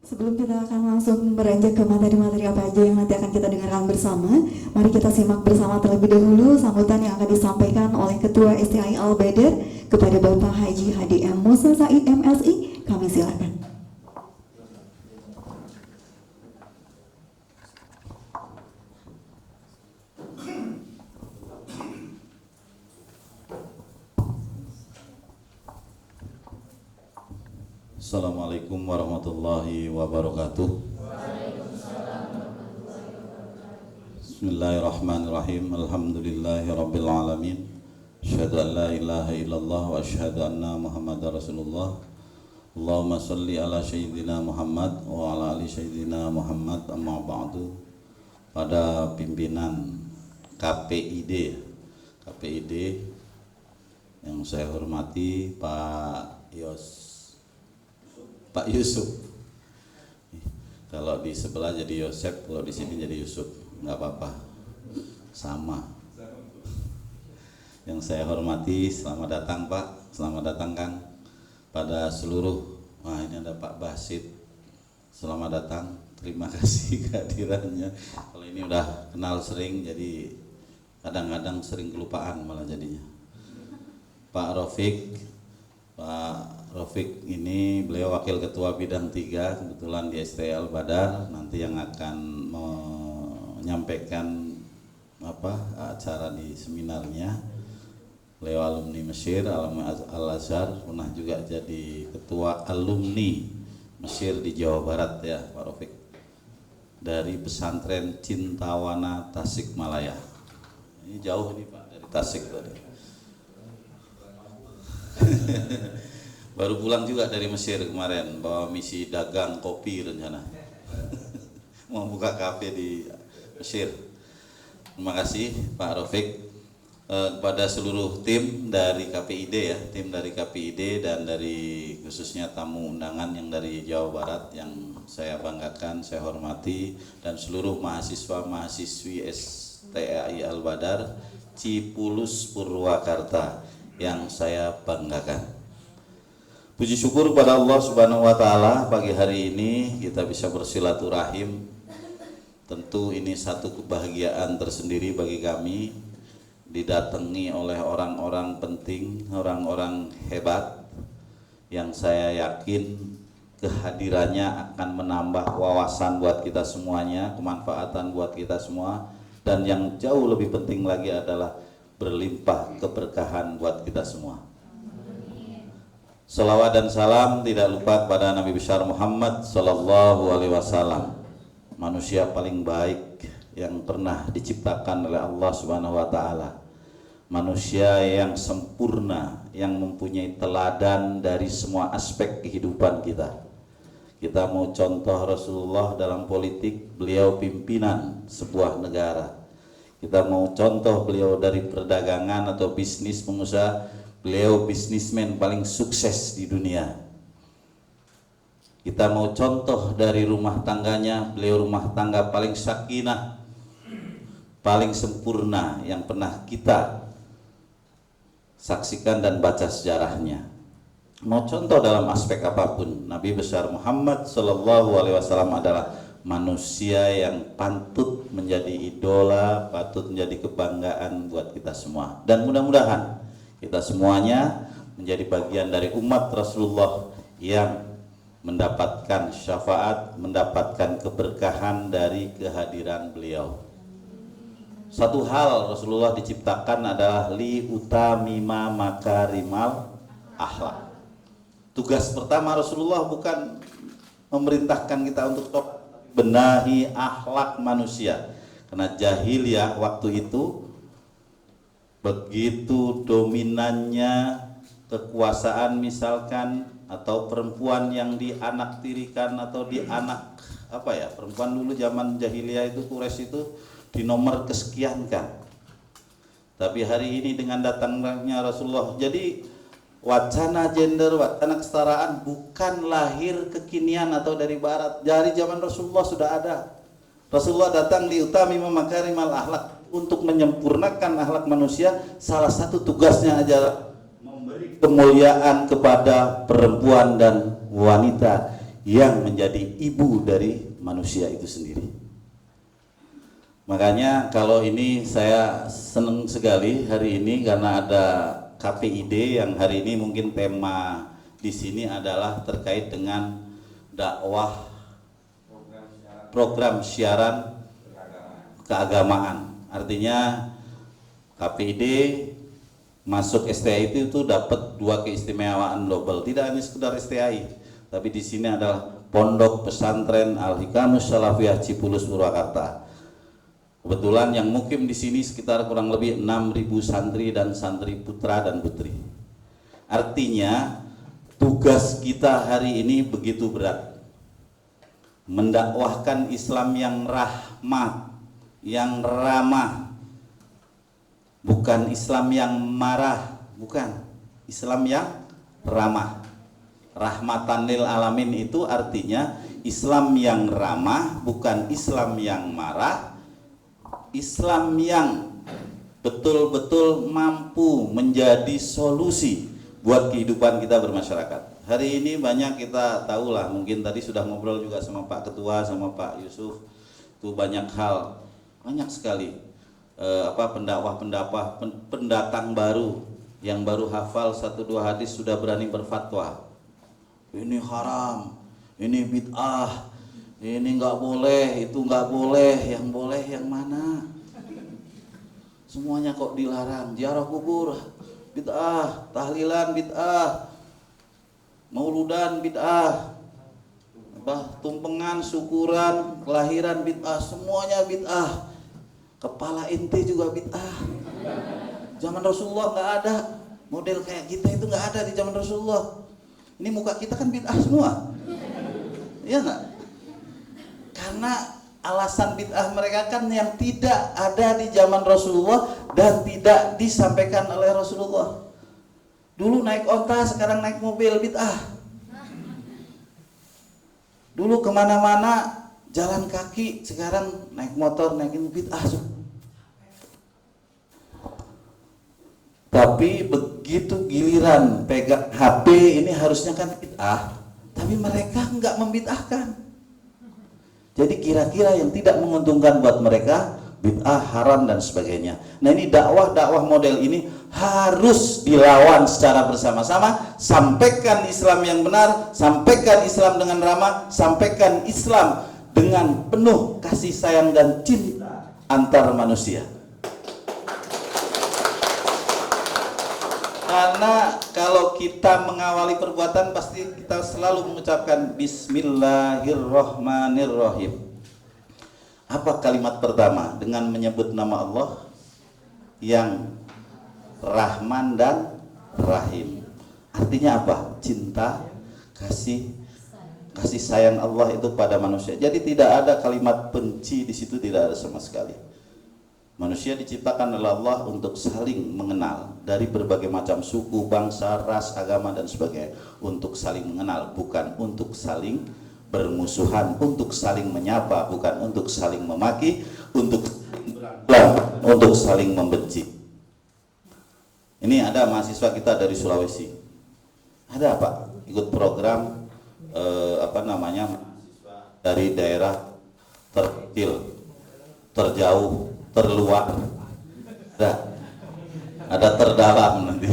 Sebelum kita akan langsung beranjak ke materi-materi apa aja yang nanti akan kita dengarkan bersama, mari kita simak bersama terlebih dahulu sambutan yang akan disampaikan oleh Ketua STI Al-Badar kepada Bapak Haji HDM Musa Said MSI. Kami silakan. Assalamualaikum warahmatullahi wabarakatuh. Bismillahirrahmanirrahim. Alhamdulillahi rabbil alamin. Asyhadu an la ilaha illallah wa asyhadu anna Muhammadar Rasulullah. Allahumma shalli ala sayyidina Muhammad wa ala ali sayyidina Muhammad. Amma ba'du. Pada pimpinan KPID yang saya hormati Pak Yusuf. Kalau di sebelah jadi Yosep, kalau di sini jadi Yusuf, nggak apa-apa, sama. Yang saya hormati, selamat datang Pak, selamat datang Kang. Pada seluruh, ini ada Pak Basit, selamat datang. Terima kasih kehadirannya. Kalau ini udah kenal sering, jadi kadang-kadang sering kelupaan malah jadinya. Pak Rafiq ini beliau wakil ketua bidang 3 kebetulan di STI Al-Badar, nanti yang akan menyampaikan acara di seminarnya. Beliau alumni Mesir, alumni Al-Azhar, pernah juga jadi ketua alumni Mesir di Jawa Barat ya Pak Rafiq, dari pesantren Cintawana Tasikmalaya. Ini jauh nih Pak dari Tasik tadi. Baru pulang juga dari Mesir kemarin, bawa misi dagang kopi rencana. Mau buka kafe di Mesir. Terima kasih Pak Rafiq. Kepada seluruh tim dari KPID ya, tim dari KPID dan dari khususnya tamu undangan yang dari Jawa Barat yang saya banggakan, saya hormati, dan seluruh mahasiswa-mahasiswi STI Al-Badar Cipulus Purwakarta yang saya banggakan. Puji syukur kepada Allah Subhanahu wa taala, pagi hari ini kita bisa bersilaturahim. Tentu ini satu kebahagiaan tersendiri bagi kami, didatangi oleh orang-orang penting, orang-orang hebat yang saya yakin kehadirannya akan menambah wawasan buat kita semuanya, kemanfaatan buat kita semua, dan yang jauh lebih penting lagi adalah berlimpah keberkahan buat kita semua. Salawat dan salam tidak lupa kepada Nabi besar Muhammad Sallallahu Alaihi Wasallam, manusia paling baik yang pernah diciptakan oleh Allah Subhanahu Wa Taala, manusia yang sempurna, yang mempunyai teladan dari semua aspek kehidupan kita. Kita mau contoh Rasulullah dalam politik, beliau pimpinan sebuah negara. Kita mau contoh beliau dari perdagangan atau bisnis pengusaha, beliau bisnismen paling sukses di dunia. Kita mau contoh dari rumah tangganya, beliau rumah tangga paling sakinah, paling sempurna yang pernah kita saksikan dan baca sejarahnya. Mau contoh dalam aspek apapun, Nabi besar Muhammad Sallallahu Alaihi Wasallam adalah manusia yang patut menjadi idola, patut menjadi kebanggaan buat kita semua. Dan mudah-mudahan kita semuanya menjadi bagian dari umat Rasulullah yang mendapatkan syafaat, mendapatkan keberkahan dari kehadiran beliau. Satu hal Rasulullah diciptakan adalah li utamima makarimal akhlak. Tugas pertama Rasulullah bukan memerintahkan kita untuk benahi akhlak manusia, karena jahiliyah waktu itu begitu dominannya kekuasaan misalkan, atau perempuan yang dianaktirikan atau perempuan dulu zaman jahiliyah itu Quraisy itu di nomor kesekian kan. Tapi hari ini dengan datangnya Rasulullah, jadi wacana gender, wacana kesetaraan bukan lahir kekinian atau dari barat. Dari zaman Rasulullah sudah ada. Rasulullah datang di utami memakarimal akhlak, untuk menyempurnakan akhlak manusia. Salah satu tugasnya adalah memberi kemuliaan kepada perempuan dan wanita yang menjadi ibu dari manusia itu sendiri. Makanya kalau ini saya senang sekali hari ini karena ada KPID yang hari ini mungkin tema di sini adalah terkait dengan dakwah program siaran keagamaan. Artinya KPID masuk STI itu dapat 2 keistimewaan double. Tidak hanya sekedar STI, tapi di sini adalah Pondok Pesantren Al-Hikamus Salafiyah Cipulus Purwakarta. Kebetulan yang mukim di sini sekitar kurang lebih 6.000 santri dan santri putra dan putri. Artinya tugas kita hari ini begitu berat. Mendakwahkan Islam yang rahmat, yang ramah. Bukan Islam yang marah, bukan. Islam yang ramah. Rahmatan lil alamin itu artinya Islam yang ramah, bukan Islam yang marah. Islam yang betul-betul mampu menjadi solusi buat kehidupan kita bermasyarakat. Hari ini banyak kita tahulah, mungkin tadi sudah ngobrol juga sama Pak Ketua, sama Pak Yusuf, itu banyak hal, banyak sekali pendatang baru yang baru hafal 1-2 hadis sudah berani berfatwa. Ini haram, ini bid'ah, ini nggak boleh, itu nggak boleh, yang boleh yang mana? Semuanya kok dilarang. Ziarah kubur bid'ah, tahlilan bid'ah, mauludan bid'ah, tumpengan, syukuran, kelahiran bid'ah, semuanya bid'ah. Kepala ente juga bid'ah. Zaman Rasulullah nggak ada model kayak kita, itu nggak ada di zaman Rasulullah. Ini muka kita kan bid'ah semua, iya nggak? Karena alasan bid'ah mereka kan yang tidak ada di zaman Rasulullah dan tidak disampaikan oleh Rasulullah. Dulu naik onta, sekarang naik mobil, bid'ah. Dulu kemana-mana jalan kaki, sekarang naik motor, naikin bid'ah. Tapi begitu giliran pegang HP ini harusnya kan bid'ah, tapi mereka nggak membid'ahkan. Jadi kira-kira yang tidak menguntungkan buat mereka, bid'ah, haram dan sebagainya. Nah ini dakwah model ini harus dilawan secara bersama-sama. Sampaikan Islam yang benar, sampaikan Islam dengan ramah, sampaikan Islam dengan penuh kasih sayang dan cinta antar manusia. Karena kalau kita mengawali perbuatan pasti kita selalu mengucapkan Bismillahirrahmanirrahim. Apa kalimat pertama? Dengan menyebut nama Allah yang Rahman dan Rahim. Artinya apa? Cinta, kasih sayang Allah itu pada manusia. Jadi tidak ada kalimat benci di situ, tidak ada sama sekali. Manusia diciptakan oleh Allah untuk saling mengenal dari berbagai macam suku, bangsa, ras, agama dan sebagainya. Untuk saling mengenal, bukan untuk saling bermusuhan, untuk saling menyapa, bukan untuk saling memaki, untuk saling membenci. Ini ada mahasiswa kita dari Sulawesi. Ada Pak, ikut program mahasiswa dari daerah terkecil, terjauh, terluar, ada terdalam nanti.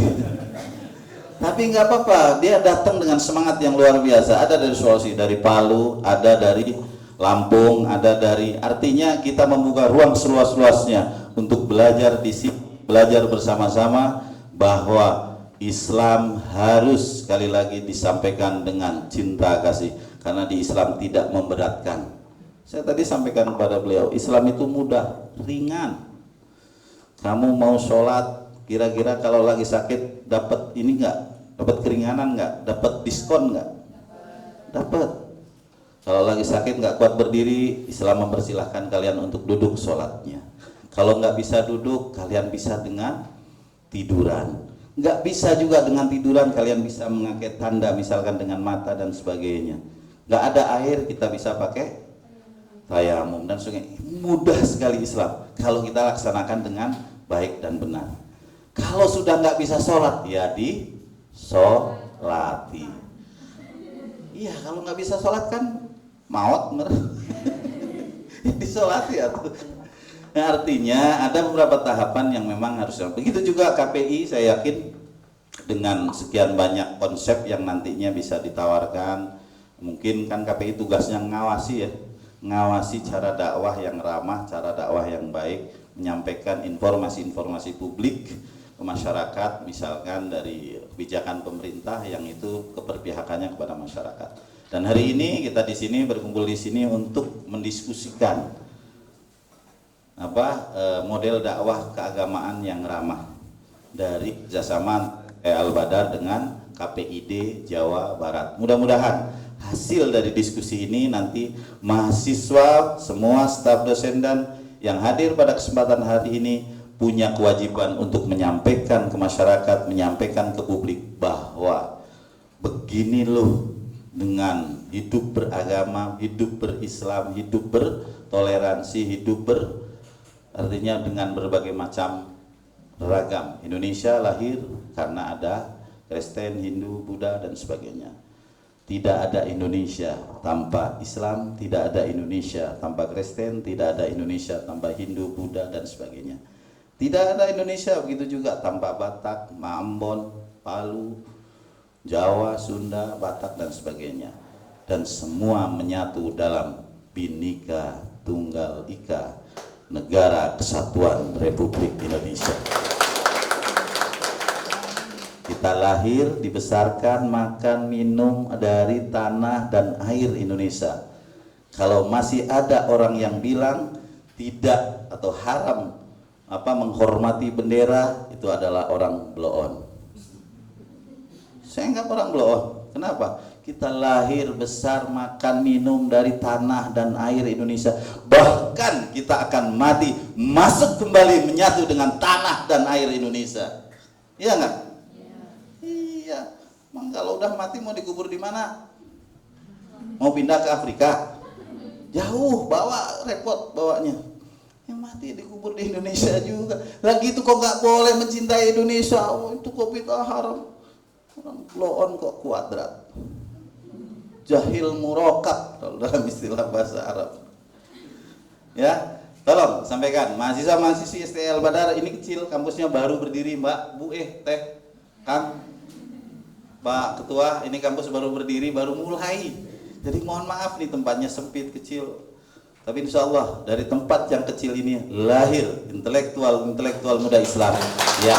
Tapi nggak apa-apa, dia datang dengan semangat yang luar biasa. Ada dari Sulawesi, dari Palu, ada dari Lampung, ada dari, artinya kita membuka ruang seluas-luasnya untuk belajar di sini, belajar bersama-sama bahwa Islam harus sekali lagi disampaikan dengan cinta kasih, karena di Islam tidak memberatkan. Saya tadi sampaikan kepada beliau, Islam itu mudah, ringan. Kamu mau sholat, kira-kira kalau lagi sakit dapat ini nggak? Dapat keringanan nggak? Dapat diskon nggak? Dapat. Kalau lagi sakit nggak kuat berdiri, Islam mempersilahkan kalian untuk duduk sholatnya. Kalau nggak bisa duduk, kalian bisa dengan tiduran. Nggak bisa juga dengan tiduran, kalian bisa mengangkat tanda, misalkan dengan mata dan sebagainya. Nggak ada air, kita bisa pakai tayamum dan sebagainya. Mudah sekali Islam kalau kita laksanakan dengan baik dan benar. Kalau sudah nggak bisa sholat, ya disolati. Iya, kalau nggak bisa sholat kan maut disolati ya tuh. Nah, artinya ada beberapa tahapan yang memang harus. Begitu juga KPI, saya yakin dengan sekian banyak konsep yang nantinya bisa ditawarkan, mungkin kan KPI tugasnya ngawasi ya, ngawasi cara dakwah yang ramah, cara dakwah yang baik, menyampaikan informasi-informasi publik ke masyarakat, misalkan dari kebijakan pemerintah yang itu keberpihakannya kepada masyarakat. Dan hari ini kita di sini berkumpul di sini untuk mendiskusikan model dakwah keagamaan yang ramah dari kerjasama Al-Badar dengan KPID Jawa Barat. Mudah-mudahan hasil dari diskusi ini nanti mahasiswa, semua staf dosen dan yang hadir pada kesempatan hari ini punya kewajiban untuk menyampaikan ke masyarakat, menyampaikan ke publik bahwa begini loh dengan hidup beragama, hidup berislam, hidup bertoleransi, artinya dengan berbagai macam ragam. Indonesia lahir karena ada Kristen, Hindu, Buddha dan sebagainya. Tidak ada Indonesia tanpa Islam, tidak ada Indonesia tanpa Kristen, tidak ada Indonesia tanpa Hindu, Buddha dan sebagainya. Tidak ada Indonesia begitu juga tanpa Batak, Ambon, Palu, Jawa, Sunda, Batak dan sebagainya. Dan semua menyatu dalam Bhinneka Tunggal Ika, Negara Kesatuan Republik Indonesia. Kita lahir, dibesarkan, makan, minum dari tanah dan air Indonesia. Kalau masih ada orang yang bilang tidak atau haram menghormati bendera, itu adalah orang blow on. Saya anggap orang blow on. Kenapa? Kita lahir, besar, makan, minum dari tanah dan air Indonesia. Bahkan kita akan mati, masuk kembali menyatu dengan tanah dan air Indonesia. Iya nggak? Iya. Emang kalau udah mati mau dikubur di mana? Mau pindah ke Afrika? Jauh, repot bawanya. Yang mati dikubur di Indonesia juga. Lagi itu kok nggak boleh mencintai Indonesia? Oh, itu kok bid'ah haram. Orang blow on kok kuadrat. Jahil murokab kalau dalam istilah bahasa Arab. Ya, tolong sampaikan mahasiswa-mahasiswi STI Al-Badar ini kecil, kampusnya baru berdiri, Mbak, Bu, Teh, Kang, Pak Ketua, ini kampus baru berdiri, baru mulai. Jadi mohon maaf nih tempatnya sempit, kecil. Tapi insya Allah dari tempat yang kecil ini lahir intelektual muda Islam yang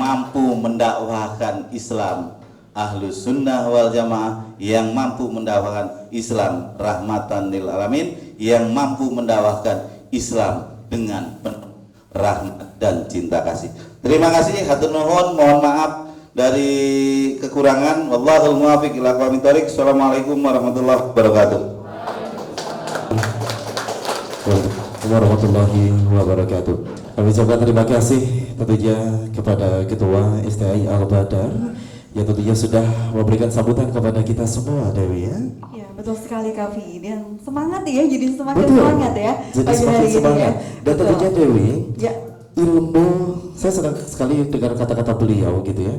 mampu mendakwahkan Islam Ahlus Sunnah wal Jamaah, yang mampu mendakwahkan Islam rahmatan lil alamin, yang mampu mendakwahkan Islam dengan penuh rahmat dan cinta kasih. Terima kasih, hatur nuhun, mohon maaf dari kekurangan. Wallahul muwaffiq ila aqwamit thoriq. Assalamualaikum warahmatullahi wabarakatuh. Warahmatullahi wabarakatuh. Kami ucapkan terima kasih tentunya kepada Ketua STI Al-Badar yang tentunya sudah memberikan sambutan kepada kita semua, Dewi ya. Ya, betul sekali Kavi, dan semangat ya, jadi semakin Betul. semangat ya. Jadi pagi semakin hari ini semangat. ya. Dan Betul. tentunya Dewi, Ya. ilmu, saya senang sekali dengar kata-kata beliau gitu ya.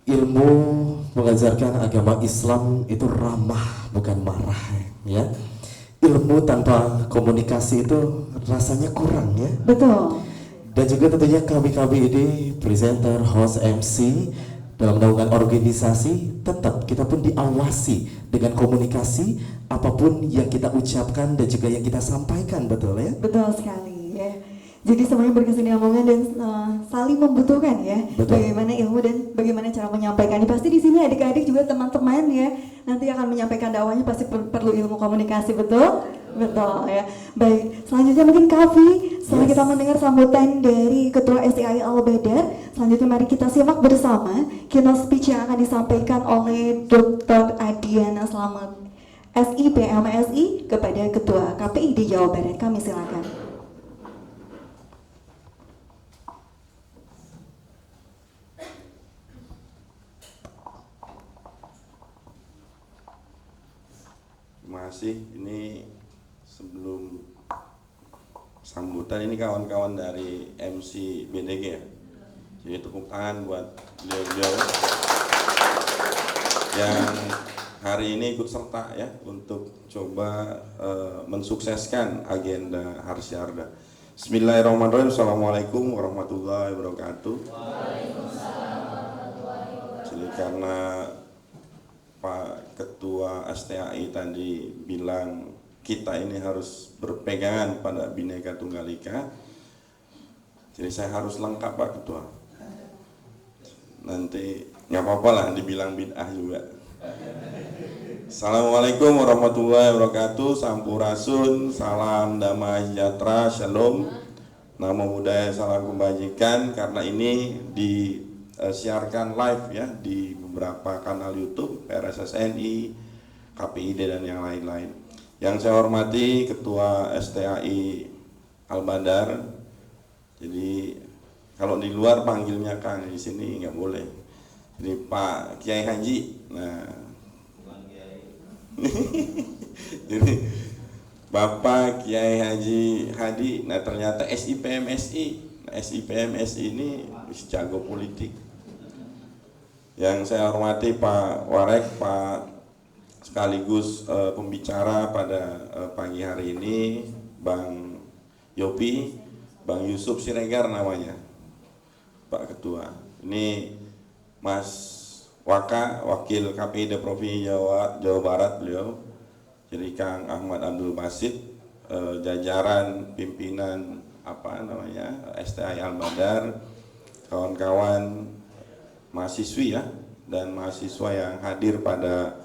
Ilmu mengajarkan agama Islam itu ramah bukan marah ya. Ilmu tanpa komunikasi itu rasanya kurang ya. Betul. Dan juga tentunya kami ini presenter, host, MC dalam naungan organisasi, tetap kita pun diawasi dengan komunikasi apapun yang kita ucapkan dan juga yang kita sampaikan, betul ya? Betul sekali ya. Jadi semuanya berkesinambungan dan saling membutuhkan ya. Betul. Bagaimana ilmu dan bagaimana cara menyampaikannya. Pasti di sini adik-adik juga teman-teman ya nanti akan menyampaikan dakwahnya, pasti perlu ilmu komunikasi, betul? Betul ya. Baik, selanjutnya mungkin Kavi, setelah kita mendengar sambutan dari Ketua STI Al-Badar, selanjutnya mari kita simak bersama keynote speech yang akan disampaikan oleh Dr. Adiana Slamet, SIPMSI, kepada Ketua KPI di Jawa Barat. Kami silakan. Terima kasih. Ini sebelum sambutan, ini kawan-kawan dari MC BDG ya. Jadi tepuk tangan buat beliau-beliau. yang hari ini ikut serta ya untuk coba mensukseskan agenda Harsyarda. Bismillahirrahmanirrahim. Assalamualaikum warahmatullahi wabarakatuh. Jadi karena Pak Ketua STAI tadi bilang kita ini harus berpegangan pada Bhinneka Tunggal Ika, jadi saya harus lengkap Pak Ketua. Nanti nggak apa-apa lah dibilang bid'ah juga. Assalamualaikum warahmatullahi wabarakatuh. Sampurasun, salam damai sejahtera, shalom, namo buddhaya, salam kebajikan. Karena ini disiarkan live ya di beberapa kanal YouTube, RSSNI, KPID dan yang lain-lain. Yang saya hormati Ketua STAI Al-Badar. Jadi kalau di luar panggilnya Kang, di sini nggak boleh. Jadi Pak Kiai Haji. Nah, jadi Bapak Kiai Haji Hadi. Nah ternyata SIPMSI. Nah, SIPMSI ini jago politik. Yang saya hormati Pak Warek, Pak sekaligus pembicara pada pagi hari ini, Bang Yopi, Bang Yusuf Siregar namanya, Pak Ketua. Ini Mas Waka, Wakil KPID Provinsi Jawa Barat beliau. Jadi Kang Ahmad Abdul Basit, jajaran pimpinan STAI Al-Badar, kawan-kawan mahasiswi ya dan mahasiswa yang hadir pada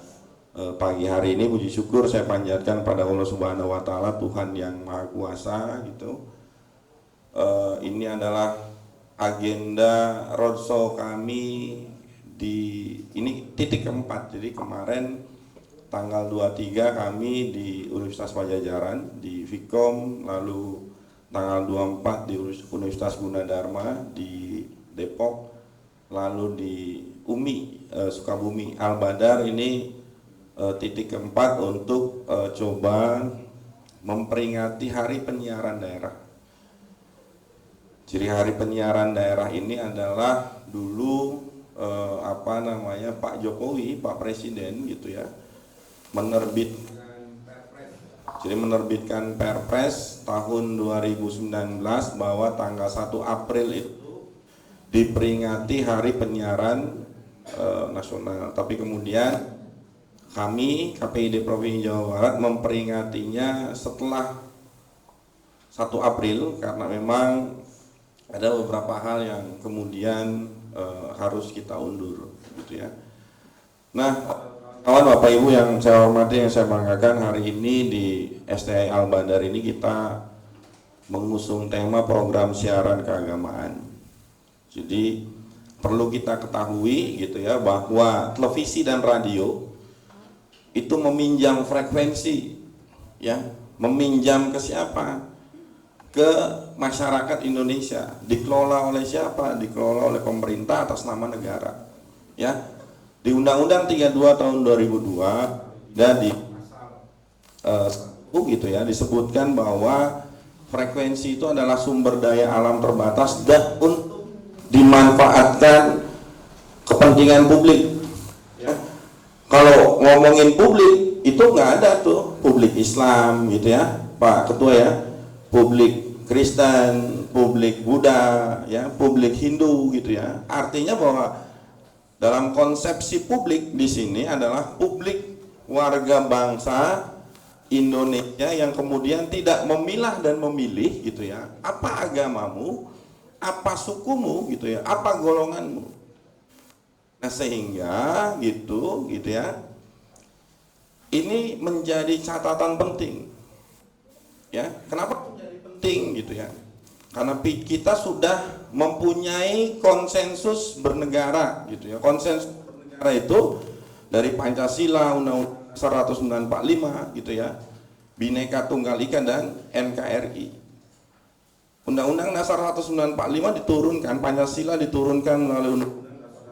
pagi hari ini. Puji syukur saya panjatkan pada Allah Subhanahu wa taala, Tuhan yang Maha Kuasa gitu. Ini adalah agenda roadshow kami ini titik keempat. Jadi kemarin tanggal 23 kami di Universitas Pajajaran di Vkom, lalu tanggal 24 di Universitas Gunadarma di Depok, lalu di UMI Sukabumi. Al-Badar ini titik keempat untuk coba memperingati Hari Penyiaran Daerah. Jadi Hari Penyiaran Daerah ini adalah dulu Pak Jokowi, Pak Presiden gitu ya, menerbitkan Perpres tahun 2019 bahwa tanggal 1 April itu diperingati Hari Penyiaran Nasional. Tapi kemudian kami KPID Provinsi Jawa Barat memperingatinya setelah 1 April karena memang ada beberapa hal yang kemudian harus kita undur gitu ya. Nah, kawan Bapak Ibu yang saya hormati, yang saya banggakan, hari ini di STAI Al-Badar ini kita mengusung tema program siaran keagamaan. Jadi perlu kita ketahui gitu ya bahwa televisi dan radio itu meminjam frekuensi ya, meminjam ke siapa? Ke masyarakat Indonesia. Dikelola oleh siapa? Dikelola oleh pemerintah atas nama negara. Ya. Di Undang-Undang 32 tahun 2002 dan di gitu ya, disebutkan bahwa frekuensi itu adalah sumber daya alam terbatas dan untuk dimanfaatkan kepentingan publik. Ya. Kalau ngomongin publik itu nggak ada tuh publik Islam gitu ya, Pak Ketua ya, publik Kristen, publik Buddha, ya, publik Hindu gitu ya. Artinya bahwa dalam konsepsi publik di sini adalah publik warga bangsa Indonesia yang kemudian tidak memilah dan memilih gitu ya, apa agamamu, apa sukumu gitu ya, apa golonganmu. Nah sehingga gitu ya, ini menjadi catatan penting ya. Kenapa menjadi penting gitu ya? Karena kita sudah mempunyai konsensus bernegara gitu ya. Konsensus bernegara itu dari Pancasila, Undang-Undang 1945 gitu ya, Bhinneka Tunggal Ika dan NKRI. Undang-Undang Dasar 1945 diturunkan, Pancasila diturunkan melalui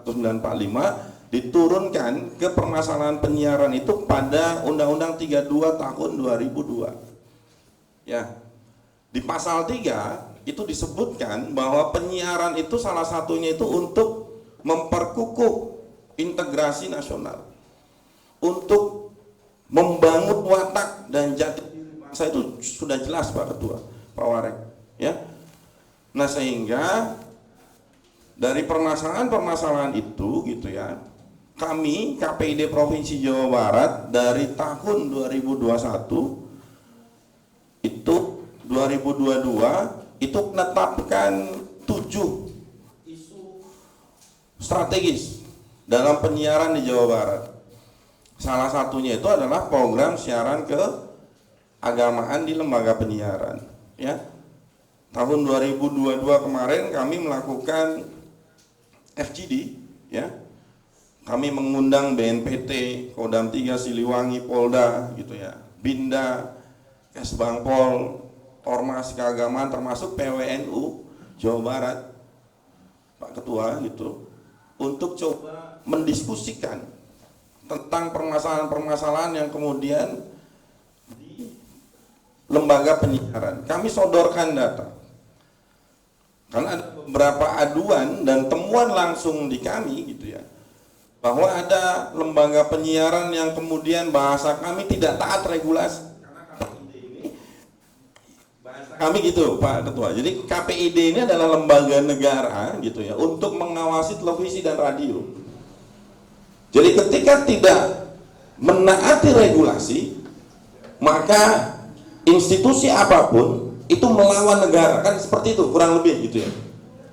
Undang-Undang 1945, diturunkan ke permasalahan penyiaran itu pada Undang-Undang 32 tahun 2002. Ya. Di pasal 3 itu disebutkan bahwa penyiaran itu salah satunya itu untuk memperkukuh integrasi nasional. untuk membangun watak dan jati diri bangsa itu sudah jelas Pak Ketua, Pak Warek, ya. Nah sehingga dari permasalahan-permasalahan itu gitu ya, kami KPID Provinsi Jawa Barat dari tahun 2021 itu 2022 itu menetapkan 7 isu strategis dalam penyiaran di Jawa Barat. Salah satunya itu adalah program siaran keagamaan di lembaga penyiaran, ya. Tahun 2022 kemarin kami melakukan FGD, ya. Kami mengundang BNPT, Kodam 3 Siliwangi, Polda gitu ya, Binda, Kesbangpol, Ormas Keagamaan termasuk PWNU Jawa Barat, Pak Ketua gitu, untuk coba mendiskusikan tentang permasalahan-permasalahan yang kemudian di lembaga penyiaran. Kami sodorkan data. Karena ada beberapa aduan dan temuan langsung di kami gitu ya, bahwa ada lembaga penyiaran yang kemudian bahasa kami tidak taat regulasi. Kami gitu Pak Ketua. Jadi KPID ini adalah lembaga negara gitu ya untuk mengawasi televisi dan radio. Jadi ketika tidak menaati regulasi, maka institusi apapun itu melawan negara, kan seperti itu kurang lebih gitu ya.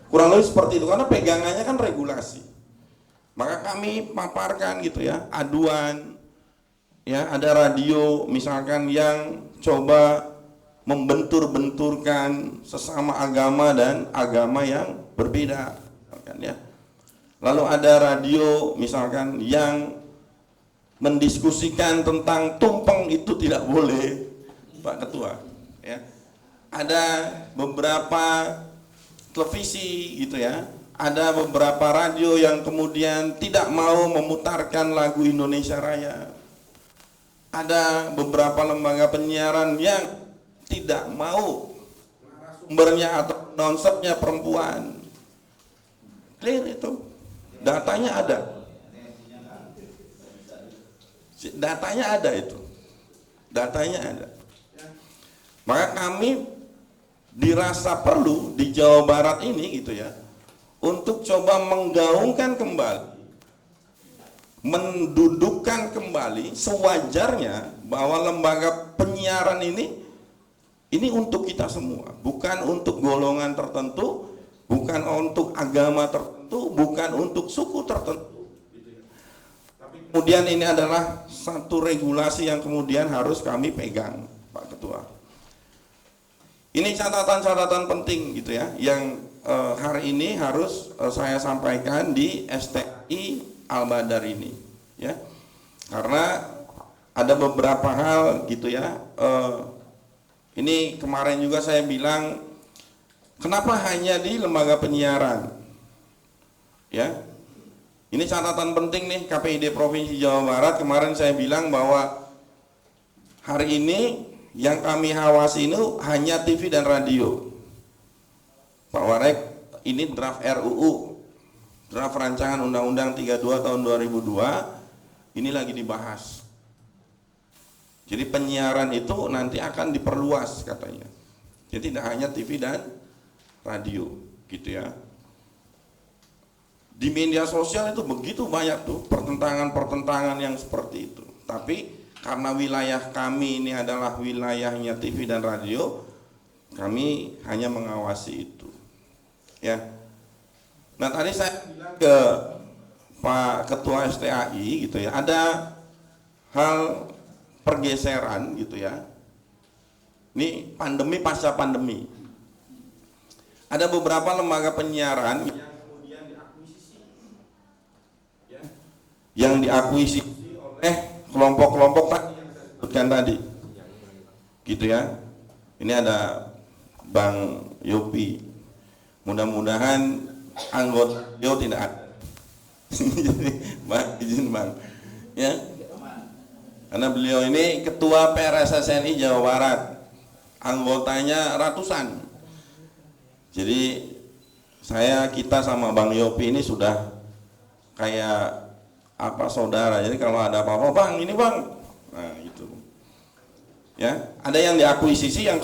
Kurang lebih seperti itu karena pegangannya kan regulasi. Maka kami paparkan gitu ya, aduan ya, ada radio misalkan yang coba membentur-benturkan sesama agama dan agama yang berbeda misalkan ya. Lalu ada radio misalkan yang mendiskusikan tentang tumpeng itu tidak boleh, Pak Ketua ya. Ada beberapa televisi gitu ya, ada beberapa radio yang kemudian tidak mau memutarkan lagu Indonesia Raya. Ada beberapa lembaga penyiaran yang tidak mau sumbernya atau konsepnya perempuan. Clear itu. Datanya ada. Datanya ada itu. Datanya ada. Maka kami dirasa perlu di Jawa Barat ini gitu ya, untuk coba menggaungkan kembali, mendudukkan kembali sewajarnya bahwa lembaga penyiaran ini untuk kita semua, bukan untuk golongan tertentu, bukan untuk agama tertentu, bukan untuk suku tertentu. Tapi kemudian ini adalah satu regulasi yang kemudian harus kami pegang, Pak Ketua. Ini catatan-catatan penting gitu ya, yang hari ini harus saya sampaikan di STI Al-Badar ini, ya. Karena ada beberapa hal gitu ya. Ini kemarin juga saya bilang, kenapa hanya di lembaga penyiaran? Ya, ini catatan penting nih KPID Provinsi Jawa Barat. Kemarin saya bilang bahwa hari ini yang kami awasi ini hanya TV dan radio. Pak Warek, ini draft RUU, draft rancangan Undang-Undang 32 tahun 2002, ini lagi dibahas. Jadi penyiaran itu nanti akan diperluas katanya. Jadi tidak hanya TV dan radio gitu ya. Di media sosial itu begitu banyak tuh pertentangan-pertentangan yang seperti itu. Tapi karena wilayah kami ini adalah wilayahnya TV dan radio, kami hanya mengawasi itu. Ya. Nah tadi saya bilang ke Pak Ketua STAI gitu ya, ada hal pergeseran gitu ya. Ini pandemi pasca pandemi. Ada beberapa lembaga penyiaran yang kemudian diakuisisi, ya, yang diakuisisi oleh kelompok-kelompok tadi yang saya sebutkan tadi, gitu ya. Ini ada Bang Yopi. Mudah-mudahan anggota beliau tidak ada. Jadi, Bang, izin Bang, ya. Karena beliau ini Ketua PRSSNI Jawa Barat, anggotanya ratusan. Jadi kita sama Bang Yopi ini sudah kayak apa saudara. Jadi kalau ada apa-apa, bang ini bang, nah gitu. Ya, ada yang diakuisisi yang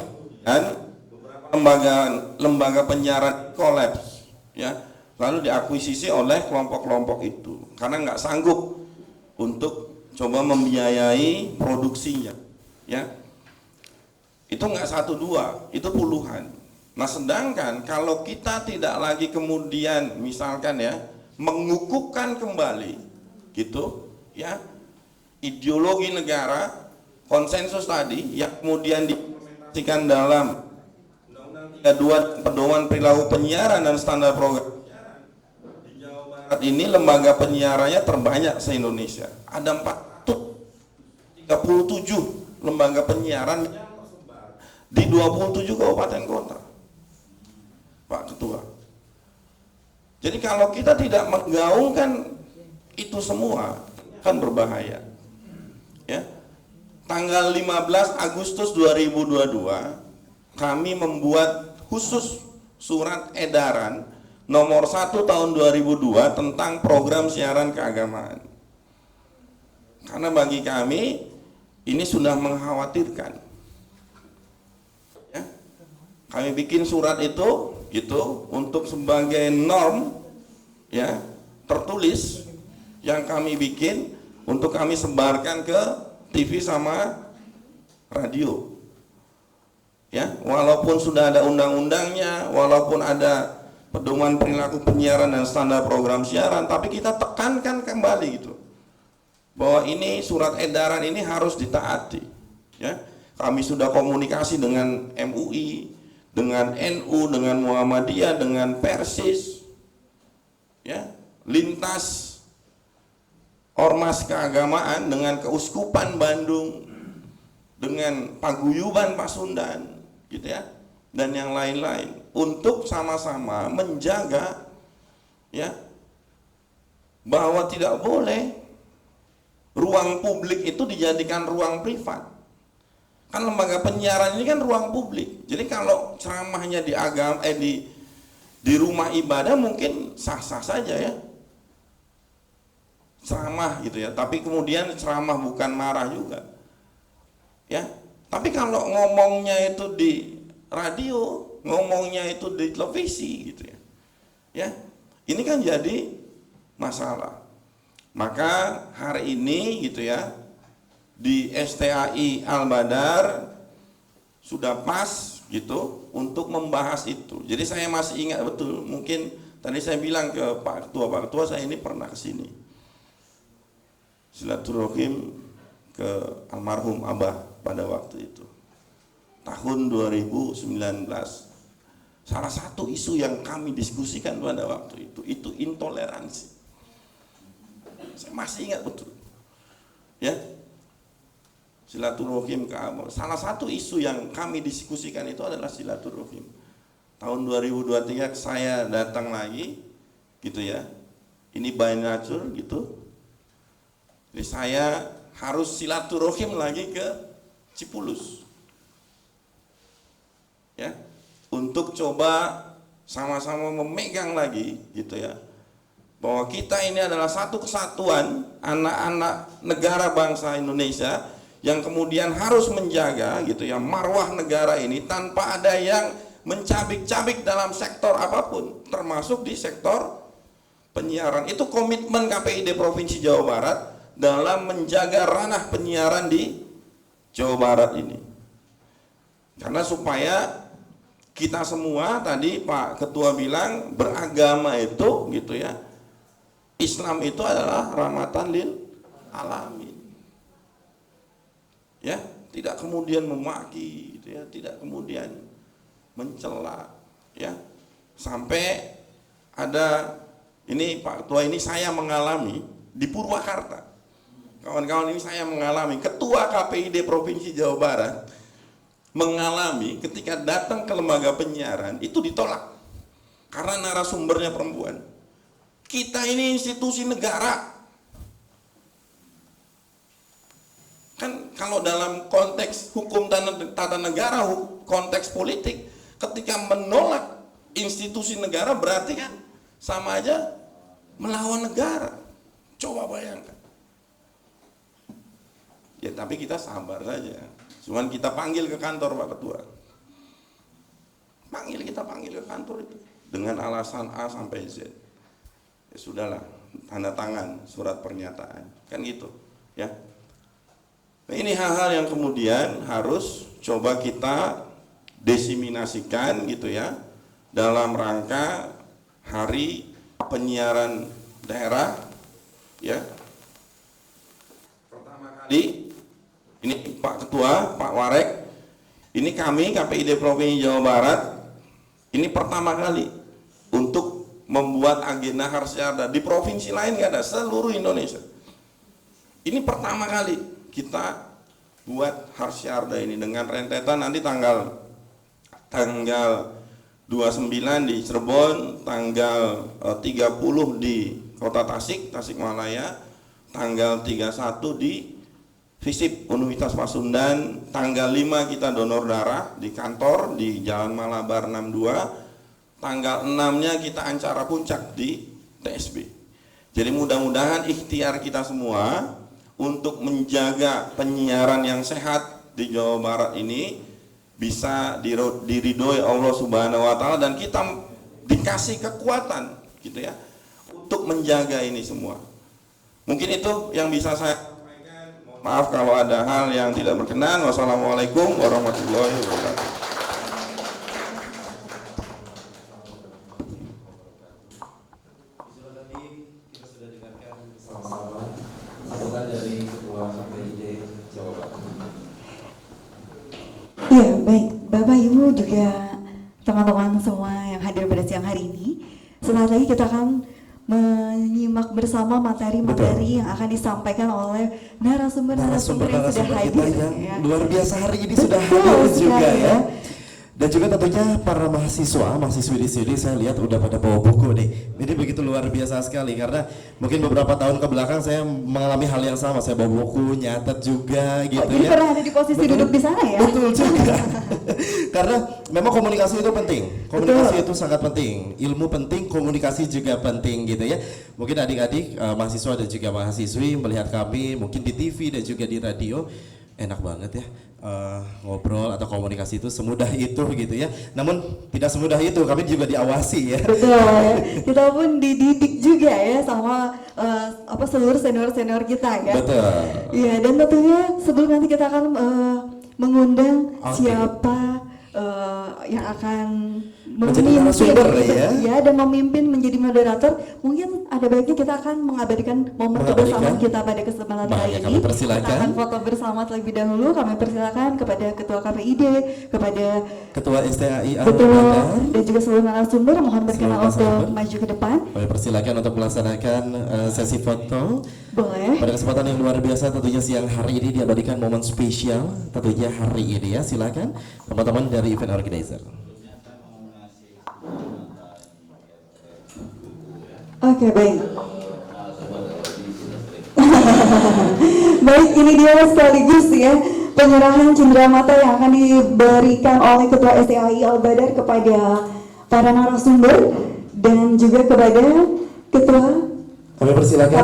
beberapa lembaga penyiaran kolaps, ya, lalu diakuisisi oleh kelompok-kelompok itu karena nggak sanggup untuk coba membiayai produksinya, ya. Itu nggak satu dua, itu puluhan. Nah, sedangkan kalau kita tidak lagi kemudian misalkan ya mengukuhkan kembali gitu ya ideologi negara konsensus tadi yang kemudian diimplementasikan dalam Undang-Undang 32 Pedoman Perilaku Penyiaran dan Standar Program di Jawa Barat ini lembaga penyiarannya terbanyak se-Indonesia. Ada 437 lembaga penyiaran di 27 kabupaten kota, Pak Ketua. Jadi kalau kita tidak menggaungkan itu semua akan berbahaya. Ya. Tanggal 15 Agustus 2022 kami membuat khusus surat edaran nomor 1 tahun 2002 tentang program siaran keagamaan. Karena bagi kami ini sudah mengkhawatirkan. Ya. Kami bikin surat itu gitu untuk sebagai norm ya tertulis yang kami bikin untuk kami sebarkan ke TV sama radio. Ya, walaupun sudah ada undang-undangnya, walaupun ada pedoman perilaku penyiaran dan standar program siaran, tapi kita tekankan kembali gitu. Bahwa ini surat edaran ini harus ditaati. Ya. Kami sudah komunikasi dengan MUI, dengan NU, dengan Muhammadiyah, dengan Persis. Ya, lintas ormas keagamaan dengan Keuskupan Bandung, dengan Paguyuban Pasundan, gitu ya, dan yang lain-lain, untuk sama-sama menjaga, ya, bahwa tidak boleh ruang publik itu dijadikan ruang privat. Kan lembaga penyiaran ini kan ruang publik. Jadi kalau ceramahnya di agama, di rumah ibadah mungkin sah-sah saja ya. Ceramah gitu ya, tapi kemudian ceramah bukan marah juga ya. Tapi kalau ngomongnya itu di radio, ngomongnya itu di televisi gitu ya, ini kan jadi masalah. Maka hari ini gitu ya di STAI Al-Badar sudah pas gitu untuk membahas itu. Jadi saya masih ingat betul, mungkin tadi saya bilang ke Pak Ketua, saya ini pernah kesini silaturahim ke almarhum Abah pada waktu itu tahun 2019. Salah satu isu yang kami diskusikan pada waktu itu intoleransi. Saya masih ingat betul ya, silaturahim ke Abah. Salah satu isu yang kami diskusikan itu adalah silaturahim. Tahun 2023 saya datang lagi gitu ya, ini by nature gitu. Jadi saya harus silaturahim lagi ke Cipulus, ya, untuk coba sama-sama memegang lagi, gitu ya, bahwa kita ini adalah satu kesatuan anak-anak negara bangsa Indonesia yang kemudian harus menjaga, gitu ya, marwah negara ini tanpa ada yang mencabik-cabik dalam sektor apapun, termasuk di sektor penyiaran. Itu komitmen KPID Provinsi Jawa Barat dalam menjaga ranah penyiaran di Jawa Barat ini. Karena supaya kita semua, tadi Pak Ketua bilang, beragama itu gitu ya, Islam itu adalah rahmatan lil alamin. Ya, tidak kemudian memaki gitu ya, tidak kemudian mencela ya. Sampai ada ini Pak Ketua, ini saya mengalami di Purwakarta. Kawan-kawan, ini saya mengalami, Ketua KPID Provinsi Jawa Barat mengalami ketika datang ke lembaga penyiaran itu ditolak karena narasumbernya perempuan. Kita ini institusi negara. Kan kalau dalam konteks hukum tata negara, konteks politik, ketika menolak institusi negara berarti kan sama aja melawan negara. Coba bayangkan. Ya tapi kita sabar saja. Cuman kita panggil ke kantor Pak Ketua. Kita panggil ke kantor itu dengan alasan A sampai Z. Ya sudahlah, tanda tangan surat pernyataan. Kan gitu, ya. Nah, ini hal-hal yang kemudian harus coba kita desiminasikan gitu ya dalam rangka Hari Penyiaran Daerah, ya. Pertama kali ini Pak Ketua, Pak Warek, ini kami KPID Provinsi Jawa Barat ini pertama kali untuk membuat agenda Harsyarda. Di provinsi lain nggak ada, seluruh Indonesia. Ini pertama kali kita buat Harsyarda ini dengan rentetan nanti tanggal 29 di Cirebon, tanggal 30 di Kota Tasikmalaya, tanggal 31 di Visip Universitas Pasundan, tanggal 5 kita donor darah di kantor di Jalan Malabar 62, tanggal 6-nya kita acara puncak di TSB. Jadi mudah-mudahan ikhtiar kita semua untuk menjaga penyiaran yang sehat di Jawa Barat ini bisa diridhoi Allah Subhanahu wa taala dan kita dikasih kekuatan gitu ya untuk menjaga ini semua. Mungkin itu yang bisa saya sampaikan. Maaf kalau ada hal yang tidak berkenan. Wassalamualaikum warahmatullahi wabarakatuh. Kita sudah dengarkan bersama-sama sambutan dari Ketua KPID Jawa Barat. Ya, baik. Bapak, Ibu, juga teman-teman semua yang hadir pada siang hari ini. Setelah lagi kita akan menyimak bersama materi-materi yang akan disampaikan oleh narasumber-narasumber yang sudah kita hadir. yang Ya. luar biasa hari ini Betul sudah hadir sekali, juga ya. ya. Dan juga tentunya para mahasiswi di sini saya lihat udah pada bawa buku nih. Ini begitu luar biasa sekali karena mungkin beberapa tahun ke belakang saya mengalami hal yang sama. Saya bawa buku, nyatet juga gitu Jadi ya. pernah ada di posisi duduk di sana ya? Betul juga. Karena memang komunikasi itu penting. Komunikasi itu sangat penting. Ilmu penting, komunikasi juga penting gitu ya. Mungkin adik-adik mahasiswa dan juga mahasiswi melihat kami mungkin di TV dan juga di radio, enak banget ya. Ngobrol atau komunikasi itu semudah itu gitu ya. Namun tidak semudah itu, kami juga diawasi ya. Betul ya. Kita pun dididik juga ya sama seluruh senior-senior kita ya. Betul. Iya, dan tentunya sebelum nanti kita akan mengundang siapa yang akan menjadi narasumber ya. dan memimpin menjadi moderator, mungkin ada baiknya kita akan mengabadikan momen kebersamaan kita pada kesempatan kali ini. Kita akan foto bersama terlebih dahulu. Kami persilakan kepada Ketua KPID, kepada Ketua STAI betul, dan juga seluruh narasumber mohon berkenan untuk maju ke depan. Kami persilakan untuk melaksanakan sesi foto. Boleh. Pada kesempatan yang luar biasa tentunya siang hari ini diabadikan momen spesial tentunya hari ini ya. Silakan teman-teman dari event organizer. Oke, baik. Baik, ini dia sekaligus ya penyerahan cenderamata yang akan diberikan oleh Ketua STAI Al-Badar kepada para narasumber dan juga kepada Ketua Kami persilakan.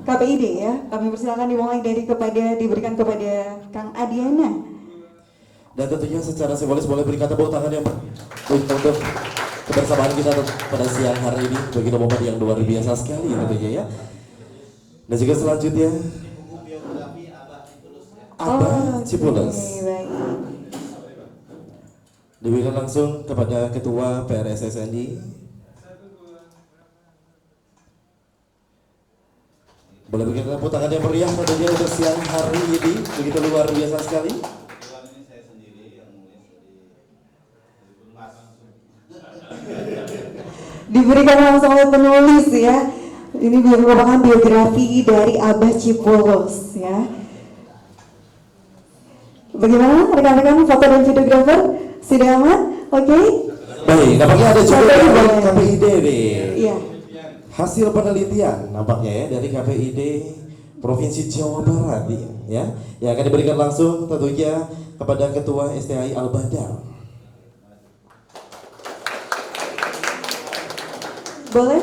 KPID ya. Kami persilakan dimulai dari diberikan kepada Kang Adiana. Dan tentunya secara simbolis boleh berikan tepuk tangan yang untuk kebersamaan kita pada siang hari ini. Begitu momen yang luar biasa sekali tentunya ya. Dan juga selanjutnya Abah Cipules. Baik. Diberikan langsung kepada Ketua PRSSNI. Boleh berikan tepuk tangan yang meriah tentunya untuk siang hari ini. Begitu luar biasa sekali. Diberikan langsung oleh penulis ya. Ini merupakan biografi dari Abah Cipules ya. Bagaimana rekan-rekan foto dan videografer? Sudah aman? Oke? Baik, nampaknya ada juga Foto dari boleh. KPID nih. Iya. Hasil penelitian nampaknya ya dari KPID Provinsi Jawa Barat ya, yang akan diberikan langsung tentunya kepada Ketua STAI Al-Badar. Boleh?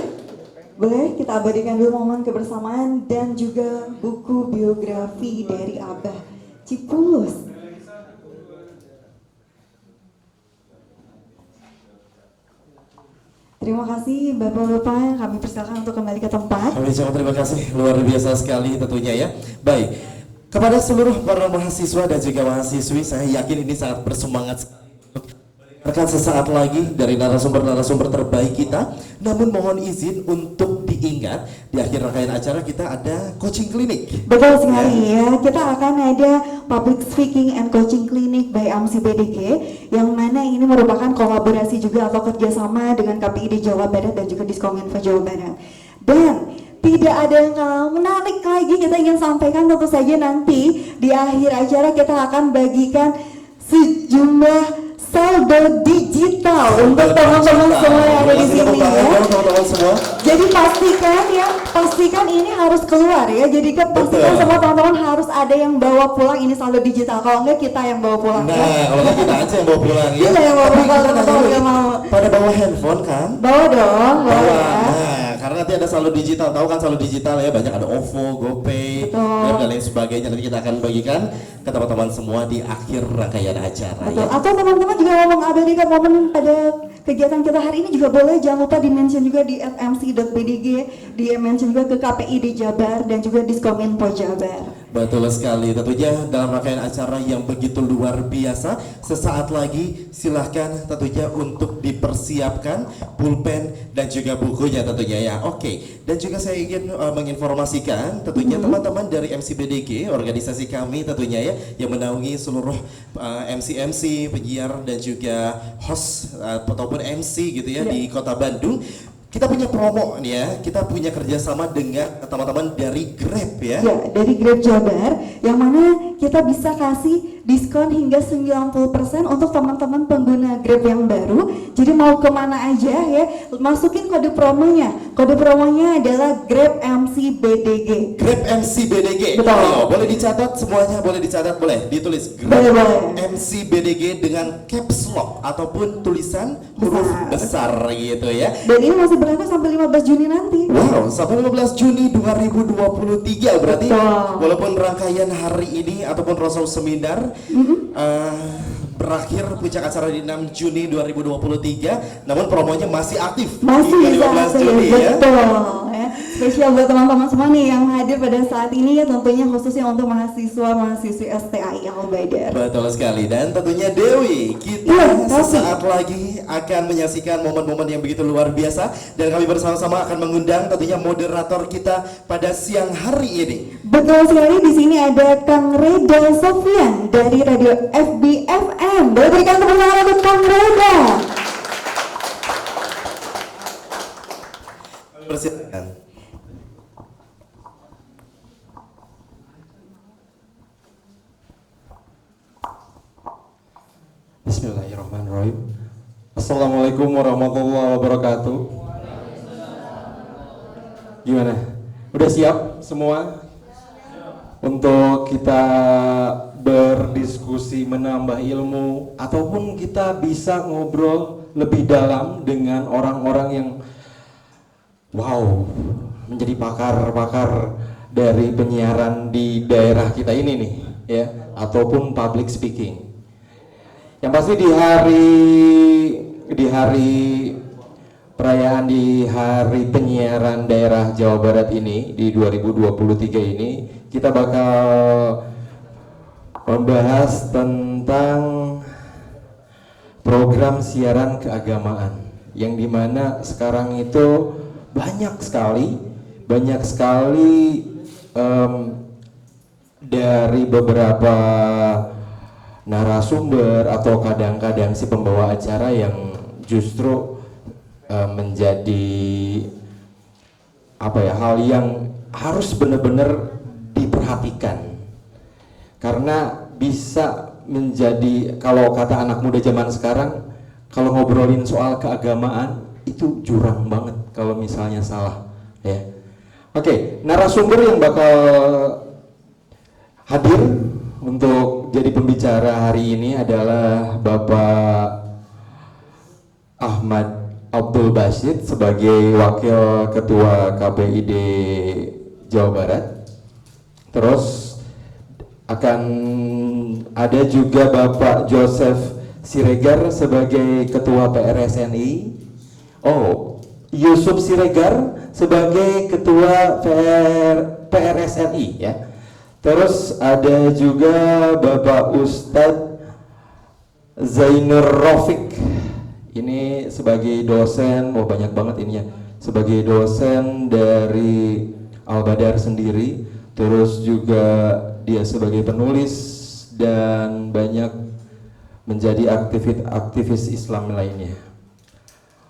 Boleh kita abadikan dulu momen kebersamaan dan juga buku biografi dari Abah Cipulus. Terima kasih Bapak-Bapak, kami persilakan untuk kembali ke tempat. Kami ucapkan terima kasih, luar biasa sekali tentunya ya. Baik, kepada seluruh para mahasiswa dan juga mahasiswi, saya yakin ini sangat bersemangat sekali untuk mendengarkan sesaat lagi dari narasumber-narasumber terbaik kita. Namun mohon izin untuk diingat, di akhir rangkaian acara kita ada coaching klinik. Betul sekali ya, kita akan ada public speaking and coaching clinic by MCBDG, yang mana ini merupakan kolaborasi juga atau kerjasama dengan KPID Jawa Barat dan juga Diskominfo Jawa Barat. Dan tidak ada yang kalah menarik lagi, kita ingin sampaikan tentu saja nanti di akhir acara kita akan bagikan sejumlah saldo digital untuk teman-teman semua yang ada di sini ya. Jadi pastikan ini harus keluar ya. Jadi pastikan semua teman-teman harus ada yang bawa pulang ini saldo digital. Kalau enggak kita yang bawa pulang. Nah, Ya. kalau nggak kita aja yang bawa pulang ya. Kita yang bawa pulang kalau teman-teman nggak mau. Pada bawa handphone kan? Bawa dong, bawa Bawa. ya. Nah, karena nanti ada saldo digital, tahu kan saldo digital ya, banyak ada OVO, GoPay, Betul. dan lain sebagainya. Nanti kita akan bagikan ke teman-teman semua di akhir rangkaian acara Betul. ya. Atau teman-teman juga mau mengabadikan momen pada kegiatan kita hari ini juga boleh, jangan lupa di-mention juga di @mc.bdg, di-mention juga ke KPI di Jabar dan juga Diskominfo Jabar. Betul sekali, tentunya dalam rangkaian acara yang begitu luar biasa. Sesaat lagi silahkan tentunya untuk dipersiapkan pulpen dan juga bukunya tentunya ya. Oke, dan juga saya ingin menginformasikan tentunya teman-teman dari MCBDG, organisasi kami tentunya ya, yang menaungi seluruh MC-MC, penyiar dan juga host ataupun MC gitu ya di Kota Bandung. Kita punya promo nih ya, kita punya kerjasama dengan teman-teman dari Grab ya. Ya, dari Grab Jabar, yang mana kita bisa kasih diskon hingga 90% untuk teman-teman pengguna Grab yang baru. Jadi mau kemana aja ya, masukin kode promonya. Kode promonya adalah Grab MCBDG. Grab MCBDG. Betul. Ayo, boleh dicatat semuanya, boleh dicatat, boleh ditulis Grab Boleh. MCBDG dengan caps lock ataupun tulisan huruf besar gitu ya. Dan ini masih berlaku sampai 15 Juni nanti. Wow, sampai 15 Juni 2023 berarti Betul. walaupun rangkaian hari ini ataupun Rasul Seminar berakhir puncak acara di 6 Juni 2023, namun promonya masih aktif Masih hingga 15 bisa Juni ya. betul ya. Spesial buat teman-teman semua nih yang hadir pada saat ini ya, tentunya khususnya untuk mahasiswa-mahasiswi STAI Al-Badar. Betul sekali, dan tentunya Dewi, kita Iya, sesaat lagi akan menyaksikan momen-momen yang begitu luar biasa, dan kami bersama-sama akan mengundang tentunya moderator kita pada siang hari ini. Betul sekali, di sini ada Kang Reda Sofyan dari Radio FBFM. Boleh berikan tepuk tangan untuk Kang Reda. Persilakan. Bismillahirrahmanirrahim. Assalamualaikum warahmatullahi wabarakatuh. Gimana? Udah siap semua untuk kita berdiskusi, menambah ilmu, ataupun kita bisa ngobrol lebih dalam dengan orang-orang yang wow, menjadi pakar-pakar dari penyiaran di daerah kita ini nih ya, ataupun public speaking. Yang pasti di hari perayaan di hari penyiaran daerah Jawa Barat ini di 2023 ini, kita bakal membahas tentang program siaran keagamaan yang dimana sekarang itu banyak sekali dari beberapa narasumber atau kadang-kadang si pembawa acara yang justru menjadi hal yang harus benar-benar diperhatikan, karena bisa menjadi, kalau kata anak muda zaman sekarang, kalau ngobrolin soal keagamaan itu jurang banget kalau misalnya salah ya. Oke, narasumber yang bakal hadir untuk jadi pembicara hari ini adalah Bapak Ahmad Abdul Basit sebagai Wakil Ketua KPID Jawa Barat. Terus akan ada juga Bapak Joseph Siregar sebagai Ketua PRSNI. Oh, Yusuf Siregar sebagai Ketua PRSNI ya. Terus ada juga Bapak Ustadz Zainur Rafiq, ini sebagai dosen, banyak banget ininya, sebagai dosen dari Al-Badar sendiri. Terus juga dia sebagai penulis dan banyak menjadi aktivis Islam lainnya.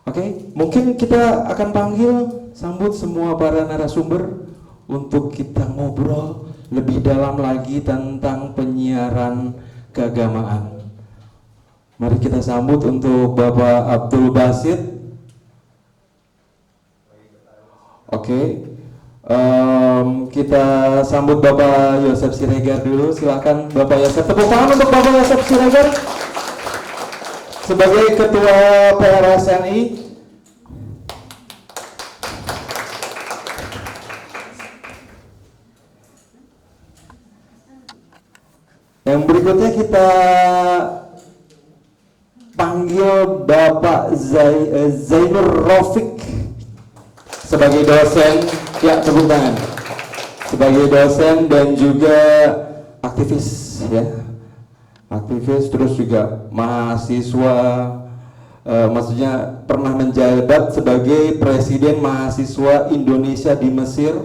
Oke, mungkin kita akan panggil sambut semua para narasumber untuk kita ngobrol lebih dalam lagi tentang penyiaran keagamaan. Mari kita sambut untuk Bapak Abdul Basit. Oke, kita sambut Bapak Yosef Siregar dulu. Silakan Bapak Yosef. Tepuk tangan untuk Bapak Yosef Siregar sebagai Ketua PRSNI. Yang berikutnya kita panggil Bapak Zainur Rafiq sebagai dosen, ya tepuk tangan, sebagai dosen dan juga aktivis ya, aktivis terus juga mahasiswa, maksudnya pernah menjabat sebagai Presiden Mahasiswa Indonesia di Mesir,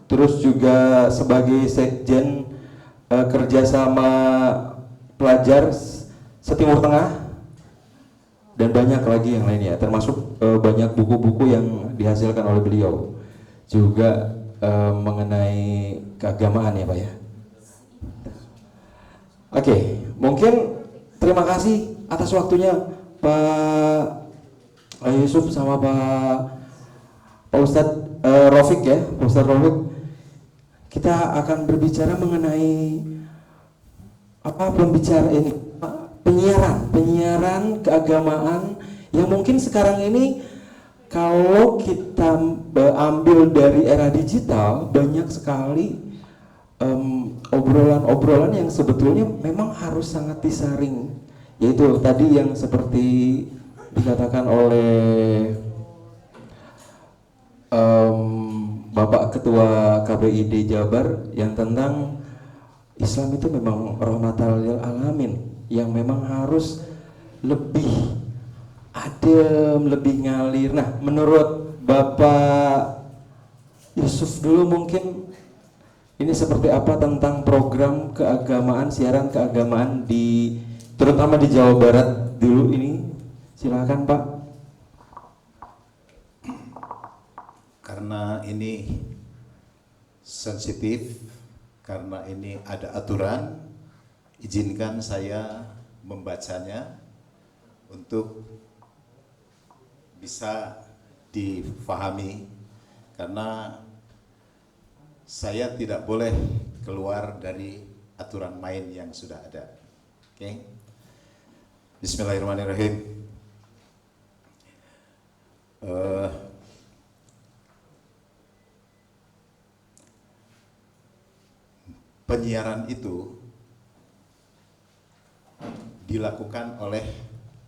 terus juga sebagai Sekjen kerjasama pelajar setimur Tengah, dan banyak lagi yang lainnya, termasuk banyak buku-buku yang dihasilkan oleh beliau juga mengenai keagamaan ya Pak ya. Oke, mungkin terima kasih atas waktunya Pak Yusuf sama Pak Ustadz Rafiq ya, Pak Ustadz Rafiq. Kita akan berbicara mengenai penyiaran keagamaan yang mungkin sekarang ini kalau kita ambil dari era digital, banyak sekali obrolan-obrolan yang sebetulnya memang harus sangat disaring, yaitu tadi yang seperti dikatakan oleh Bapak Ketua KPID Jabar yang tentang Islam itu memang rahmatan lil alamin, yang memang harus lebih adem, lebih ngalir. Nah, menurut Bapak Yusuf dulu mungkin ini seperti apa tentang program keagamaan, siaran keagamaan di terutama di Jawa Barat dulu ini? Silakan Pak. Karena ini sensitif, karena ini ada aturan, izinkan saya membacanya untuk bisa difahami, karena saya tidak boleh keluar dari aturan main yang sudah ada. Oke. Bismillahirrahmanirrahim. Penyiaran itu dilakukan oleh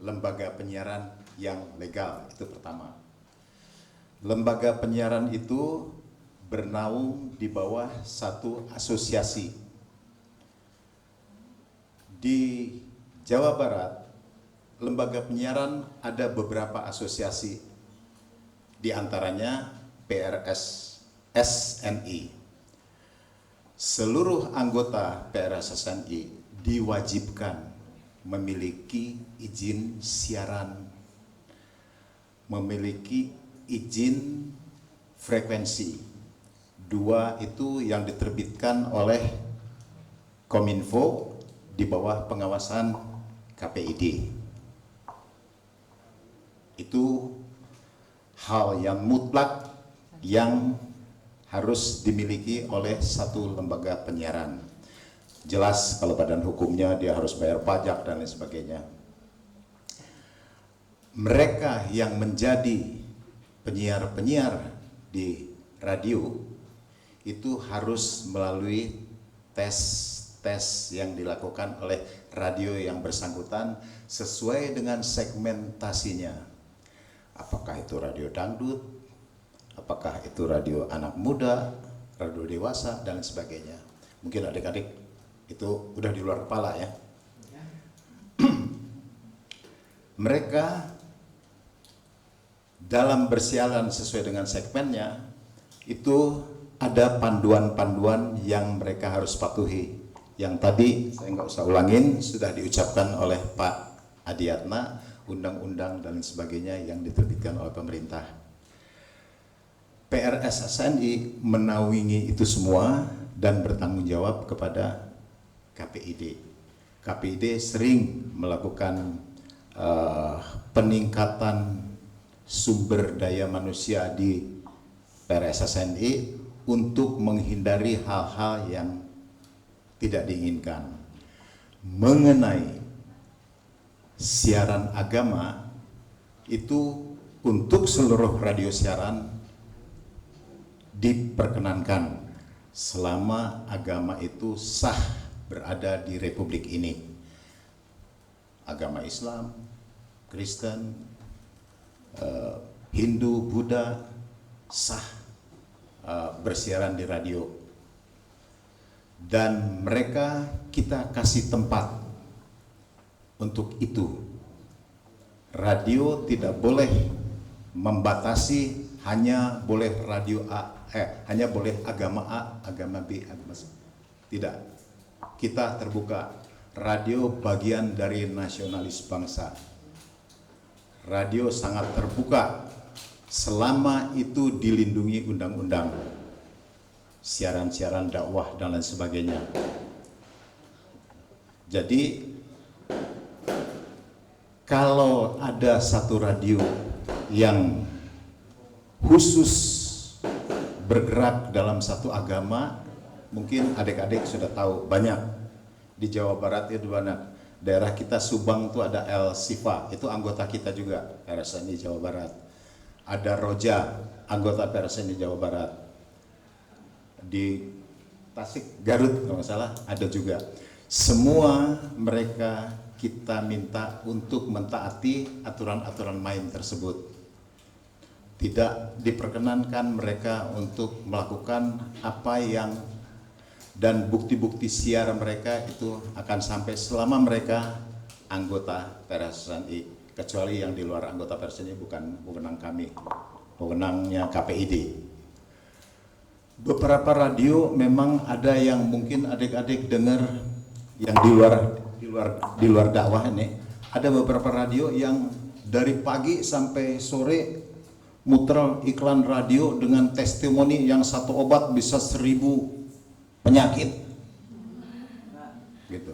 lembaga penyiaran yang legal, itu pertama. Lembaga penyiaran itu bernaung di bawah satu asosiasi. Di Jawa Barat, lembaga penyiaran ada beberapa asosiasi, di antaranya PRSSNI. Seluruh anggota PRSSNI diwajibkan memiliki izin siaran, memiliki izin frekuensi. Dua itu yang diterbitkan oleh Kominfo di bawah pengawasan KPID. Itu hal yang mutlak yang harus dimiliki oleh satu lembaga penyiaran. Jelas kalau badan hukumnya dia harus bayar pajak dan lain sebagainya. mereka yang menjadi penyiar-penyiar di radio itu harus melalui tes yang dilakukan oleh radio yang bersangkutan sesuai dengan segmentasinya. Apakah itu radio dangdut, apakah itu radio anak muda, radio dewasa, dan sebagainya. Mungkin adik-adik itu udah di luar kepala ya. Mereka dalam bersiaran sesuai dengan segmennya itu ada panduan-panduan yang mereka harus patuhi. Yang tadi saya nggak usah ulangin, sudah diucapkan oleh Pak Adiatna, undang-undang dan sebagainya yang diterbitkan oleh pemerintah. PRSSNI menaungi itu semua dan bertanggung jawab kepada KPID. KPID sering melakukan peningkatan sumber daya manusia di PRSSNI untuk menghindari hal-hal yang tidak diinginkan. Mengenai siaran agama itu untuk seluruh radio siaran diperkenankan selama agama itu sah berada di Republik ini. Agama Islam, Kristen, Hindu, Buddha sah bersiaran di radio. Dan mereka kita kasih tempat untuk itu. Radio tidak boleh membatasi hanya boleh radio A, hanya boleh agama A, agama B, agama C. Tidak. Kita terbuka. Radio bagian dari nasionalis bangsa. Radio sangat terbuka selama itu dilindungi undang-undang. Siaran-siaran dakwah dan lain sebagainya. Jadi kalau ada satu radio yang khusus bergerak dalam satu agama, mungkin adik-adik sudah tahu banyak. Di Jawa Barat itu banyak. Daerah kita Subang itu ada El Sifa, itu anggota kita juga PRSNI Jawa Barat. Ada Roja, anggota PRSNI Jawa Barat. Di Tasik, Garut kalau nggak salah ada juga. Semua mereka kita minta untuk mentaati aturan-aturan main tersebut. Tidak diperkenankan mereka untuk melakukan apa yang dan bukti-bukti siar mereka itu akan sampai selama mereka anggota PRSNI, kecuali yang di luar anggota PRSNI bukan wewenang kami, wewenangnya KPID. Beberapa radio memang ada yang mungkin adik-adik dengar yang di luar dakwah ini. Ada beberapa radio yang dari pagi sampai sore muter iklan radio dengan testimoni yang satu obat bisa 1000 penyakit gitu.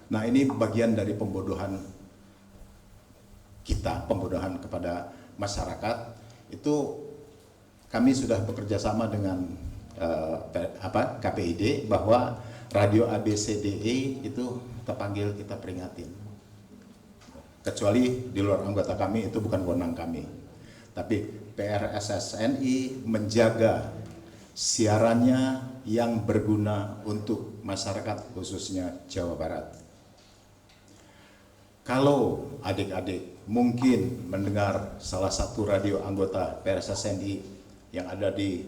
Nah, ini bagian dari pembodohan kita, pembodohan kepada masyarakat. Itu kami sudah bekerja sama dengan KPID bahwa radio ABCDE itu terpanggil kita peringatin. Kecuali di luar anggota kami itu bukan wewenang kami. Tapi PRSSNI menjaga siarannya yang berguna untuk masyarakat khususnya Jawa Barat. Kalau adik-adik mungkin mendengar salah satu radio anggota PRSSNI yang ada di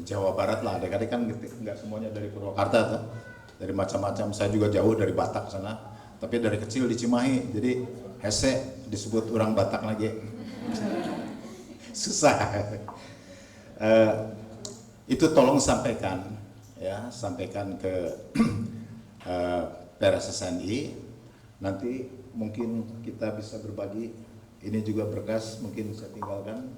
Jawa Barat lah, adik-adik kan nggak semuanya dari Purwakarta tuh, dari macam-macam. Saya juga jauh dari Batak sana, tapi dari kecil di Cimahi, jadi hese disebut orang Batak lagi. Susah. Itu tolong sampaikan ya, sampaikan ke PRSSNI. Nanti mungkin kita bisa berbagi. Ini juga berkas, mungkin saya tinggalkan.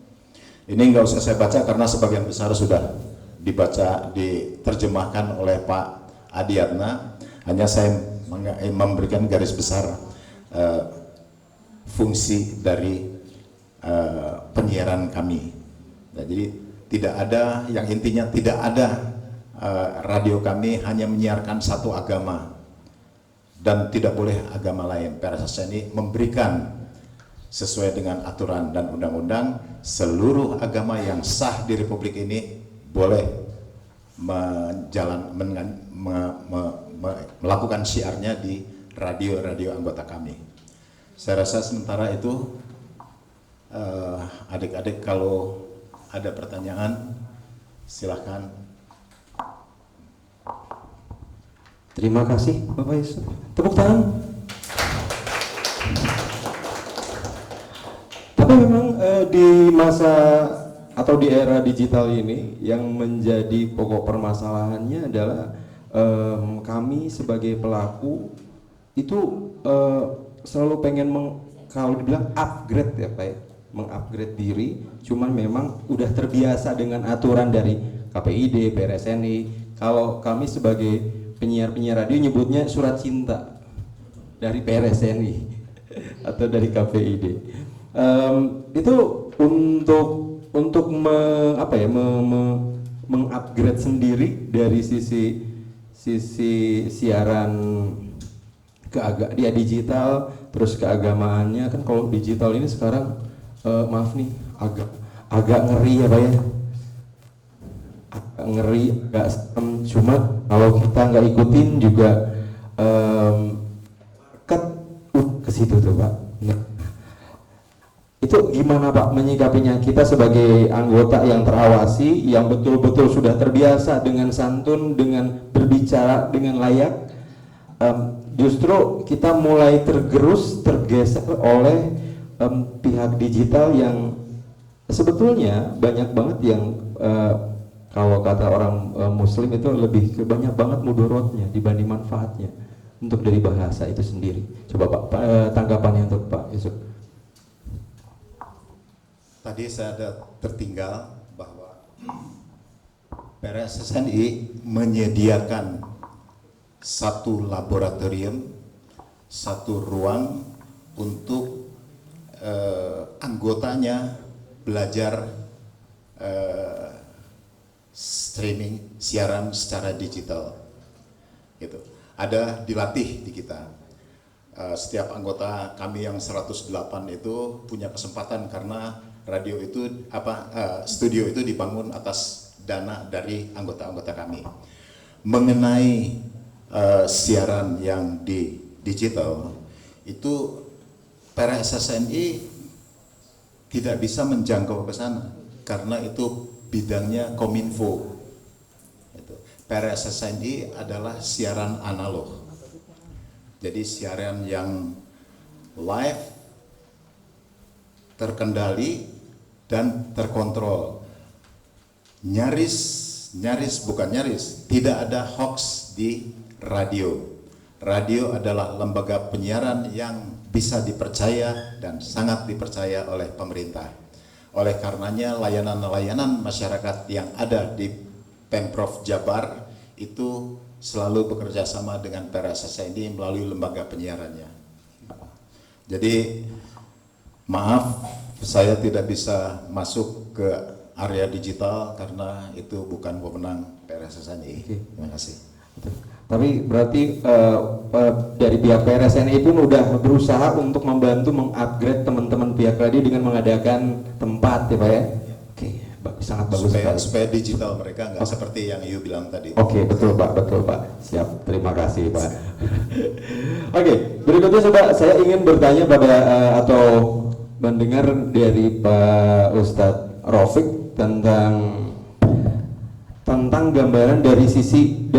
Ini nggak usah saya baca karena sebagian besar sudah dibaca, diterjemahkan oleh Pak Adiatna. Hanya saya memberikan garis besar fungsi dari penyiaran kami. Nah, jadi tidak ada, yang intinya tidak ada radio kami hanya menyiarkan satu agama. dan tidak boleh agama lain. PRSSNI memberikan sesuai dengan aturan dan undang-undang, seluruh agama yang sah di Republik ini boleh melakukan syiarnya di radio-radio anggota kami. Saya rasa sementara itu adik-adik kalau ada pertanyaan silahkan. Terima kasih Bapak Yusuf. Tepuk tangan. Tapi memang di masa atau di era digital ini yang menjadi pokok permasalahannya adalah kami sebagai pelaku itu selalu pengen kalau dibilang upgrade ya Pak ya, mengupgrade diri, cuman memang udah terbiasa dengan aturan dari KPID, PRSNI. Kalau kami sebagai penyiar radio nyebutnya surat cinta dari PRSNI atau dari KPID. Itu untuk mengupgrade sendiri dari sisi siaran dia digital, terus keagamaannya kan. Kalau digital ini sekarang maaf nih agak ngeri ya Pak ya, agak ngeri, agak serem. Cuma kalau kita nggak ikutin juga ke situ tuh Pak. Nah, itu gimana Pak menyikapinya, kita sebagai anggota yang terawasi, yang betul-betul sudah terbiasa dengan santun, dengan berbicara dengan layak, justru kita mulai tergeser oleh pihak digital yang sebetulnya banyak banget yang kalau kata orang muslim itu lebih banyak banget mudorotnya dibanding manfaatnya untuk dari bahasa itu sendiri. Coba Pak tanggapannya untuk Pak Yusuf. Tadi saya ada tertinggal bahwa PRSSNI menyediakan satu laboratorium, satu ruang untuk anggotanya belajar streaming, siaran secara digital. Gitu. Ada dilatih di kita. Setiap anggota kami yang 108 itu punya kesempatan karena radio itu studio itu dibangun atas dana dari anggota-anggota kami. Mengenai siaran yang di digital itu PRSSNI tidak bisa menjangkau ke sana karena itu bidangnya Kominfo. PRSSNI adalah siaran analog. Jadi siaran yang live, terkendali dan terkontrol. Tidak ada hoax di radio. Radio adalah lembaga penyiaran yang bisa dipercaya dan sangat dipercaya oleh pemerintah. Oleh karenanya layanan-layanan masyarakat yang ada di Pemprov Jabar itu selalu bekerja sama dengan PRSSNI melalui lembaga penyiarannya. Jadi maaf, saya tidak bisa masuk ke area digital karena itu bukan wewenang PRSSNI. Terima kasih. Tapi berarti dari pihak PRSNI pun udah berusaha untuk membantu mengupgrade teman-teman pihak radio dengan mengadakan tempat ya Pak ya? Oke, sangat bagus supaya digital mereka nggak seperti yang Yu bilang tadi. Oke, betul Pak. Siap, terima kasih Pak. Oke, berikutnya coba saya ingin bertanya pada atau mendengar dari Pak Ustadz Raufik tentang gambaran dari sisi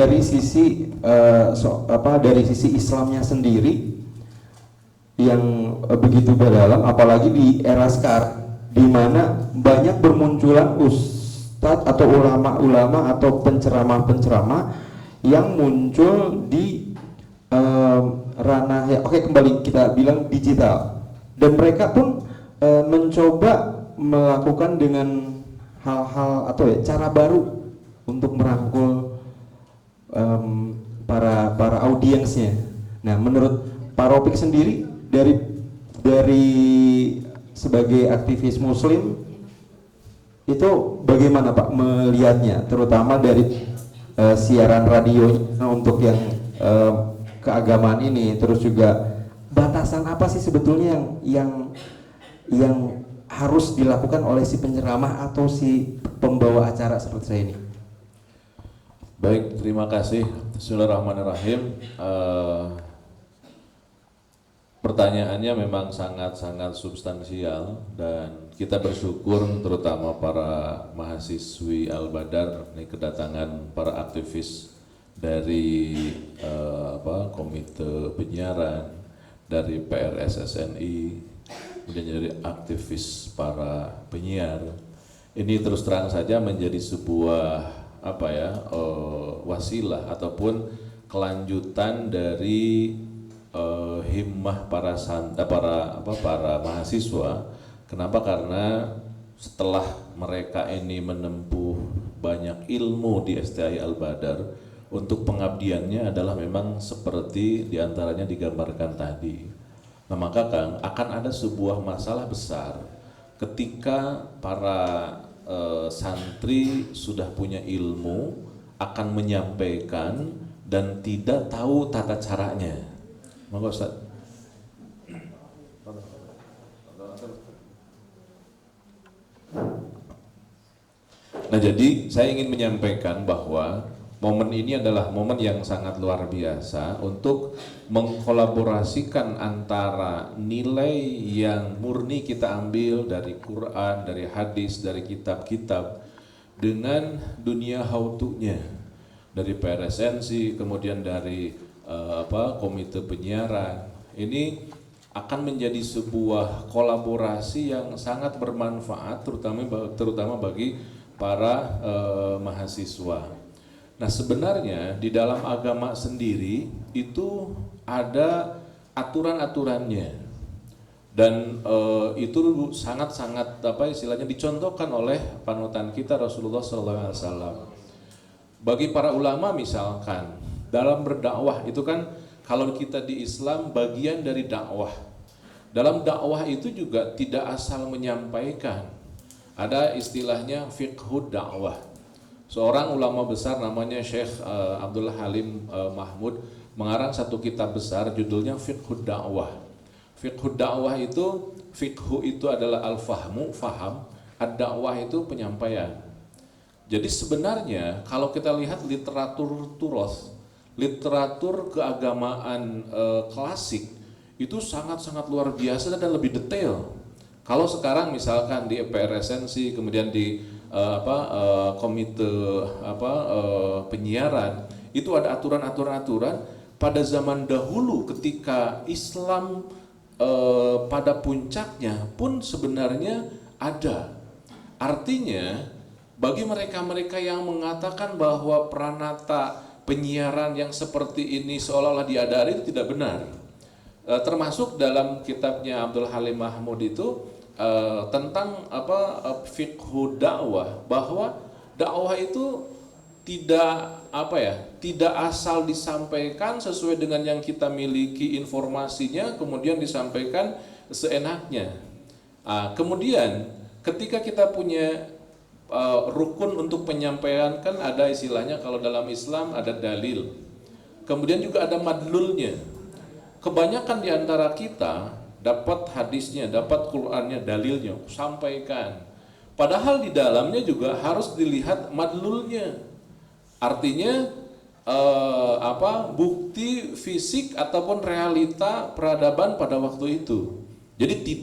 Islamnya sendiri yang begitu berdalam, apalagi di era sekarang di mana banyak bermunculan ustadz atau ulama-ulama atau penceramah-penceramah yang muncul di ranah kembali kita bilang digital, dan mereka pun mencoba melakukan dengan hal-hal atau cara baru untuk merangkul para audiensnya. Nah, menurut Pak Raufik sendiri dari sebagai aktivis Muslim itu bagaimana Pak melihatnya, terutama dari siaran radio untuk yang keagamaan ini, terus juga batasan apa sih sebetulnya yang harus dilakukan oleh si penceramah atau si pembawa acara seperti saya ini? Baik, terima kasih. Bismillahirrahmanirrahim. Pertanyaannya memang sangat-sangat substansial dan kita bersyukur terutama para mahasiswi Al-Badar ini kedatangan para aktivis dari komite penyiaran, dari PRSSNI, kemudian dari aktivis para penyiar. Ini terus terang saja menjadi sebuah wasilah ataupun kelanjutan dari himmah para mahasiswa. Kenapa? Karena setelah mereka ini menempuh banyak ilmu di STI Al-Badar, untuk pengabdiannya adalah memang seperti diantaranya digambarkan tadi. Nah, maka Kang, akan ada sebuah masalah besar ketika para santri sudah punya ilmu, akan menyampaikan dan tidak tahu tata caranya. Monggo Ustaz. Nah, jadi saya ingin menyampaikan bahwa momen ini adalah momen yang sangat luar biasa untuk mengkolaborasikan antara nilai yang murni kita ambil dari Quran, dari hadis, dari kitab-kitab dengan dunia how-to-nya, dari PRSNC, kemudian dari komite penyiaran. Ini akan menjadi sebuah kolaborasi yang sangat bermanfaat terutama bagi para mahasiswa. Nah, sebenarnya di dalam agama sendiri itu ada aturan-aturannya dan itu sangat-sangat dicontohkan oleh panutan kita Rasulullah SAW. Bagi para ulama misalkan dalam berdakwah itu kan, kalau kita di Islam bagian dari dakwah. Dalam dakwah itu juga tidak asal menyampaikan. Ada istilahnya fiqhud dakwah. Seorang ulama besar namanya Syekh Abdul Halim Mahmud mengarang satu kitab besar judulnya Fiqhud Dakwah. Fiqhud Dakwah itu, fiqhu itu adalah al-fahmu, faham, ad-dakwah itu penyampaian. Jadi sebenarnya kalau kita lihat literatur turos, literatur keagamaan klasik itu sangat-sangat luar biasa dan lebih detail. Kalau sekarang misalkan di PRSNC, kemudian di komite penyiaran, itu ada aturan-aturan pada zaman dahulu ketika Islam pada puncaknya pun sebenarnya ada. Artinya bagi mereka-mereka yang mengatakan bahwa Pranata penyiaran yang seperti ini seolah-olah diadari itu tidak benar. Termasuk dalam kitabnya Abdul Halim Mahmud itu tentang fiqhu dakwah, bahwa dakwah itu tidak asal disampaikan sesuai dengan yang kita miliki informasinya kemudian disampaikan seenaknya. Kemudian ketika kita punya rukun untuk penyampaian, kan ada istilahnya kalau dalam Islam ada dalil, kemudian juga ada madlulnya. Kebanyakan di antara kita dapat hadisnya, dapat Qur'annya, dalilnya, sampaikan. Padahal di dalamnya juga harus dilihat madlulnya. Artinya bukti fisik ataupun realita peradaban pada waktu itu. Jadi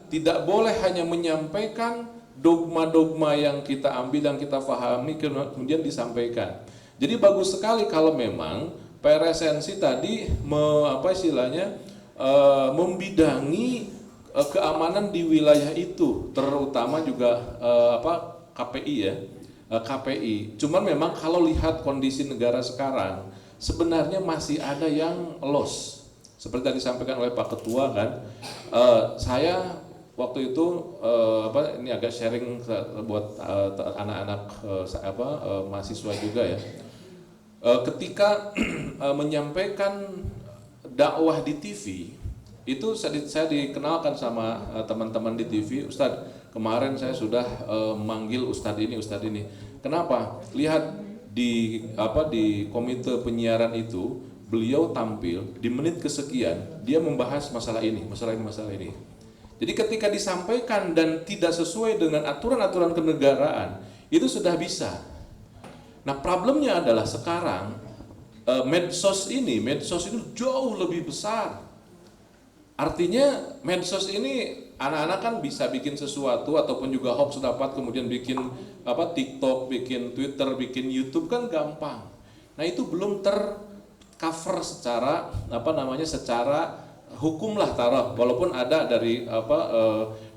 tidak boleh hanya menyampaikan dogma-dogma yang kita ambil, yang kita pahami kemudian disampaikan. Jadi bagus sekali kalau memang PRSNC tadi membidangi keamanan di wilayah itu, terutama juga KPI ya. KPI. Cuman memang kalau lihat kondisi negara sekarang sebenarnya masih ada yang loss. Seperti tadi disampaikan oleh Pak Ketua kan. Saya waktu itu ini agak sharing buat anak-anak mahasiswa juga ya. Ketika menyampaikan dakwah di TV itu saya dikenalkan sama teman-teman di TV, Ustadz kemarin saya sudah manggil Ustadz ini. Kenapa? Lihat di komite penyiaran itu beliau tampil di menit kesekian, dia membahas masalah ini, masalah ini, masalah ini. Jadi ketika disampaikan dan tidak sesuai dengan aturan-aturan kenegaraan, itu sudah bisa. Nah, problemnya adalah sekarang medsos ini jauh lebih besar. Artinya medsos ini anak-anak kan bisa bikin sesuatu ataupun juga hoax dapat, kemudian bikin TikTok, bikin Twitter, bikin YouTube kan gampang. Nah, itu belum tercover secara secara hukum lah taruh, walaupun ada dari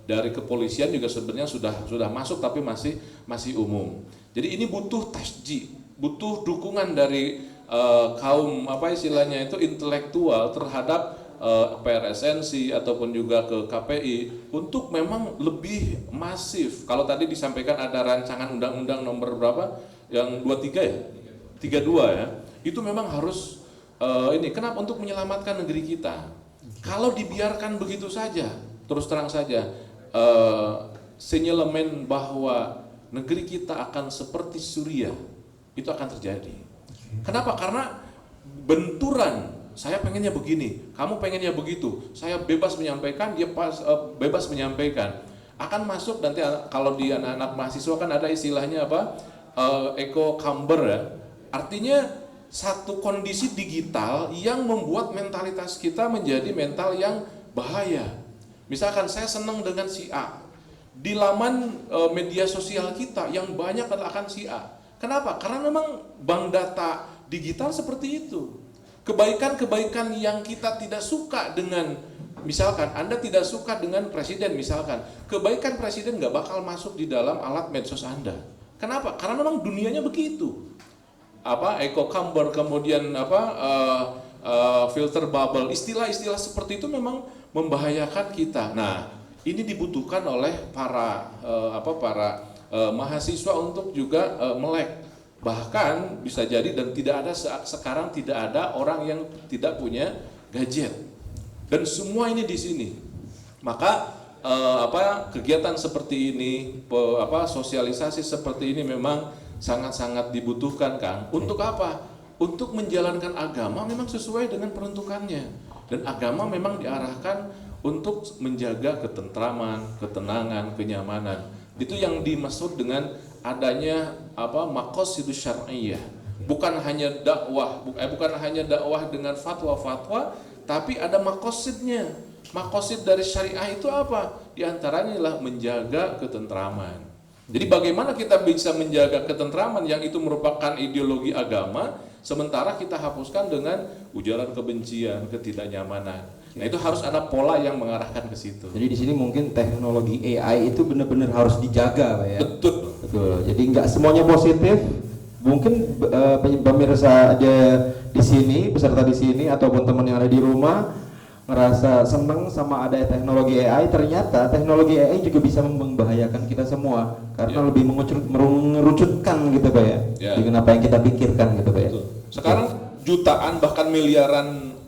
dari kepolisian juga sebenarnya sudah masuk tapi masih umum. Jadi ini butuh tasjih, butuh dukungan dari kaum istilahnya itu intelektual terhadap PRSNC ataupun juga ke KPI untuk memang lebih masif. Kalau tadi disampaikan ada rancangan undang-undang nomor berapa? Yang 23 ya? 32 ya. Itu memang harus kenapa? Untuk menyelamatkan negeri kita. Kalau dibiarkan begitu saja, terus terang saja sinyalemen bahwa negeri kita akan seperti Suriah itu akan terjadi. Kenapa? Karena benturan, saya pengennya begini, kamu pengennya begitu, saya bebas menyampaikan, dia bebas menyampaikan, akan masuk nanti kalau di anak-anak mahasiswa kan ada istilahnya echo chamber ya, artinya satu kondisi digital yang membuat mentalitas kita menjadi mental yang bahaya. Misalkan saya senang dengan si A, di laman media sosial kita yang banyak akan si A. Kenapa? Karena memang bank data digital seperti itu. Kebaikan-kebaikan yang kita tidak suka dengan, misalkan Anda tidak suka dengan presiden misalkan, kebaikan presiden nggak bakal masuk di dalam alat medsos Anda. Kenapa? Karena memang dunianya begitu. Echo chamber, kemudian filter bubble, istilah-istilah seperti itu memang membahayakan kita. Nah, ini dibutuhkan oleh para mahasiswa untuk juga melek. Bahkan bisa jadi dan sekarang tidak ada orang yang tidak punya gadget. Dan semua ini di sini. Maka kegiatan seperti ini, sosialisasi seperti ini memang sangat-sangat dibutuhkan, Kang. Untuk apa? Untuk menjalankan agama memang sesuai dengan peruntukannya. Dan agama memang diarahkan untuk menjaga ketentraman, ketenangan, kenyamanan. Itu yang dimaksud dengan adanya maqasidus syar'iyyah. Bukan hanya dakwah, bukan hanya dakwah dengan fatwa-fatwa, tapi ada maqasidnya. Maqasid dari syariah itu apa? Di antaranya adalah menjaga ketentraman. Jadi bagaimana kita bisa menjaga ketentraman yang itu merupakan ideologi agama, sementara kita hapuskan dengan ujaran kebencian, ketidaknyamanan. Nah, itu harus ada pola yang mengarahkan ke situ. Jadi di sini mungkin teknologi AI itu benar-benar harus dijaga, Pak ya. Betul. Jadi nggak semuanya positif. Mungkin pemirsa ada di sini, peserta di sini ataupun teman yang ada di rumah ngerasa seneng sama ada teknologi AI, ternyata teknologi AI juga bisa membahayakan kita semua karena lebih mengerucutkan gitu Pak ya, dengan apa yang kita pikirkan gitu Pak ya. Sekarang jutaan bahkan miliaran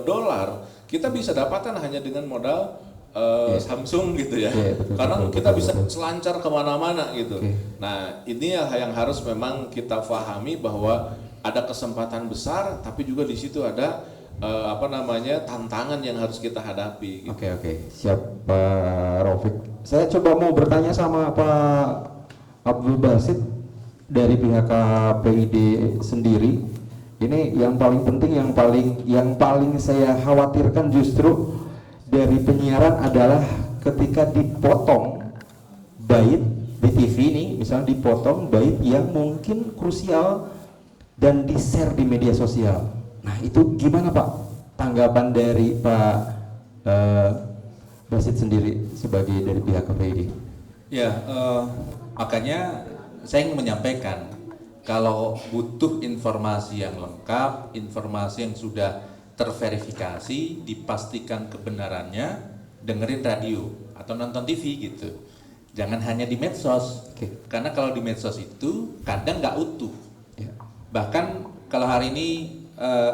dolar kita bisa dapatkan hanya dengan modal Samsung gitu ya, karena kita bisa selancar kemana-mana gitu. Nah, ini yang harus memang kita pahami bahwa ada kesempatan besar, tapi juga di situ ada tantangan yang harus kita hadapi. Oke, siap Pak Raufik. Saya coba mau bertanya sama Pak Abdul Basit dari pihak KPID sendiri. Ini yang paling penting, yang paling saya khawatirkan justru dari penyiaran adalah ketika dipotong bait di TV ini, misalnya dipotong bait yang mungkin krusial dan di-share di media sosial. Nah, itu gimana Pak tanggapan dari Pak Basit sendiri sebagai dari pihak KPID? Ya, makanya saya ingin menyampaikan kalau butuh informasi yang lengkap, informasi yang sudah terverifikasi, dipastikan kebenarannya, dengerin radio atau nonton TV gitu. Jangan hanya di medsos, karena kalau di medsos itu kadang nggak utuh. Bahkan kalau hari ini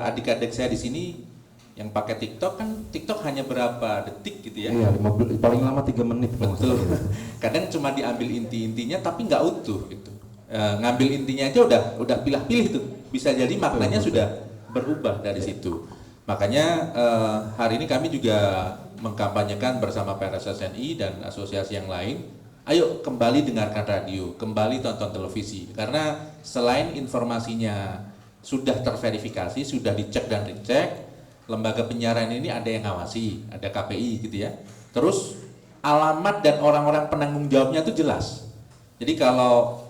adik-adik saya di sini yang pakai TikTok kan TikTok hanya berapa detik gitu ya? Iya, paling lama 3 menit. Betul. Kadang cuma diambil inti-intinya tapi nggak utuh gitu. Ngambil intinya aja udah pilih-pilih tuh. Bisa jadi maknanya sudah berubah dari situ. Makanya hari ini kami juga mengkampanyekan bersama PRSSNI dan asosiasi yang lain, ayo kembali dengarkan radio, kembali tonton televisi. Karena selain informasinya sudah terverifikasi, sudah dicek dan dicek, lembaga penyiaran ini ada yang ngawasi, ada KPI gitu ya. Terus alamat dan orang-orang penanggung jawabnya itu jelas. Jadi kalau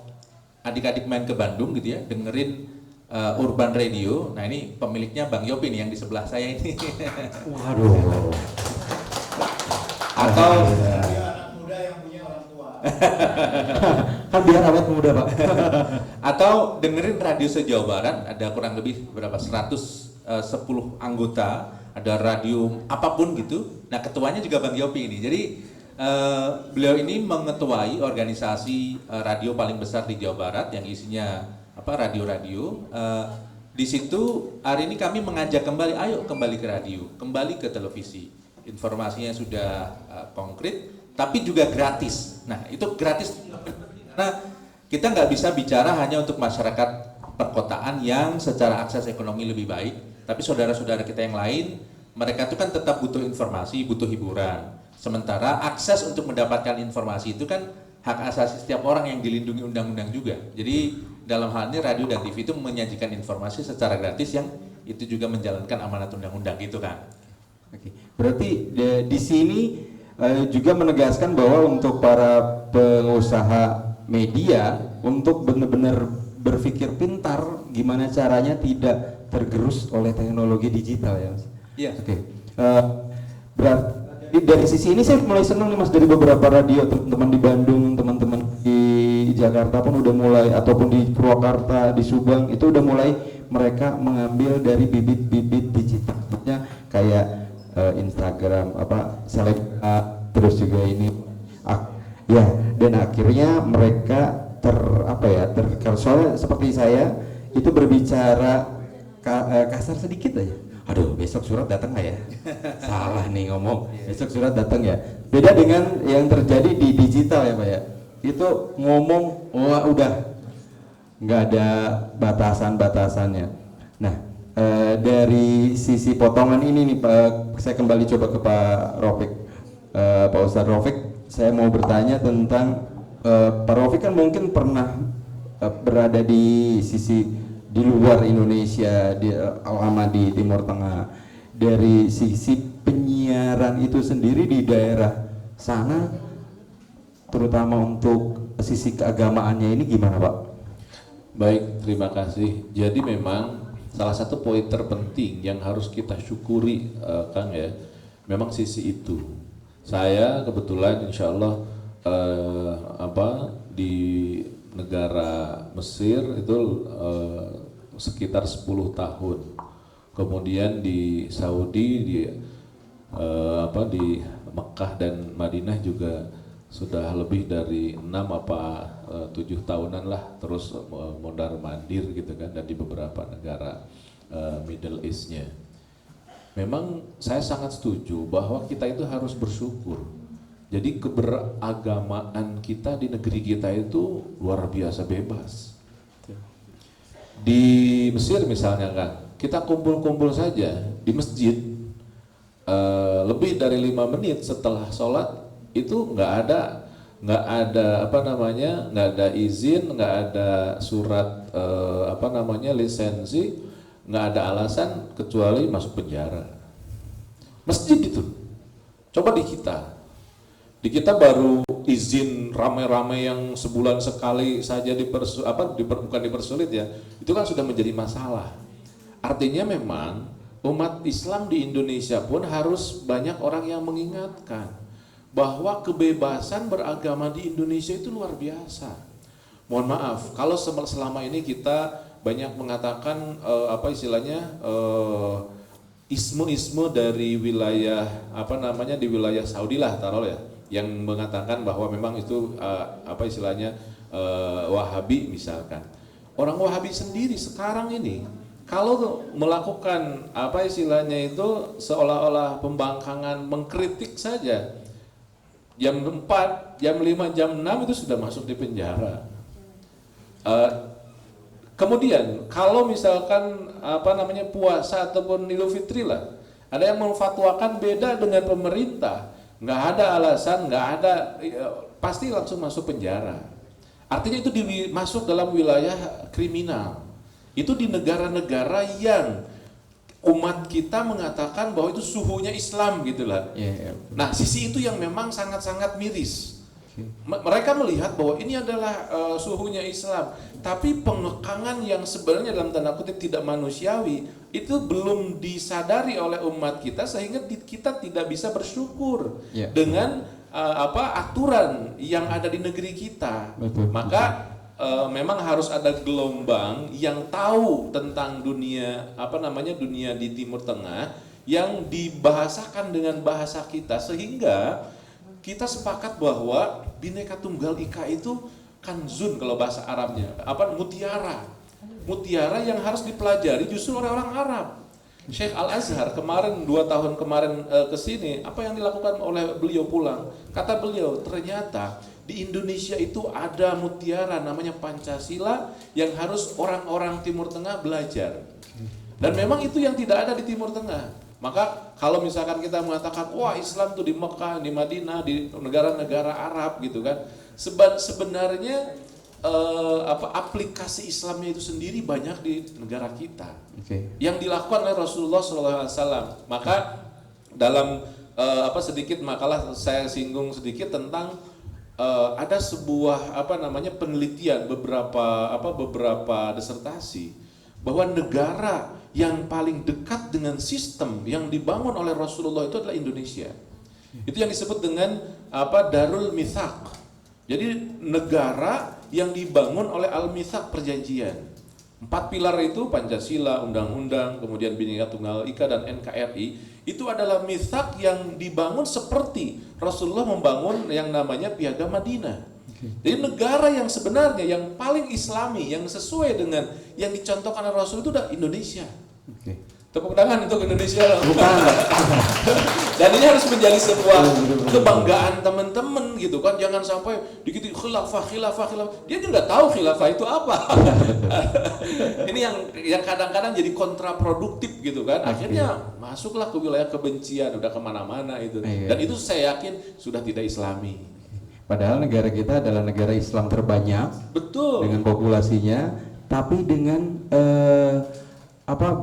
adik-adik main ke Bandung gitu ya, dengerin Urban Radio, nah ini pemiliknya Bang Yopi nih yang di sebelah saya ini. Waduh. Atau Kan biar awet muda Pak. atau dengerin radio se-Jawa Barat, ada kurang lebih berapa 110 anggota, ada radio apapun gitu. Nah ketuanya juga Bang Yopi ini. Jadi beliau ini mengetuai organisasi radio paling besar di Jawa Barat yang isinya radio-radio. Di situ hari ini kami mengajak kembali, ayo kembali ke radio, kembali ke televisi. Informasinya sudah konkret, tapi juga gratis. Nah itu gratis karena kita nggak bisa bicara hanya untuk masyarakat perkotaan yang secara akses ekonomi lebih baik, tapi saudara-saudara kita yang lain, mereka itu kan tetap butuh informasi, butuh hiburan. Sementara akses untuk mendapatkan informasi itu kan hak asasi setiap orang yang dilindungi undang-undang juga. Jadi dalam hal ini radio dan TV itu menyajikan informasi secara gratis yang itu juga menjalankan amanat undang-undang gitu kan. Oke. Berarti di sini juga menegaskan bahwa untuk para pengusaha media untuk benar-benar berpikir pintar gimana caranya tidak tergerus oleh teknologi digital ya Mas. Iya. Oke. Berarti dari sisi ini saya mulai senang nih Mas, dari beberapa radio teman-teman di Bandung, teman-teman di Jakarta pun udah mulai, ataupun di Purwakarta, di Subang itu udah mulai mereka mengambil dari bibit-bibit digital. Maksudnya kayak Instagram selebgram, terus juga ini ya, dan akhirnya mereka soalnya seperti saya itu berbicara kasar sedikit aja, aduh besok surat datang nggak ya, salah nih ngomong, besok surat datang ya. Beda dengan yang terjadi di digital ya Pak ya, itu ngomong udah nggak ada batasan-batasannya. Nah dari sisi potongan ini nih Pak, saya kembali coba ke Pak Raufik. Pak Ustadz Raufik, saya mau bertanya tentang Pak Raufik kan mungkin pernah berada di sisi di luar Indonesia, lama di Timur Tengah. Dari sisi penyiaran itu sendiri di daerah sana, terutama untuk sisi keagamaannya ini gimana Pak? Baik, terima kasih. Jadi memang salah satu poin terpenting yang harus kita syukuri Kang ya, memang sisi itu. Saya kebetulan insya Allah di negara Mesir itu sekitar 10 tahun. Kemudian di Saudi, di Mekah dan Madinah juga sudah lebih dari 6-7 tahunan lah, terus mondar mandir gitu kan, dan di beberapa negara Middle East-nya. Memang saya sangat setuju bahwa kita itu harus bersyukur. Jadi keberagamaan kita di negeri kita itu luar biasa bebas. Di Mesir misalnya kan, kita kumpul-kumpul saja di masjid, lebih dari 5 menit setelah sholat itu nggak ada izin, nggak ada surat lisensi, nggak ada alasan kecuali masuk penjara. Masjid itu, coba di kita baru izin rame-rame yang sebulan sekali saja bukan dipersulit ya, itu kan sudah menjadi masalah. Artinya memang umat Islam di Indonesia pun harus banyak orang yang mengingatkan bahwa kebebasan beragama di Indonesia itu luar biasa. Mohon maaf kalau selama ini kita banyak mengatakan isme-isme dari wilayah di wilayah Saudi lah taruh ya, yang mengatakan bahwa memang itu Wahabi misalkan. Orang Wahabi sendiri sekarang ini kalau melakukan seolah-olah pembangkangan, mengkritik saja, jam 4, jam 5, jam 6 itu sudah masuk di penjara. Kemudian kalau misalkan puasa ataupun Idul Fitri lah, ada yang memfatwakan beda dengan pemerintah, nggak ada alasan, nggak ada, pasti langsung masuk penjara. Artinya itu masuk dalam wilayah kriminal. Itu di negara-negara yang umat kita mengatakan bahwa itu suhunya Islam gitulah. Nah, sisi itu yang memang sangat-sangat miris. Mereka melihat bahwa ini adalah suhunya Islam, tapi pengekangan yang sebenarnya dalam tanda kutip tidak manusiawi itu belum disadari oleh umat kita, sehingga kita tidak bisa bersyukur dengan aturan yang ada di negeri kita. Maka memang harus ada gelombang yang tahu tentang dunia dunia di Timur Tengah yang dibahasakan dengan bahasa kita, sehingga kita sepakat bahwa Bhinneka Tunggal Ika itu kanzun kalau bahasa Arabnya, mutiara yang harus dipelajari justru oleh orang Arab. Syekh Al-Azhar kemarin 2 tahun kemarin kesini, apa yang dilakukan oleh beliau pulang? Kata beliau, ternyata di Indonesia itu ada mutiara namanya Pancasila yang harus orang-orang Timur Tengah belajar. Dan memang itu yang tidak ada di Timur Tengah. Maka kalau misalkan kita mengatakan wah Islam tuh di Mekah, di Madinah, di negara-negara Arab gitu kan, sebenarnya aplikasi Islamnya itu sendiri banyak di negara kita. Yang dilakukan oleh Rasulullah SAW. Maka dalam sedikit makalah saya singgung sedikit tentang ada sebuah penelitian beberapa disertasi bahwa negara yang paling dekat dengan sistem yang dibangun oleh Rasulullah itu adalah Indonesia. Itu yang disebut dengan Darul Mitsaq. Jadi negara yang dibangun oleh Al-Mitsaq, perjanjian. 4 pilar itu Pancasila, Undang-Undang, kemudian Bhinneka Tunggal Ika dan NKRI, itu adalah mitsaq yang dibangun seperti Rasulullah membangun yang namanya Piagam Madinah. Jadi negara yang sebenarnya yang paling Islami, yang sesuai dengan yang dicontohkan oleh Rasul itu udah Indonesia. Tepuk tangan untuk Indonesia. Dan ini harus menjadi sebuah kebanggaan teman-teman gitu kan. Jangan sampai dikit khilafah. Dia juga nggak tahu khilafah itu apa. Ini yang kadang-kadang jadi kontraproduktif gitu kan. Akhirnya masuklah ke wilayah kebencian, udah kemana-mana itu. Dan itu saya yakin sudah tidak Islami. Padahal negara kita adalah negara Islam terbanyak, betul, dengan populasinya, tapi dengan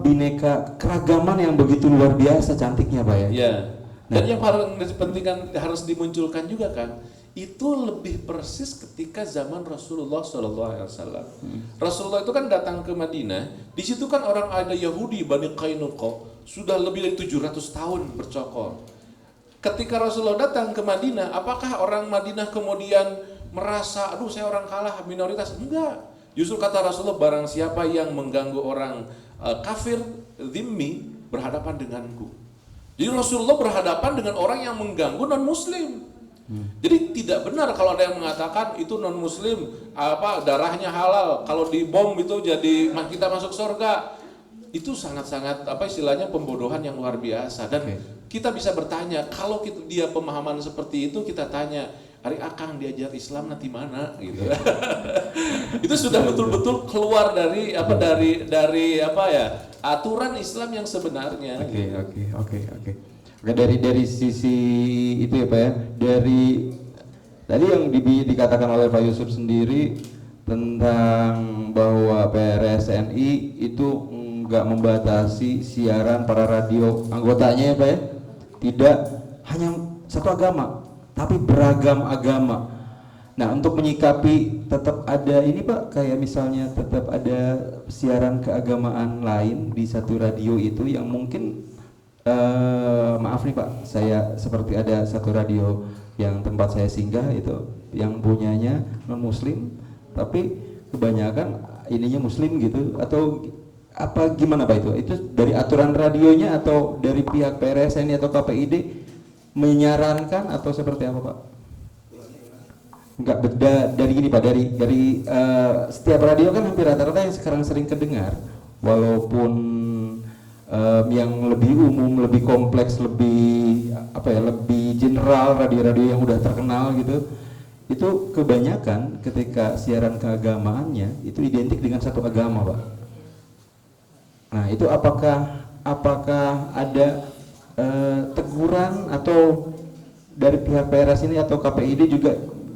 bineka keragaman yang begitu luar biasa cantiknya, Pak ya. Iya. Dan yang paling penting harus dimunculkan juga kan, itu lebih persis ketika zaman Rasulullah SAW. Rasulullah itu kan datang ke Madinah, di situ kan orang ada Yahudi Bani Qainuqa sudah lebih dari 700 tahun bercokol. Ketika Rasulullah datang ke Madinah, apakah orang Madinah kemudian merasa, aduh saya orang kalah, minoritas? Enggak. Justru kata Rasulullah, barang siapa yang mengganggu orang kafir, dhimmi, berhadapan denganku. Jadi Rasulullah berhadapan dengan orang yang mengganggu non-muslim. Jadi tidak benar kalau ada yang mengatakan itu non-muslim, darahnya halal, kalau dibom itu jadi kita masuk surga. Itu sangat-sangat istilahnya pembodohan yang luar biasa. Dan kita bisa bertanya, kalau dia pemahaman seperti itu, kita tanya, hari akang diajar Islam nanti mana gitu. Itu sudah betul-betul keluar dari aturan Islam yang sebenarnya. Oke. Dari sisi itu ya Pak ya, dari tadi yang dikatakan oleh Pak Yusuf sendiri tentang bahwa PRSNI itu nggak membatasi siaran para radio anggotanya ya Pak ya, tidak hanya satu agama tapi beragam agama. Nah, untuk menyikapi tetap ada ini Pak, kayak misalnya tetap ada siaran keagamaan lain di satu radio itu yang mungkin maaf nih Pak, saya seperti ada satu radio yang tempat saya singgah itu yang punyanya non muslim tapi kebanyakan ininya muslim gitu, atau apa gimana Pak itu? Itu dari aturan radionya atau dari pihak PRSNI atau KPID menyarankan atau seperti apa Pak? Enggak, beda dari gini Pak, dari setiap radio kan hampir rata-rata yang sekarang sering kedengar, walaupun yang lebih umum, lebih kompleks, lebih lebih general, radio-radio yang udah terkenal gitu, itu kebanyakan ketika siaran keagamaannya itu identik dengan satu agama, Pak. Nah, itu apakah ada teguran atau dari pihak PRS ini atau KPID juga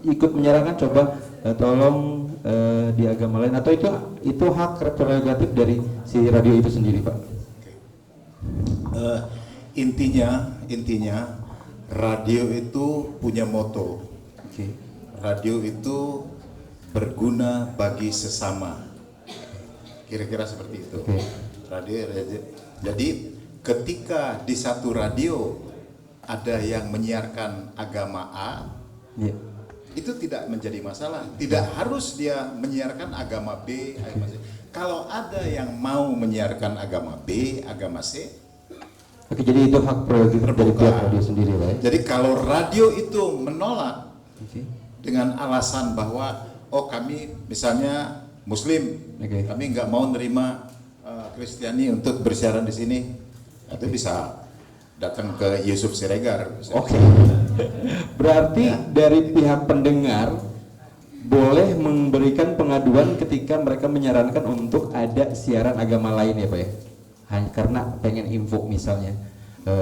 ikut menyarankan coba tolong di agama lain, atau itu hak prerogatif dari si radio itu sendiri, Pak? Intinya radio itu punya moto. Radio itu berguna bagi sesama. Kira-kira seperti itu. Radio. Jadi ketika di satu radio ada yang menyiarkan agama A, itu tidak menjadi masalah. Tidak harus dia menyiarkan agama B, agama C. Kalau ada yang mau menyiarkan agama B, agama C, Oke, jadi itu hak prerogatif dari pihak radio sendiri, Pak. Jadi kalau radio itu menolak dengan alasan bahwa kami misalnya Muslim, kami nggak mau nerima Kristiani untuk bersiaran di sini, itu bisa datang ke Yusuf Siregar. Berarti dari pihak pendengar boleh memberikan pengaduan ketika mereka menyarankan untuk ada siaran agama lain, ya, Pak, ya? Hanya karena pengen info misalnya,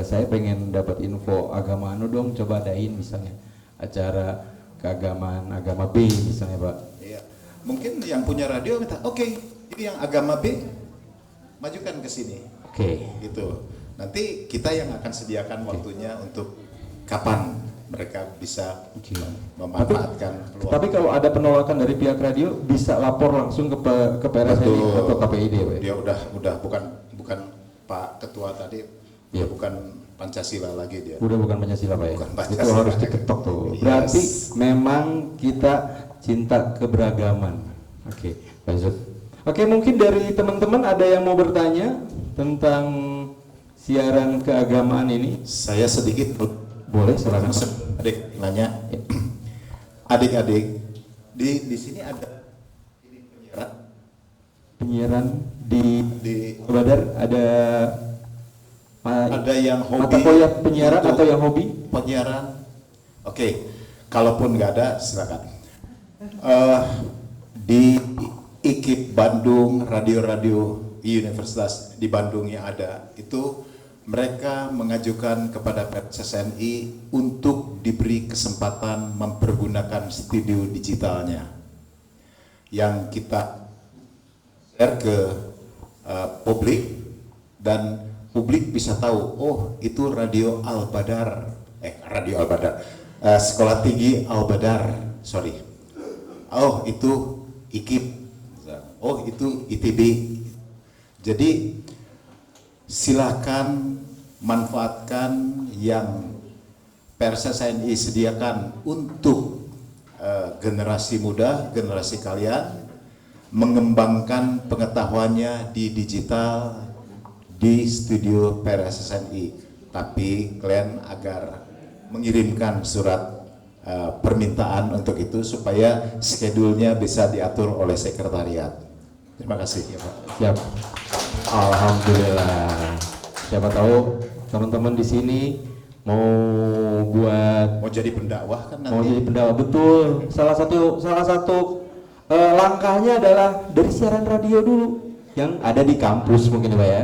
saya pengen dapat info agama anu dong, coba adain misalnya acara keagamaan agama B misalnya, Pak. Iya. Mungkin yang punya radio minta, ini yang agama B, majukan ke sini. Gitu. Nanti kita yang akan sediakan waktunya untuk kapan mereka bisa memanfaatkan peluang. Tapi kalau ada penolakan dari pihak radio bisa lapor langsung ke PRS atau KPID, Pak. Dia udah bukan Pak Ketua tadi, bukan Pancasila lagi dia. Udah bukan Pancasila, Pak, ya? Pancasila. Itu harus diketok tuh. Berarti memang kita cinta keberagaman. Lanjut. Mungkin dari teman-teman ada yang mau bertanya tentang siaran keagamaan ini? Saya sedikit boleh, silakan. Adik nanya. Adik-adik di sini ada penyiaran di Badar, ada yang hobi mata kuliah penyiaran atau yang hobi penyiaran. Kalaupun nggak ada silakan. Di IKIP Bandung, radio-radio universitas di Bandung yang ada itu mereka mengajukan kepada PSSNI untuk diberi kesempatan mempergunakan studio digitalnya yang kita share ke publik, dan publik bisa tahu, itu radio Al-Badar, Sekolah Tinggi Al-Badar, itu IKIP, itu ITB. Jadi silakan manfaatkan yang PSSNI sediakan untuk generasi muda, generasi kalian mengembangkan pengetahuannya di digital di studio PSSNI. Tapi kalian agar mengirimkan surat permintaan untuk itu supaya schedule-nya bisa diatur oleh sekretariat. Terima kasih, ya, Pak. Siap. Alhamdulillah. Siapa tahu teman-teman di sini mau jadi pendakwah kan nanti. Mau jadi pendakwah, betul. Salah satu langkahnya adalah dari siaran radio dulu yang ada di kampus mungkin, Pak, ya.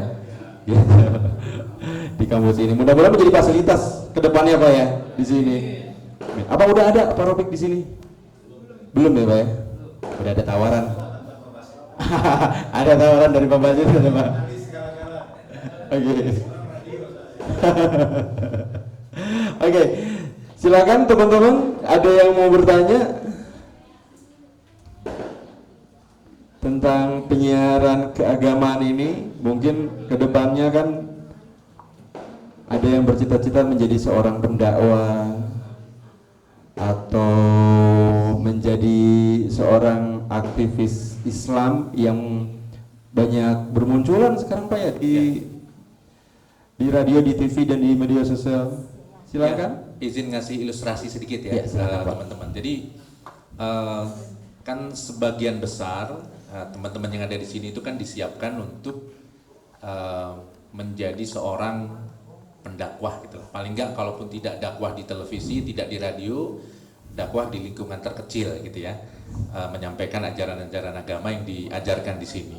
Di kampus ini mudah-mudahan menjadi fasilitas ke depannya, Pak, ya, di sini. Apa udah ada Pak Rofik di sini? Belum, ya, Pak, ya? Udah ada tawaran. Ada tawaran dari Pak Basir, Pak. Oke. Silakan teman-teman, ada yang mau bertanya tentang penyiaran keagamaan ini? Mungkin kedepannya kan ada yang bercita-cita menjadi seorang pendakwah atau menjadi seorang aktivis Islam yang banyak bermunculan sekarang, Pak, ya, di radio, di TV, dan di media sosial. Silakan. Izin ngasih ilustrasi sedikit ya, teman-teman. Jadi kan sebagian besar teman-teman yang ada di sini itu kan disiapkan untuk menjadi seorang pendakwah gitu. Paling enggak kalaupun tidak dakwah di televisi, tidak di radio, dakwah di lingkungan terkecil gitu ya, menyampaikan ajaran-ajaran agama yang diajarkan di sini.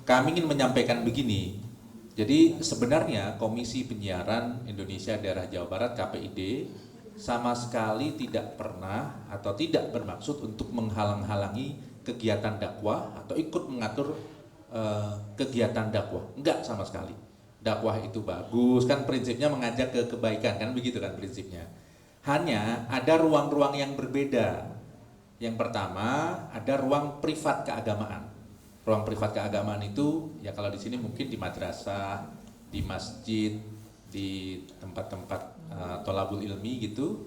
Kami ingin menyampaikan begini. Jadi sebenarnya Komisi Penyiaran Indonesia Daerah Jawa Barat KPID sama sekali tidak pernah atau tidak bermaksud untuk menghalang-halangi kegiatan dakwah atau ikut mengatur kegiatan dakwah. Enggak sama sekali. Dakwah itu bagus, kan prinsipnya mengajak ke kebaikan, kan begitu kan prinsipnya. Hanya ada ruang-ruang yang berbeda. Yang pertama, ada ruang privat keagamaan. Ruang privat keagamaan itu ya kalau di sini mungkin di madrasah, di masjid, di tempat-tempat tholabul ilmi gitu.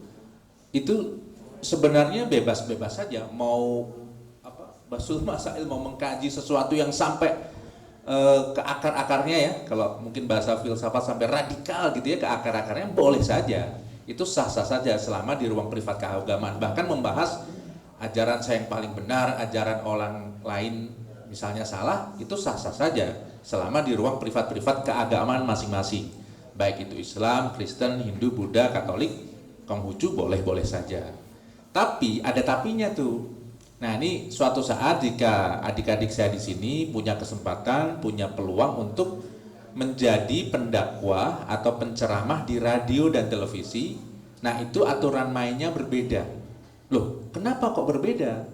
Itu sebenarnya bebas-bebas saja mau basul masail, mau mengkaji sesuatu yang sampai ke akar-akarnya ya, kalau mungkin bahasa filsafat sampai radikal gitu ya, ke akar-akarnya boleh saja, itu sah-sah saja selama di ruang privat keagamaan. Bahkan membahas ajaran saya yang paling benar, ajaran orang lain misalnya salah, itu sah-sah saja selama di ruang privat-privat keagamaan masing-masing, baik itu Islam, Kristen, Hindu, Buddha, Katolik, Konghucu, boleh-boleh saja. Tapi ada tapinya tuh. Nah, ini suatu saat jika adik-adik saya di sini punya kesempatan, punya peluang untuk menjadi pendakwah atau penceramah di radio dan televisi, nah itu aturan mainnya berbeda. Loh, kenapa kok berbeda?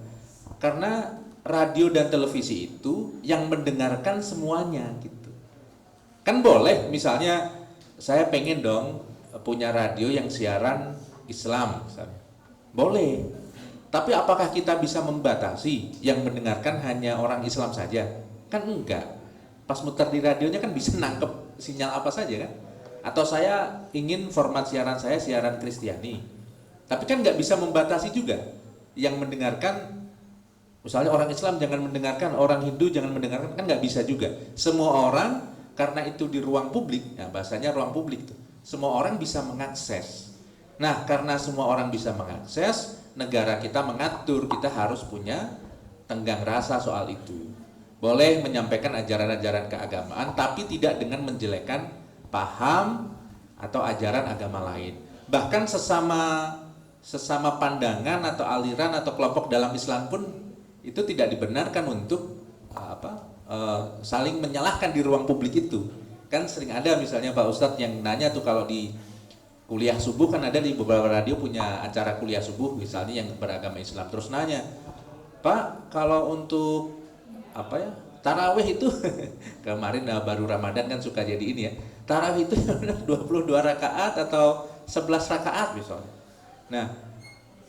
Karena radio dan televisi itu yang mendengarkan semuanya gitu. Kan boleh misalnya saya pengen dong punya radio yang siaran Islam misalnya. Boleh. Tapi apakah kita bisa membatasi yang mendengarkan hanya orang Islam saja? Kan enggak. Pas muter di radionya kan bisa nangkep sinyal apa saja kan? Atau saya ingin format siaran saya siaran Kristiani. Tapi kan nggak bisa membatasi juga yang mendengarkan. Misalnya orang Islam jangan mendengarkan, orang Hindu jangan mendengarkan, kan nggak bisa juga. Semua orang, karena itu di ruang publik, ya bahasanya ruang publik itu, semua orang bisa mengakses. Nah, karena semua orang bisa mengakses, negara kita mengatur, kita harus punya tenggang rasa soal itu. Boleh menyampaikan ajaran-ajaran keagamaan, tapi tidak dengan menjelekkan paham atau ajaran agama lain. Bahkan sesama pandangan atau aliran atau kelompok dalam Islam pun itu tidak dibenarkan untuk saling menyalahkan di ruang publik itu. Kan sering ada misalnya Pak Ustadz yang nanya tuh kalau di kuliah subuh, kan ada di beberapa radio punya acara kuliah subuh misalnya yang beragama Islam, terus nanya, Pak kalau untuk tarawih itu kemarin baru Ramadan kan suka jadi ini ya, tarawih itu 22 rakaat atau 11 rakaat misalnya. Nah,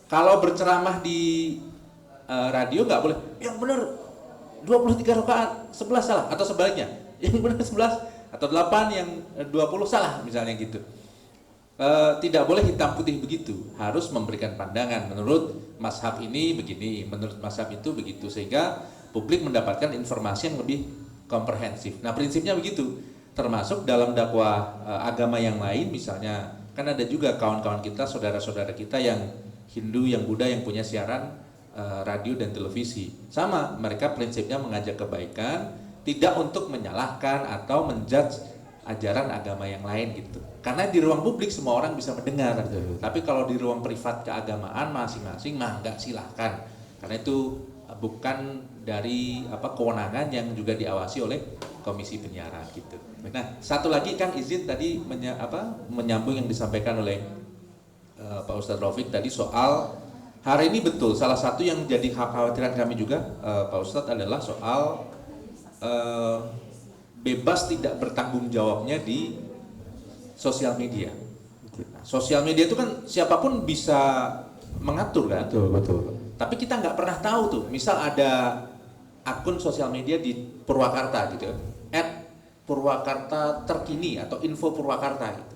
kalau berceramah di radio nggak boleh, yang benar 23 rakaat 11 salah, atau sebaliknya yang benar 11 atau 8 yang 20 salah misalnya gitu. Tidak boleh hitam putih begitu, harus memberikan pandangan menurut mazhab ini begini, menurut mazhab itu begitu, sehingga publik mendapatkan informasi yang lebih komprehensif. Nah, prinsipnya begitu, termasuk dalam dakwah agama yang lain. Misalnya kan ada juga kawan-kawan kita, saudara-saudara kita yang Hindu, yang Buddha, yang punya siaran radio dan televisi. Sama, mereka prinsipnya mengajak kebaikan, tidak untuk menyalahkan atau menjudge ajaran agama yang lain gitu. Karena di ruang publik semua orang bisa mendengar. Tapi kalau di ruang privat keagamaan masing-masing mah enggak, silahkan. Karena itu bukan dari kewenangan yang juga diawasi oleh Komisi Penyiaran gitu. Nah, satu lagi Kang izin tadi menyambung yang disampaikan oleh Pak Ustadz Raufik tadi soal hari ini. Betul, salah satu yang jadi kekhawatiran kami juga Pak Ustadz adalah soal bebas tidak bertanggung jawabnya di sosial media. Nah, sosial media itu kan siapapun bisa mengatur kan? Betul. Tapi kita nggak pernah tahu tuh, misal ada akun sosial media di Purwakarta gitu, @Purwakarta terkini atau info Purwakarta gitu.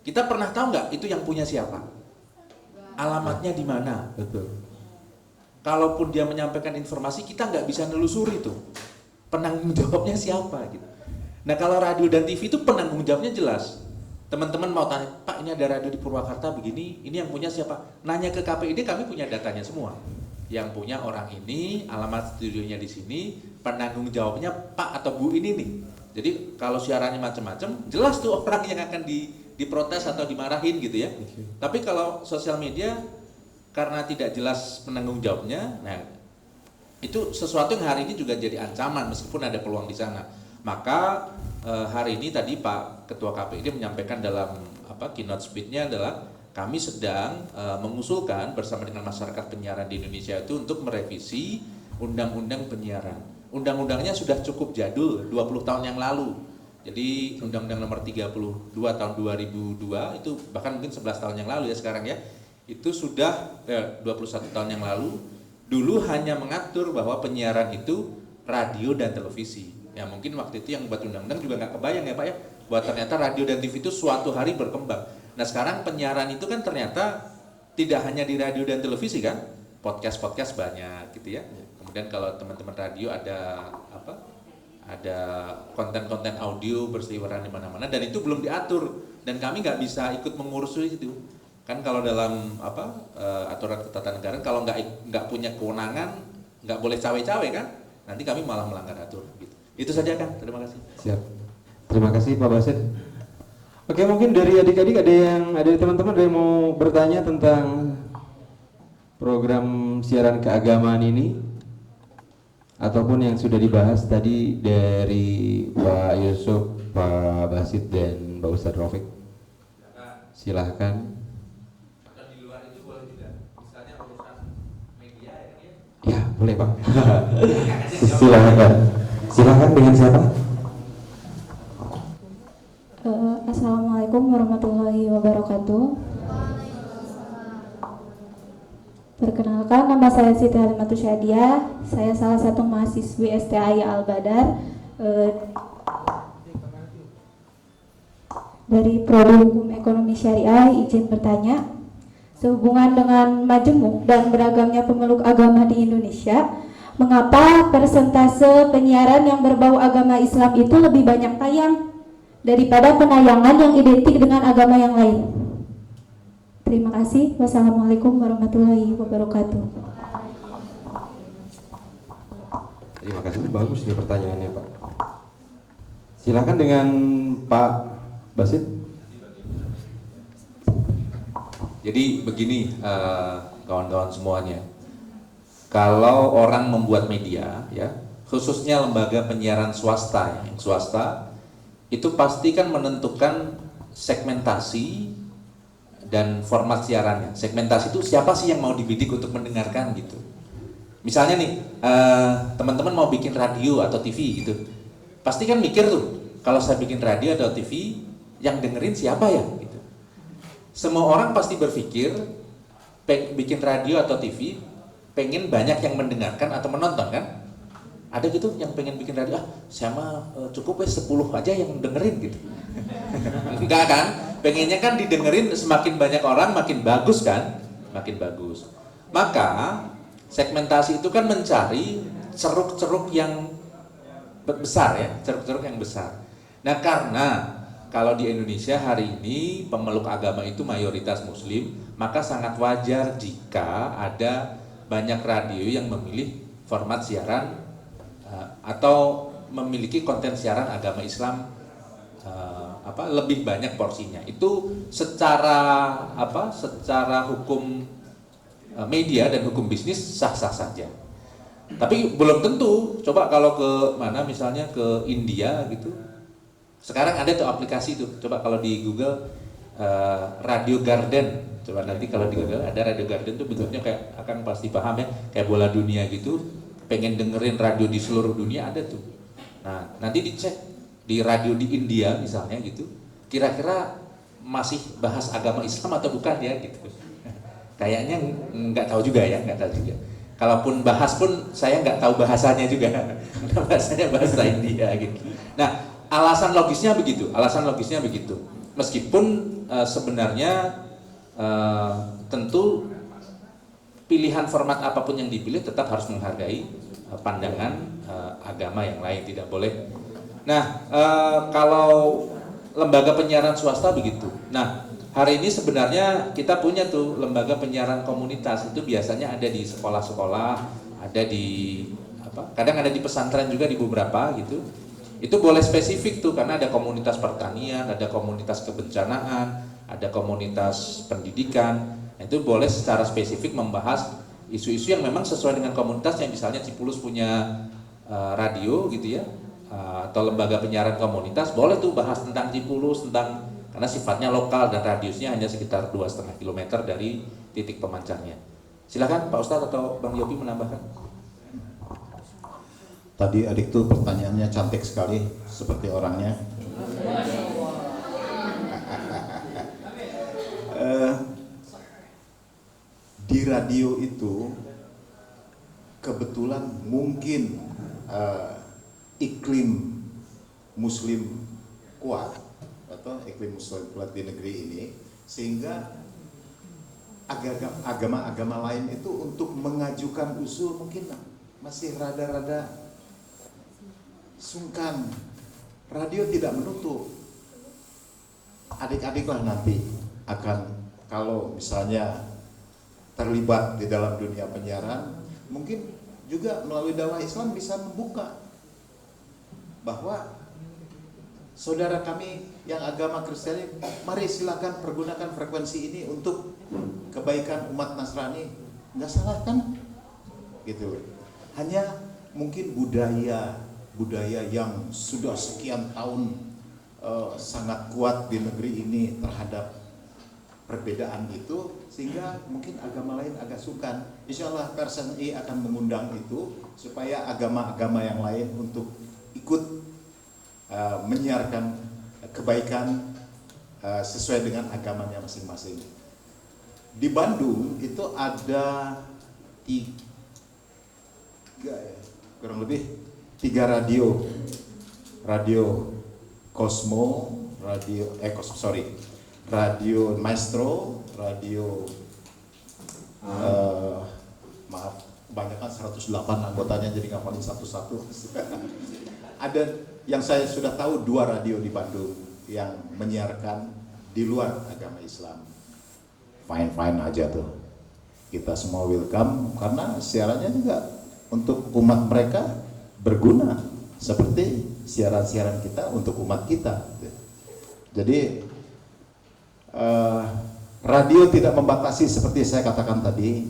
Kita pernah tahu nggak itu yang punya siapa? Alamatnya di mana? Betul. Kalaupun dia menyampaikan informasi, kita nggak bisa nelusuri tuh penanggung jawabnya siapa gitu. Nah, kalau radio dan TV itu penanggung jawabnya jelas. Teman-teman mau tanya, Pak ini ada radio di Purwakarta begini, ini yang punya siapa? Nanya ke KPID, kami punya datanya semua. Yang punya orang ini, alamat studionya di sini, penanggung jawabnya Pak atau Bu ini nih. Jadi kalau siarannya macam-macam, jelas tuh orang yang akan diprotes atau dimarahin gitu ya. Tapi kalau sosial media karena tidak jelas penanggung jawabnya, nah itu sesuatu yang hari ini juga jadi ancaman meskipun ada peluang di sana. Maka hari ini tadi Pak Ketua KPID menyampaikan dalam keynote speech-nya adalah kami sedang mengusulkan bersama dengan masyarakat penyiaran di Indonesia itu untuk merevisi undang-undang penyiaran. Undang-undangnya sudah cukup jadul, 20 tahun yang lalu. Jadi Undang-Undang Nomor 32 tahun 2002 itu bahkan mungkin 11 tahun yang lalu ya sekarang ya. Itu sudah 21 tahun yang lalu. Dulu hanya mengatur bahwa penyiaran itu radio dan televisi. Ya mungkin waktu itu yang buat undang-undang juga nggak kebayang ya Pak ya, bahwa ternyata radio dan TV itu suatu hari berkembang. Nah sekarang penyiaran itu kan ternyata tidak hanya di radio dan televisi kan, podcast banyak gitu ya. Kemudian kalau teman-teman radio ada konten-konten audio berseliweran di mana-mana dan itu belum diatur dan kami nggak bisa ikut mengurus itu. Kan kalau dalam aturan ketatanegaraan kalau nggak punya kewenangan nggak boleh cawe-cawe kan, nanti kami malah melanggar aturan gitu. Itu saja kan, terima kasih. Siap, terima kasih Pak Basit. Oke, mungkin dari adik-adik ada teman-teman ada yang mau bertanya tentang program siaran keagamaan ini ataupun yang sudah dibahas tadi dari Pak Yusuf, Pak Basit dan Pak Ustadz Rafiq. Silahkan. Ya, boleh Pak. Silakan dengan siapa? Assalamualaikum warahmatullahi wabarakatuh. Perkenalkan, nama saya Siti Halimatus Syadiah. Saya salah satu mahasiswi STAI Al-Badar dari Prodi Hukum Ekonomi Syariah. Izin bertanya, sehubungan dengan majemuk dan beragamnya pemeluk agama di Indonesia, mengapa persentase penyiaran yang berbau agama Islam itu lebih banyak tayang daripada penayangan yang identik dengan agama yang lain? Terima kasih. Wassalamualaikum warahmatullahi wabarakatuh. Terima kasih, bagus nih pertanyaannya Pak. Silakan dengan Pak Basit. Jadi begini kawan-kawan semuanya, kalau orang membuat media ya, khususnya lembaga penyiaran swasta yang swasta itu pasti kan menentukan segmentasi dan format siarannya. Segmentasi itu siapa sih yang mau dibidik untuk mendengarkan gitu. Misalnya nih teman-teman mau bikin radio atau TV gitu, pasti kan mikir tuh, kalau saya bikin radio atau TV yang dengerin siapa ya gitu. Semua orang pasti berpikir bikin radio atau TV pengen banyak yang mendengarkan atau menonton kan? Ada gitu yang pengen bikin radio, saya mah cukup 10 aja yang dengerin gitu. Enggak kan? Pengennya kan didengerin semakin banyak orang makin bagus kan? Makin bagus. Maka segmentasi itu kan mencari ceruk-ceruk yang besar ya, ceruk-ceruk yang besar. Nah karena kalau di Indonesia hari ini pemeluk agama itu mayoritas muslim, maka sangat wajar jika ada banyak radio yang memilih format siaran atau memiliki konten siaran agama Islam lebih banyak porsinya. Itu secara secara hukum media dan hukum bisnis sah-sah saja. Tapi belum tentu. Coba kalau ke mana misalnya ke India gitu. Sekarang ada tuh aplikasi tuh. Coba kalau di Google Radio Garden. Coba nanti kalau di Google ada Radio Garden tuh bentuknya kayak akan pasti paham ya, kayak bola dunia gitu. Pengen dengerin radio di seluruh dunia ada tuh. Nah, nanti dicek di radio di India misalnya gitu. Kira-kira masih bahas agama Islam atau bukan ya gitu. Kayaknya nggak tahu juga ya, nggak tahu juga. Kalaupun bahas pun saya nggak tahu bahasanya juga. Bahasanya bahasa India gitu. Nah, alasan logisnya begitu. Meskipun sebenarnya tentu pilihan format apapun yang dipilih tetap harus menghargai pandangan agama yang lain, tidak boleh. Nah, kalau lembaga penyiaran swasta begitu. Nah, hari ini sebenarnya kita punya tuh lembaga penyiaran komunitas, itu biasanya ada di sekolah-sekolah, ada di kadang ada di pesantren juga di beberapa gitu. Itu boleh spesifik tuh, karena ada komunitas pertanian, ada komunitas kebencanaan, ada komunitas pendidikan. Nah, itu boleh secara spesifik membahas isu-isu yang memang sesuai dengan komunitasnya. Misalnya Cipulus punya radio gitu ya, atau lembaga penyiaran komunitas, boleh tuh bahas tentang Cipulus, karena sifatnya lokal dan radiusnya hanya sekitar 2,5 km dari titik pemancarnya. Silakan Pak Ustadz atau Bang Yopi menambahkan. Tadi adik tuh pertanyaannya cantik sekali seperti orangnya. Di radio itu kebetulan mungkin iklim Muslim kuat atau iklim Muslim kuat di negeri ini, sehingga agama-agama lain itu untuk mengajukan usul mungkin masih rada-rada sungkan. Radio tidak menutup. Adik-adik lah nanti akan, kalau misalnya terlibat di dalam dunia penyiaran, mungkin juga melalui dakwah Islam bisa membuka bahwa saudara kami yang agama Kristiani, mari silakan pergunakan frekuensi ini untuk kebaikan umat Nasrani. Nggak salah kan? Gitu. Hanya mungkin budaya yang sudah sekian tahun sangat kuat di negeri ini terhadap perbedaan itu, sehingga mungkin agama lain agak sungkan. Insya Allah PRSNI akan mengundang itu supaya agama-agama yang lain untuk ikut menyiarkan kebaikan sesuai dengan agamanya masing-masing. Di Bandung itu ada kurang lebih 3 radio Cosmo, radio Maestro, radio maaf, kebanyakan 108 anggotanya jadi ngapalin satu-satu. Ada yang saya sudah tahu 2 radio di Bandung yang menyiarkan di luar agama Islam. Fine-fine aja tuh. Kita semua welcome karena siarannya juga untuk umat mereka berguna seperti siaran-siaran kita untuk umat kita. Jadi radio tidak membatasi seperti saya katakan tadi.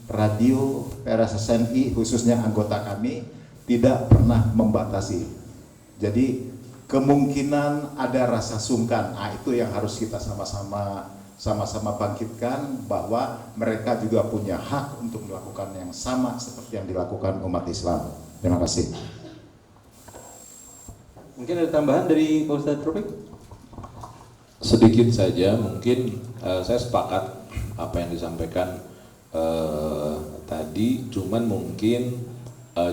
Radio PRSNI khususnya anggota kami tidak pernah membatasi. Jadi kemungkinan ada rasa sungkan, itu yang harus kita sama-sama bangkitkan, bahwa mereka juga punya hak untuk melakukan yang sama seperti yang dilakukan umat Islam. Terima kasih. Mungkin ada tambahan dari Pak Ustadz Tropik? Sedikit saja, mungkin saya sepakat apa yang disampaikan tadi, cuman mungkin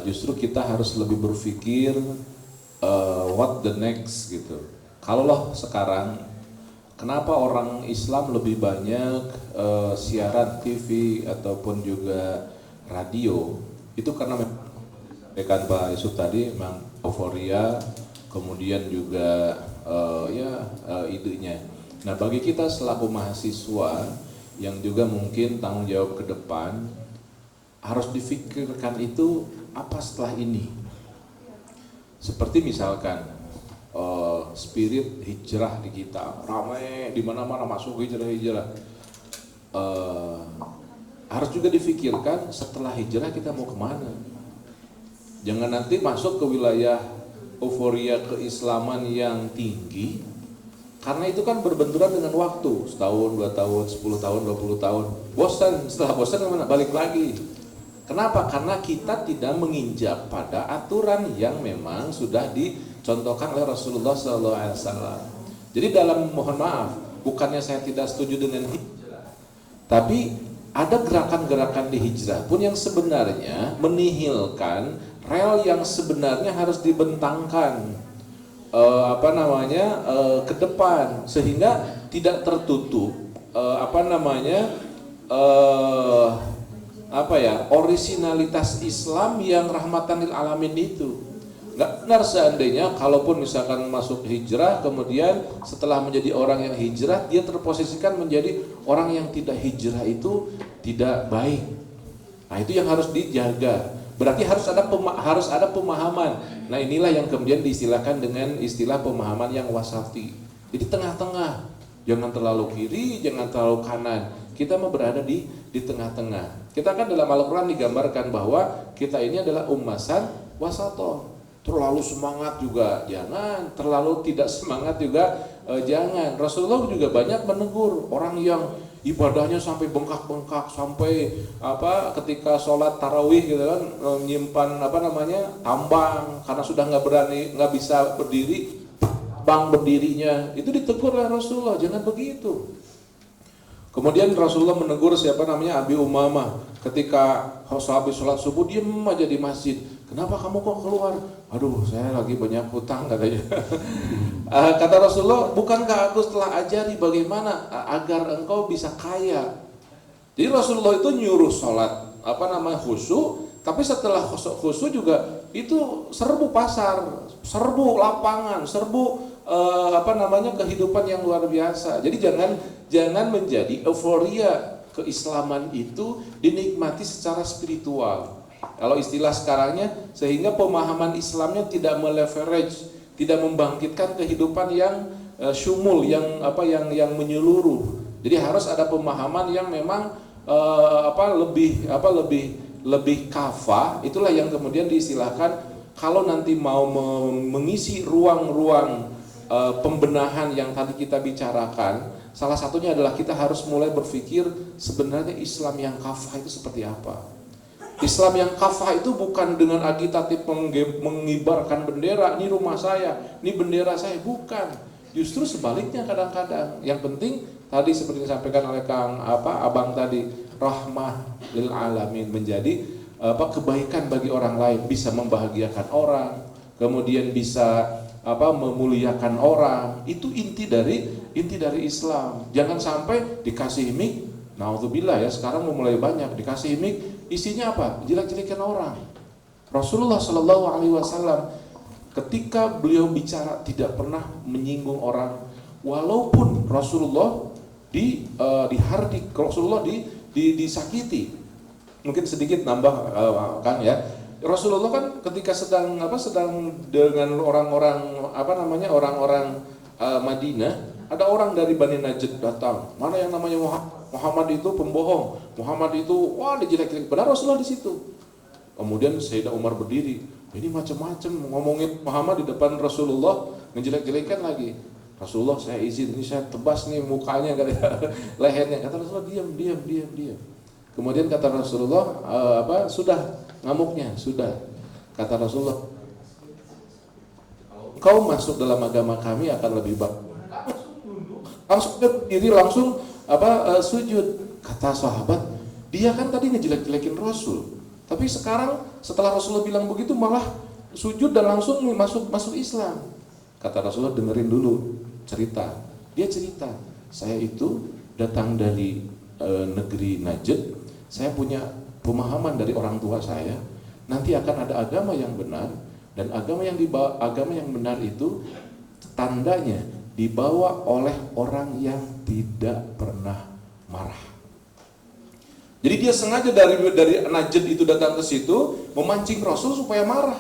justru kita harus lebih berpikir what the next gitu. Kalau loh sekarang kenapa orang Islam lebih banyak siaran TV ataupun juga radio, itu karena memang Pak Yusuf tadi memang euforia, kemudian juga idenya. Nah, bagi kita selaku mahasiswa yang juga mungkin tanggung jawab ke depan, harus difikirkan itu apa setelah ini. Seperti misalkan spirit hijrah di kita ramai di mana-mana, masuk hijrah. Harus juga difikirkan setelah hijrah kita mau kemana. Jangan nanti masuk ke wilayah euforia keislaman yang tinggi, karena itu kan berbenturan dengan waktu, setahun, 2 tahun, 10 tahun, 20 tahun, bosan, setelah bosan kemana? Balik lagi. Kenapa? Karena kita tidak menginjak pada aturan yang memang sudah dicontohkan oleh Rasulullah SAW. Jadi mohon maaf, bukannya saya tidak setuju dengan hijrah, tapi ada gerakan-gerakan di hijrah pun yang sebenarnya menihilkan rel yang sebenarnya harus dibentangkan ke depan, sehingga tidak tertutup orisinalitas Islam yang rahmatan lil alamin itu. Nggak benar seandainya kalaupun misalkan masuk hijrah, kemudian setelah menjadi orang yang hijrah dia terposisikan menjadi orang yang tidak hijrah, itu tidak baik. Nah, itu yang harus dijaga. Berarti harus ada pemahaman Nah inilah yang kemudian diistilahkan dengan istilah pemahaman yang wasati. Jadi tengah-tengah, jangan terlalu kiri, jangan terlalu kanan. Kita mau berada di tengah-tengah. Kita kan dalam Al-Quran digambarkan bahwa kita ini adalah ummasan wasaton. Terlalu semangat juga jangan, terlalu tidak semangat juga jangan. Rasulullah juga banyak menegur orang yang ibadahnya sampai bengkak-bengkak, sampai ketika sholat tarawih gitu kan menyimpan tambang karena sudah nggak bisa berdiri, bang berdirinya itu ditegur oleh Rasulullah, jangan begitu. Kemudian Rasulullah menegur Abi Umamah ketika habis sholat subuh diam aja di masjid. Kenapa kamu kok keluar? Aduh, saya lagi banyak hutang katanya. Kata Rasulullah, bukankah aku telah ajari bagaimana agar engkau bisa kaya? Jadi Rasulullah itu nyuruh sholat khusyuk, tapi setelah khusyuk juga itu serbu pasar, serbu lapangan, serbu kehidupan yang luar biasa. Jadi jangan menjadi euforia keislaman itu dinikmati secara spiritual. Kalau istilah sekarangnya, sehingga pemahaman Islamnya tidak meleverage, tidak membangkitkan kehidupan yang syumul, yang menyeluruh. Jadi harus ada pemahaman yang memang lebih kafah. Itulah yang kemudian diistilahkan kalau nanti mau mengisi ruang-ruang pembenahan yang tadi kita bicarakan. Salah satunya adalah kita harus mulai berpikir sebenarnya Islam yang kafah itu seperti apa. Islam yang kafah itu bukan dengan agitatif mengibarkan bendera, ini rumah saya, ini bendera saya, bukan. Justru sebaliknya kadang-kadang. Yang penting tadi seperti disampaikan oleh Abang tadi, rahmah lil alamin, menjadi kebaikan bagi orang lain, bisa membahagiakan orang, kemudian bisa memuliakan orang. Itu inti dari Islam. Jangan sampai dikasih mic, naudzubillah ya, sekarang mulai banyak dikasih mic, isinya apa? Jelek-jelekan orang. Rasulullah Shallallahu Alaihi Wasallam ketika beliau bicara tidak pernah menyinggung orang, walaupun Rasulullah dihardik, Rasulullah disakiti. Mungkin sedikit nambah kan ya. Rasulullah kan ketika sedang dengan orang-orang orang-orang Madinah, ada orang dari Bani Najd datang. Mana yang namanya Muhammad itu pembohong, Muhammad itu dijelek-jelek. Benar Rasulullah di situ. Kemudian Sayyidah Umar berdiri, ini macam-macam ngomongin Muhammad di depan Rasulullah, ngejelek-jelekan lagi. Rasulullah, saya izin, ini saya tebas nih mukanya, lehernya. Kata Rasulullah, diam. Kemudian kata Rasulullah, sudah ngamuknya, sudah. Kata Rasulullah, kau masuk dalam agama kami akan lebih baik. Langsung berdiri, langsung sujud. Kata sahabat, dia kan tadi ngejelek-jelekin Rasul, tapi sekarang setelah Rasulullah bilang begitu malah sujud dan langsung masuk Islam. Kata Rasulullah, dengerin dulu cerita. Dia cerita, saya itu datang dari negeri Najd, saya punya pemahaman dari orang tua saya, nanti akan ada agama yang benar, dan agama yang benar itu tandanya dibawa oleh orang yang tidak pernah marah. Jadi dia sengaja dari Najd itu datang ke situ memancing Rasul supaya marah,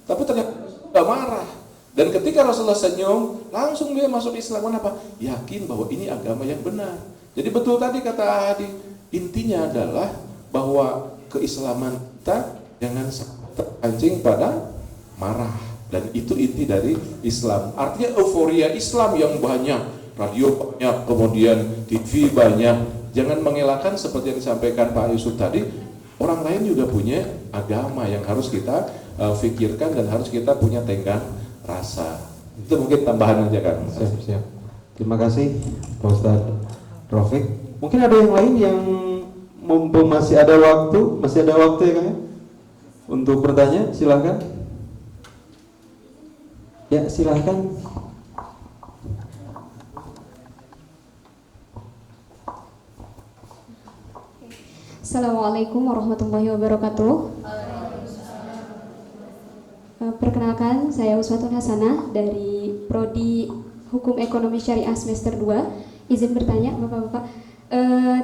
tapi ternyata tidak marah. Dan ketika Rasulullah senyum, langsung dia masuk Islam. Kenapa? Yakin bahwa ini agama yang benar. Jadi betul tadi kata Hadi, intinya adalah bahwa keislaman kita jangan terpancing pada marah. Dan itu inti dari Islam. Artinya euforia Islam yang banyak, radio banyak, kemudian TV banyak. Jangan mengelakkan seperti yang disampaikan Pak Yusuf tadi, orang lain juga punya agama yang harus kita pikirkan dan harus kita punya tenggang rasa. Itu mungkin tambahan aja kan. Siap. Terima kasih Pak Ustadz Rafiq. Mungkin ada yang lain yang mumpung masih ada waktu ya Kang, untuk bertanya, silahkan. Ya, silahkan. Assalamualaikum warahmatullahi wabarakatuh. Perkenalkan, saya Uswatun Hasanah dari Prodi Hukum Ekonomi Syariah semester 2. Izin bertanya Bapak-Bapak.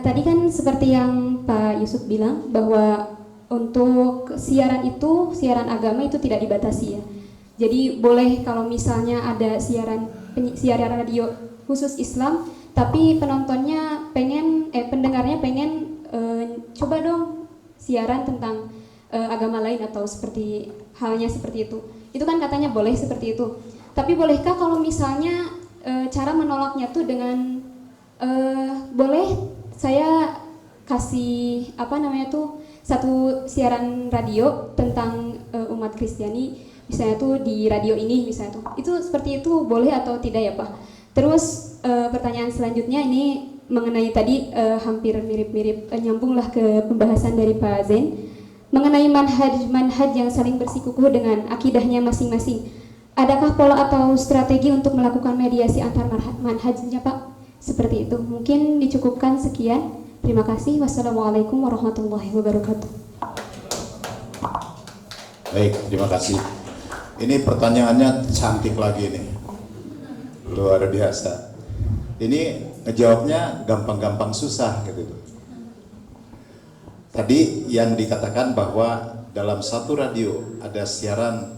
Tadi kan seperti yang Pak Yusuf bilang bahwa untuk siaran agama itu tidak dibatasi ya. Jadi boleh kalau misalnya ada siaran radio khusus Islam, tapi penontonnya pendengarnya pengen coba dong siaran tentang agama lain atau halnya seperti itu. Itu kan katanya boleh seperti itu. Tapi bolehkah kalau misalnya cara menolaknya tuh dengan boleh saya kasih satu siaran radio tentang umat Kristiani, misalnya tuh di radio ini misalnya tuh. Itu seperti itu boleh atau tidak ya Pak? Terus pertanyaan selanjutnya ini mengenai tadi hampir mirip-mirip nyambunglah ke pembahasan dari Pak Zain mengenai manhaj yang saling bersikukuh dengan akidahnya masing-masing. Adakah pola atau strategi untuk melakukan mediasi antar manhajnya Pak? Seperti itu. Mungkin dicukupkan sekian. Terima kasih. Wassalamualaikum warahmatullahi wabarakatuh. Baik, terima kasih. Ini pertanyaannya cantik lagi nih, luar biasa. Ini ngejawabnya gampang-gampang susah gitu. Tadi yang dikatakan bahwa dalam satu radio ada siaran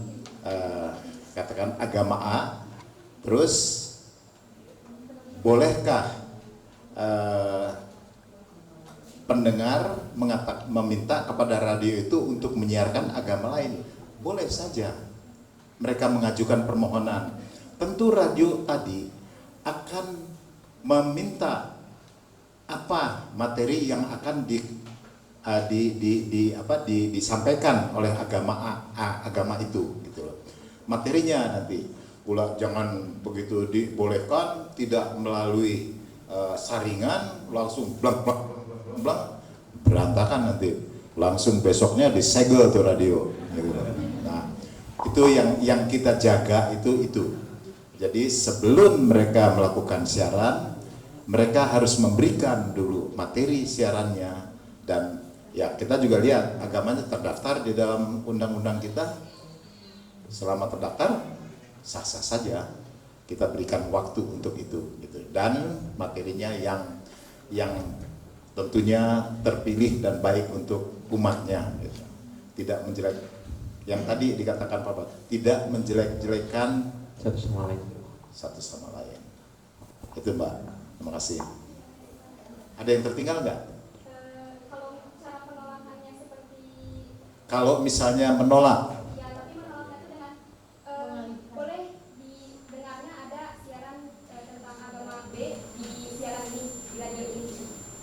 katakan agama A, terus bolehkah pendengar meminta kepada radio itu untuk menyiarkan agama lain? Boleh saja mereka mengajukan permohonan. Tentu radio tadi akan meminta apa materi yang akan disampaikan oleh agama agama itu gitu loh. Materinya nanti pula jangan begitu dibolehkan tidak melalui saringan langsung blank berantakan, nanti langsung besoknya disegel tuh radio gitu. Nah, itu yang kita jaga itu. Jadi sebelum mereka melakukan siaran, mereka harus memberikan dulu materi siarannya, dan ya kita juga lihat agamanya terdaftar di dalam undang-undang kita. Selama terdaftar sah-sah saja, kita berikan waktu untuk itu gitu. Dan materinya yang tentunya terpilih dan baik untuk umatnya gitu. Tidak menjelek, yang tadi dikatakan Pak, tidak menjelek-jelekan satu sama lain. Itu Mbak, terima kasih. Ada yang tertinggal nggak? Kalau cara penolakannya seperti Kalau misalnya menolak, ya, tapi menolaknya itu dengan boleh didengarnya ada siaran tentang agama B di siaran ini, di radio ini,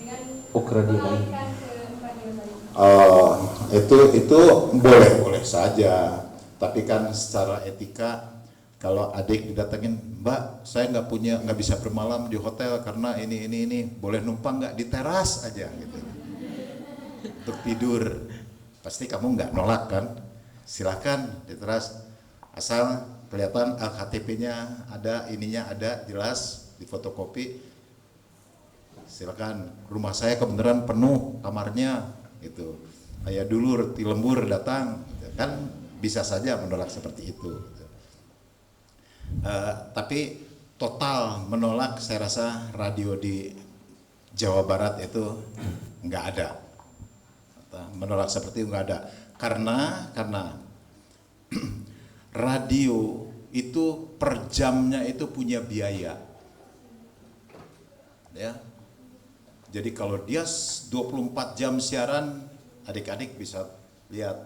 dengan mengalihkan ke radio lain. itu boleh saja. Tapi kan secara etika, kalau adik didatengin, Mbak, saya nggak bisa bermalam di hotel karena ini, boleh numpang nggak di teras aja gitu untuk tidur, pasti kamu nggak nolak kan? Silakan di teras, asal kelihatan KTP-nya ada, ininya ada, jelas di fotokopi. Silakan, rumah saya kebenaran penuh kamarnya gitu. Ayah dulur ti lembur datang, kan bisa saja menolak seperti itu. Tapi total menolak, saya rasa radio di Jawa Barat itu nggak ada. Menolak seperti itu nggak ada. Karena radio itu per jamnya itu punya biaya. Ya. Jadi kalau dia 24 jam siaran, adik-adik bisa lihat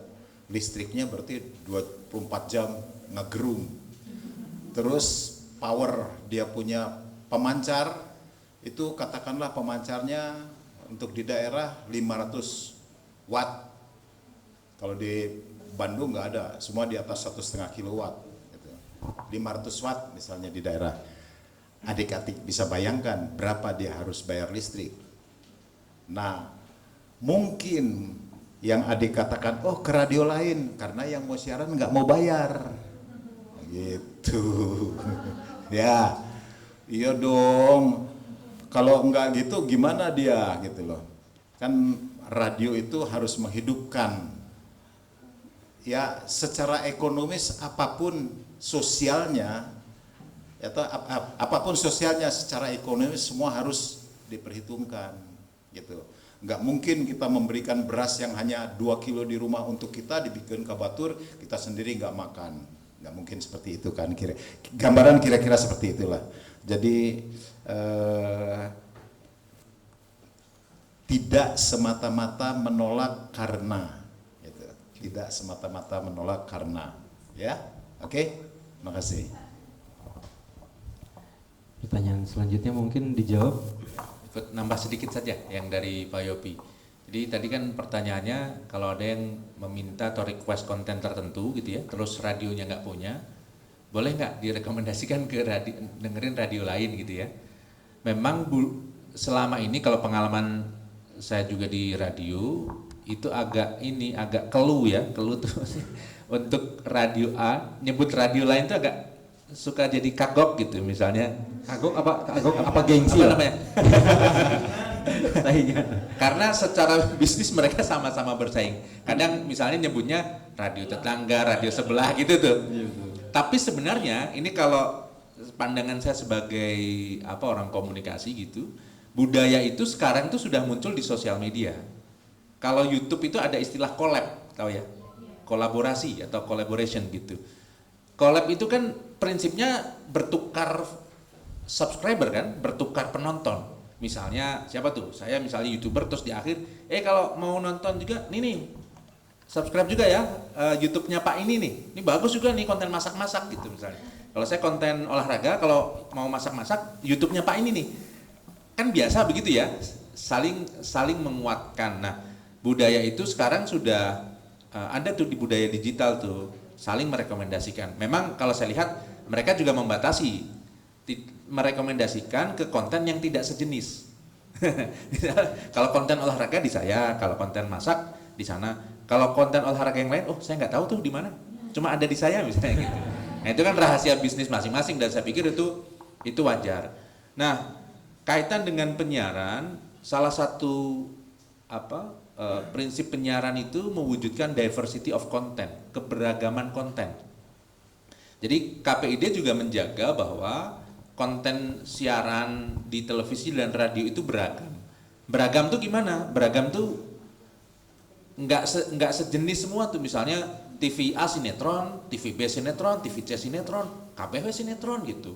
listriknya berarti 24 jam ngegerung. Terus power dia punya pemancar, itu katakanlah pemancarnya untuk di daerah 500 watt. Kalau di Bandung nggak ada, semua di atas 1,5 kilowatt. Gitu. 500 watt misalnya di daerah. Adik-adik bisa bayangkan berapa dia harus bayar listrik. Nah, mungkin yang adik katakan, oh ke radio lain, karena yang mau siaran nggak mau bayar. Gitu. Ya, iya dong. Kalau nggak gitu gimana dia gitu loh. Kan radio itu harus menghidupkan. Ya, secara ekonomis apapun sosialnya, atau apapun sosialnya secara ekonomis semua harus diperhitungkan. Gitu. Nggak mungkin kita memberikan beras yang hanya 2 kilo di rumah untuk kita, dibikin ke Batur, kita sendiri nggak makan. nggak mungkin seperti itu kan, gambaran kira-kira seperti itulah. Jadi tidak semata-mata menolak karena, gitu. Tidak semata-mata menolak karena, ya, oke, terima kasih. Pertanyaan selanjutnya mungkin dijawab. Ikut nambah sedikit saja yang dari Pak Yopi. Jadi tadi kan pertanyaannya kalau ada yang meminta atau request konten tertentu gitu ya, terus radionya nggak punya, boleh nggak direkomendasikan ke dengerin radio lain gitu ya. Memang selama ini kalau pengalaman saya juga di radio itu agak keluh tuh untuk radio A nyebut radio lain tuh agak suka jadi kagok gitu, misalnya Kagok apa gengsi apa namanya? Karena secara bisnis mereka sama-sama bersaing. Kadang misalnya nyebutnya radio tetangga, radio sebelah gitu tuh. Tapi sebenarnya ini kalau pandangan saya sebagai orang komunikasi gitu, budaya itu sekarang tuh sudah muncul di sosial media. Kalau YouTube itu ada istilah collab, tahu ya? Kolaborasi atau collaboration gitu. Collab itu kan prinsipnya bertukar subscriber kan, bertukar penonton. Misalnya siapa tuh? Saya misalnya YouTuber terus di akhir, kalau mau nonton juga, nih subscribe juga ya YouTube-nya Pak ini nih. Ini bagus juga nih konten masak-masak gitu misalnya. Kalau saya konten olahraga, kalau mau masak-masak YouTube-nya Pak ini nih. Kan biasa begitu ya, saling menguatkan. Nah, budaya itu sekarang sudah ada tuh di budaya digital tuh, saling merekomendasikan. Memang kalau saya lihat mereka juga membatasi, merekomendasikan ke konten yang tidak sejenis. Kalau konten olahraga di saya, kalau konten masak di sana. Kalau konten olahraga yang lain, saya nggak tahu tuh di mana. Cuma ada di saya misalnya gitu. Nah, itu kan rahasia bisnis masing-masing dan saya pikir itu wajar. Nah, kaitan dengan penyiaran, salah satu prinsip penyiaran itu mewujudkan diversity of content, keberagaman konten. Jadi KPID juga menjaga bahwa konten siaran di televisi dan radio itu beragam. Beragam tuh gimana? Beragam tuh nggak sejenis semua tuh. Misalnya TV A sinetron, TV B sinetron, TV C sinetron, KPW sinetron gitu.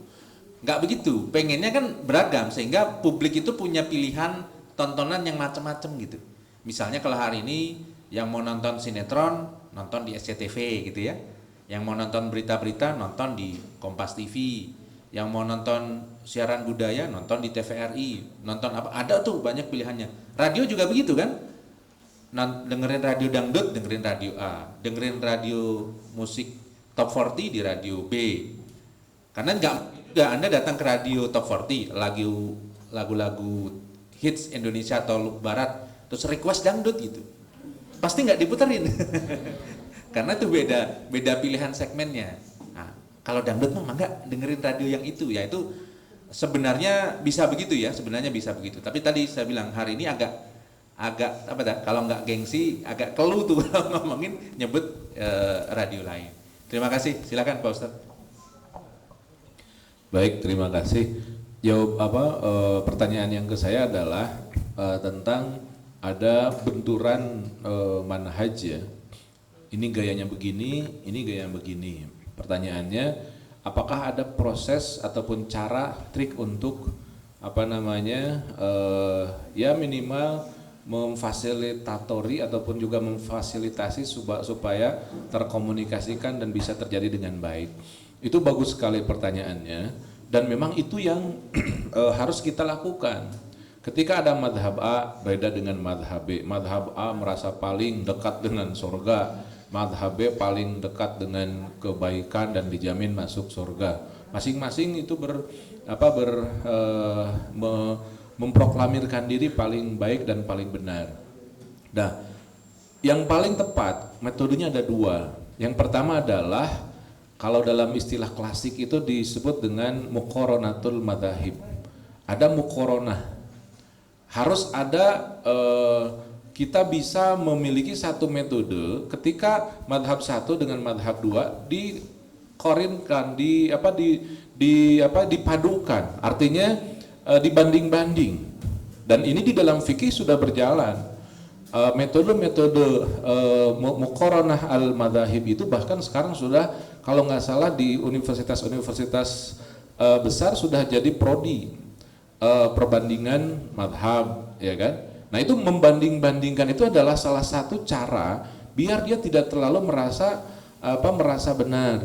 Nggak begitu. Pengennya kan beragam sehingga publik itu punya pilihan tontonan yang macam-macam gitu. Misalnya kalau hari ini yang mau nonton sinetron, nonton di SCTV gitu ya. Yang mau nonton berita-berita, nonton di Kompas TV. Yang mau nonton siaran budaya, nonton di TVRI. Nonton apa? Ada tuh banyak pilihannya. Radio juga begitu kan? Dengerin radio dangdut, dengerin radio A. Dengerin radio musik top 40 di radio B. Karena nggak Anda datang ke radio top 40, lagu-lagu hits Indonesia atau Barat, terus request dangdut gitu. Pasti nggak diputerin. Karena itu beda pilihan segmennya. Nah, kalau dangdut mah enggak dengerin radio yang itu, ya itu sebenarnya bisa begitu ya, sebenarnya bisa begitu. Tapi tadi saya bilang hari ini agak kalau nggak gengsi agak keluh tuh kalau ngomongin nyebut radio lain. Terima kasih, silakan Pak Ustadz. Baik, terima kasih. Pertanyaan yang ke saya adalah tentang ada benturan manhaj ya. Ini gayanya begini, ini gayanya begini. Pertanyaannya, apakah ada proses ataupun cara, trik untuk minimal memfasilitatori ataupun juga memfasilitasi supaya terkomunikasikan dan bisa terjadi dengan baik. Itu bagus sekali pertanyaannya dan memang itu yang harus kita lakukan. Ketika ada madhab A beda dengan madhab B, madhab A merasa paling dekat dengan surga, madhab B paling dekat dengan kebaikan dan dijamin masuk surga. Masing-masing itu memproklamirkan diri paling baik dan paling benar. Nah, yang paling tepat metodenya ada dua. Yang pertama adalah kalau dalam istilah klasik itu disebut dengan muqoronatul madzahib. Ada muqoronah. Harus ada kita bisa memiliki satu metode ketika madhab satu dengan madhab dua dikorinkan, dipadukan, artinya dibanding-banding. Dan ini di dalam fikih sudah berjalan. Metode-metode muqaranah al-madzahib itu bahkan sekarang sudah kalau nggak salah di universitas-universitas besar sudah jadi prodi perbandingan madhab, ya kan? Nah itu membanding-bandingkan itu adalah salah satu cara biar dia tidak terlalu merasa benar.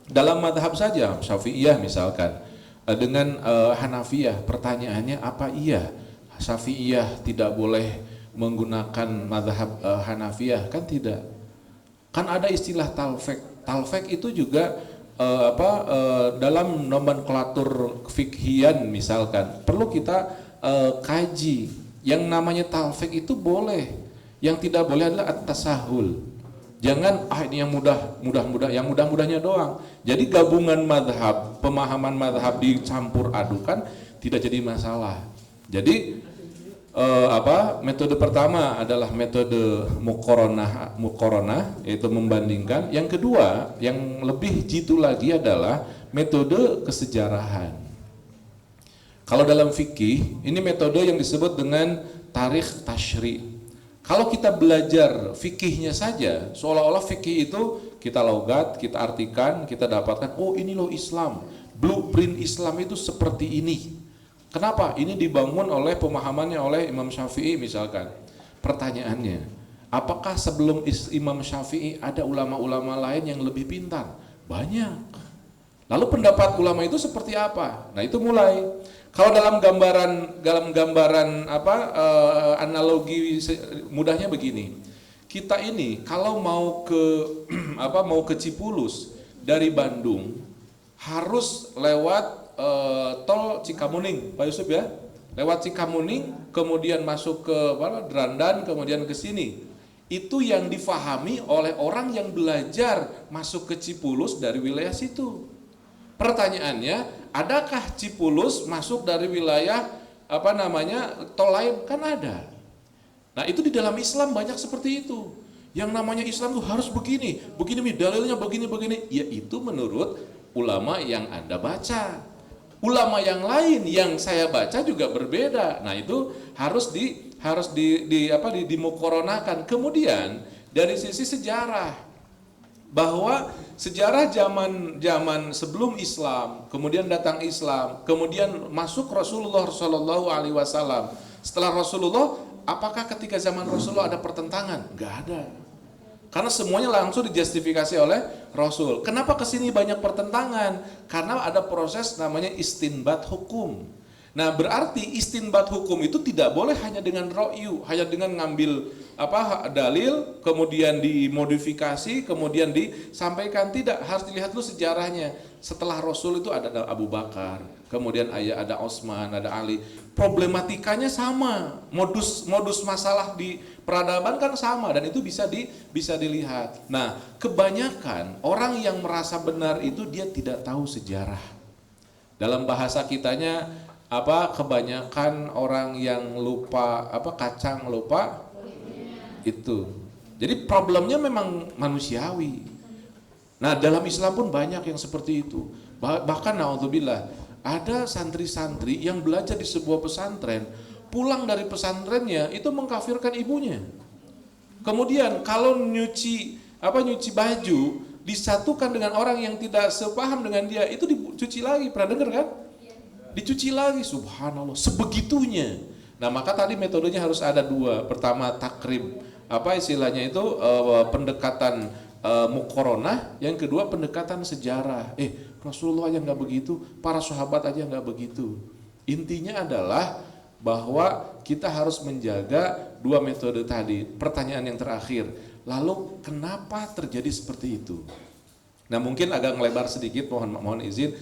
Dalam madhab saja, Syafi'iyah misalkan, dengan Hanafiyah, pertanyaannya apa iya Syafi'iyah tidak boleh menggunakan madhab Hanafiyah? Kan tidak. Kan ada istilah talfek. Talfek itu juga dalam nomenklatur fikhian misalkan perlu kita kaji. Yang namanya talfek itu boleh, yang tidak boleh adalah at-tasahul. Jangan ini yang mudah-mudahnya doang. Jadi gabungan madhab, pemahaman madhab dicampur adukan tidak jadi masalah. Jadi metode pertama adalah metode muqaranah, yaitu membandingkan. Yang kedua, yang lebih jitu lagi adalah metode kesejarahan. Kalau dalam fikih, ini metode yang disebut dengan tarikh tasyri'. Kalau kita belajar fikihnya saja, seolah-olah fikih itu kita logat, kita artikan, kita dapatkan, oh ini loh Islam, blueprint Islam itu seperti ini. Kenapa? Ini dibangun oleh pemahamannya oleh Imam Syafi'i misalkan. Pertanyaannya, apakah sebelum Imam Syafi'i ada ulama-ulama lain yang lebih pintar? Banyak. Lalu pendapat ulama itu seperti apa? Nah itu mulai. Kalau dalam gambaran analogi mudahnya begini. Kita ini kalau mau ke Cipulus dari Bandung harus lewat tol Cikamuning, Pak Yusuf ya. Lewat Cikamuning, kemudian masuk ke Drandan, kemudian ke sini. Itu yang difahami oleh orang yang belajar masuk ke Cipulus dari wilayah situ. Pertanyaannya, adakah Cipulus masuk dari wilayah tol lain? Kan ada. Nah itu di dalam Islam banyak seperti itu. Yang namanya Islam tuh harus begini dalilnya begini. Ya itu menurut ulama yang Anda baca. Ulama yang lain yang saya baca juga berbeda. Nah itu harus dimuqaranahkan. Kemudian dari sisi sejarah, bahwa sejarah zaman sebelum Islam, kemudian datang Islam, kemudian masuk Rasulullah Shallallahu Alaihi Wasallam. Setelah Rasulullah, apakah ketika zaman Rasulullah ada pertentangan? Nggak ada, karena semuanya langsung dijustifikasi oleh Rasul. Kenapa kesini banyak pertentangan? Karena ada proses namanya istinbat hukum. Nah berarti istinbat hukum itu tidak boleh hanya dengan ro'yu, hanya dengan ngambil dalil, kemudian dimodifikasi, kemudian disampaikan. Tidak, harus dilihat dulu sejarahnya. Setelah Rasul itu ada Abu Bakar, kemudian ada Utsman, ada Ali. Problematikanya sama, modus masalah di peradaban kan sama, dan itu bisa dilihat. Nah kebanyakan orang yang merasa benar itu dia tidak tahu sejarah. Dalam bahasa kitanya kebanyakan orang yang lupa kacang lupa itu. Jadi problemnya memang manusiawi. Nah dalam Islam pun banyak yang seperti itu. Bahkan naudzubillah, ada santri-santri yang belajar di sebuah pesantren, pulang dari pesantrennya itu mengkafirkan ibunya. Kemudian kalau nyuci baju disatukan dengan orang yang tidak sepaham dengan dia, itu dicuci lagi. Pernah dengar kan? Dicuci lagi, subhanallah, sebegitunya. Nah maka tadi metodenya harus ada dua. Pertama takrib, pendekatan muqaranah. Yang kedua pendekatan sejarah. Rasulullah aja nggak begitu, para sahabat aja nggak begitu. Intinya adalah bahwa kita harus menjaga dua metode tadi. Pertanyaan yang terakhir, lalu kenapa terjadi seperti itu? Nah mungkin agak ngelebar sedikit, mohon izin.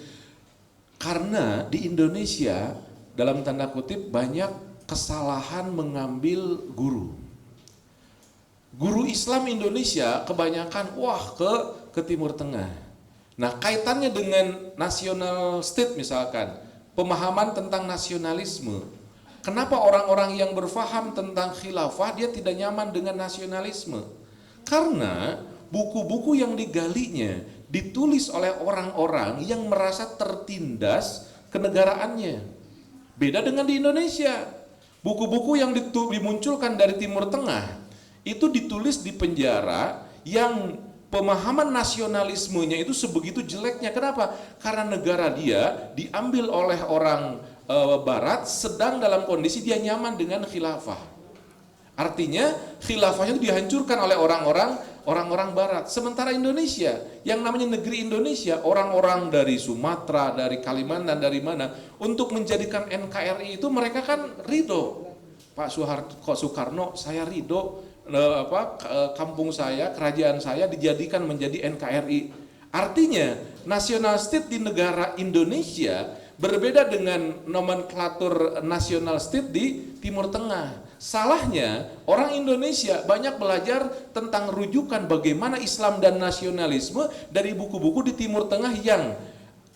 Karena di Indonesia dalam tanda kutip banyak kesalahan mengambil guru. Guru Islam Indonesia kebanyakan ke Timur Tengah. Nah kaitannya dengan national state misalkan, pemahaman tentang nasionalisme. Kenapa orang-orang yang berfaham tentang khilafah dia tidak nyaman dengan nasionalisme? Karena buku-buku yang digalinya ditulis oleh orang-orang yang merasa tertindas kenegaraannya. Beda dengan di Indonesia. Buku-buku yang dimunculkan dari Timur Tengah itu ditulis di penjara yang pemahaman nasionalismenya itu sebegitu jeleknya. Kenapa? Karena negara dia diambil oleh orang Barat sedang dalam kondisi dia nyaman dengan khilafah. Artinya khilafahnya itu dihancurkan oleh orang-orang Barat. Sementara Indonesia, yang namanya negeri Indonesia, orang-orang dari Sumatera, dari Kalimantan, dari mana, untuk menjadikan NKRI itu mereka kan ridho. Pak Soekarno, saya ridho kampung saya, kerajaan saya dijadikan menjadi NKRI. Artinya national state di negara Indonesia berbeda dengan nomenklatur national state di Timur Tengah. Salahnya orang Indonesia banyak belajar tentang rujukan bagaimana Islam dan nasionalisme dari buku-buku di Timur Tengah yang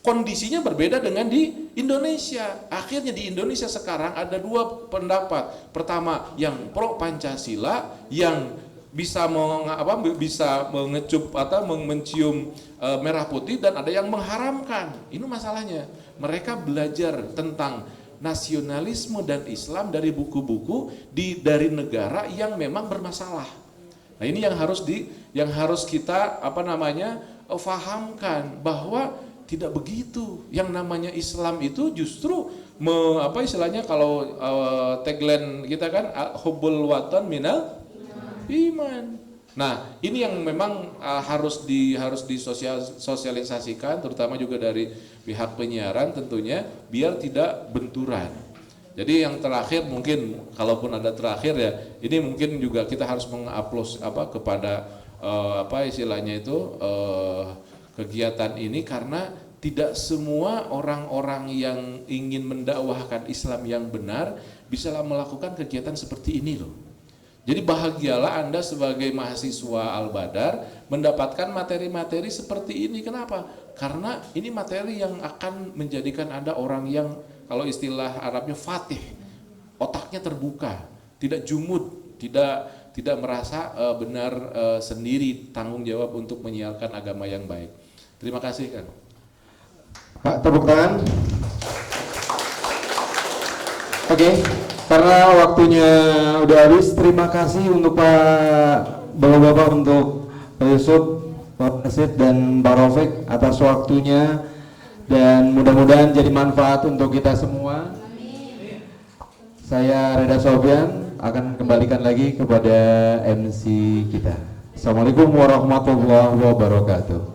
kondisinya berbeda dengan di Indonesia. Akhirnya di Indonesia sekarang ada dua pendapat. Pertama, yang pro Pancasila, yang bisa mengecup atau mencium merah putih, dan ada yang mengharamkan. Ini masalahnya. Mereka belajar tentang nasionalisme dan Islam dari buku-buku dari negara yang memang bermasalah. Nah, ini yang harus kita fahamkan bahwa tidak begitu. Yang namanya Islam itu justru kalau tagline kita kan hubbul watan minal iman. Nah, ini yang memang harus disosialisasikan, terutama juga dari pihak penyiaran tentunya, biar tidak benturan. Jadi yang terakhir mungkin, kalaupun ada terakhir ya, ini mungkin juga kita harus mengupload kepada kegiatan ini, karena tidak semua orang-orang yang ingin mendakwahkan Islam yang benar bisa melakukan kegiatan seperti ini loh. Jadi bahagialah Anda sebagai mahasiswa Al-Badar mendapatkan materi-materi seperti ini. Kenapa? Karena ini materi yang akan menjadikan Anda orang yang, kalau istilah Arabnya, fatih, otaknya terbuka, tidak jumud, tidak merasa benar sendiri tanggung jawab untuk menyiarkan agama yang baik. Terima kasih kan. Pak, tepuk tangan. Oke, karena waktunya udah habis, terima kasih untuk Bapak-Bapak, untuk Pak Yusuf, Pak Asid, dan Pak Rafiq atas waktunya, dan mudah-mudahan jadi manfaat untuk kita semua. Saya Reda Sofyan akan kembalikan lagi kepada MC kita. Assalamualaikum warahmatullahi wabarakatuh.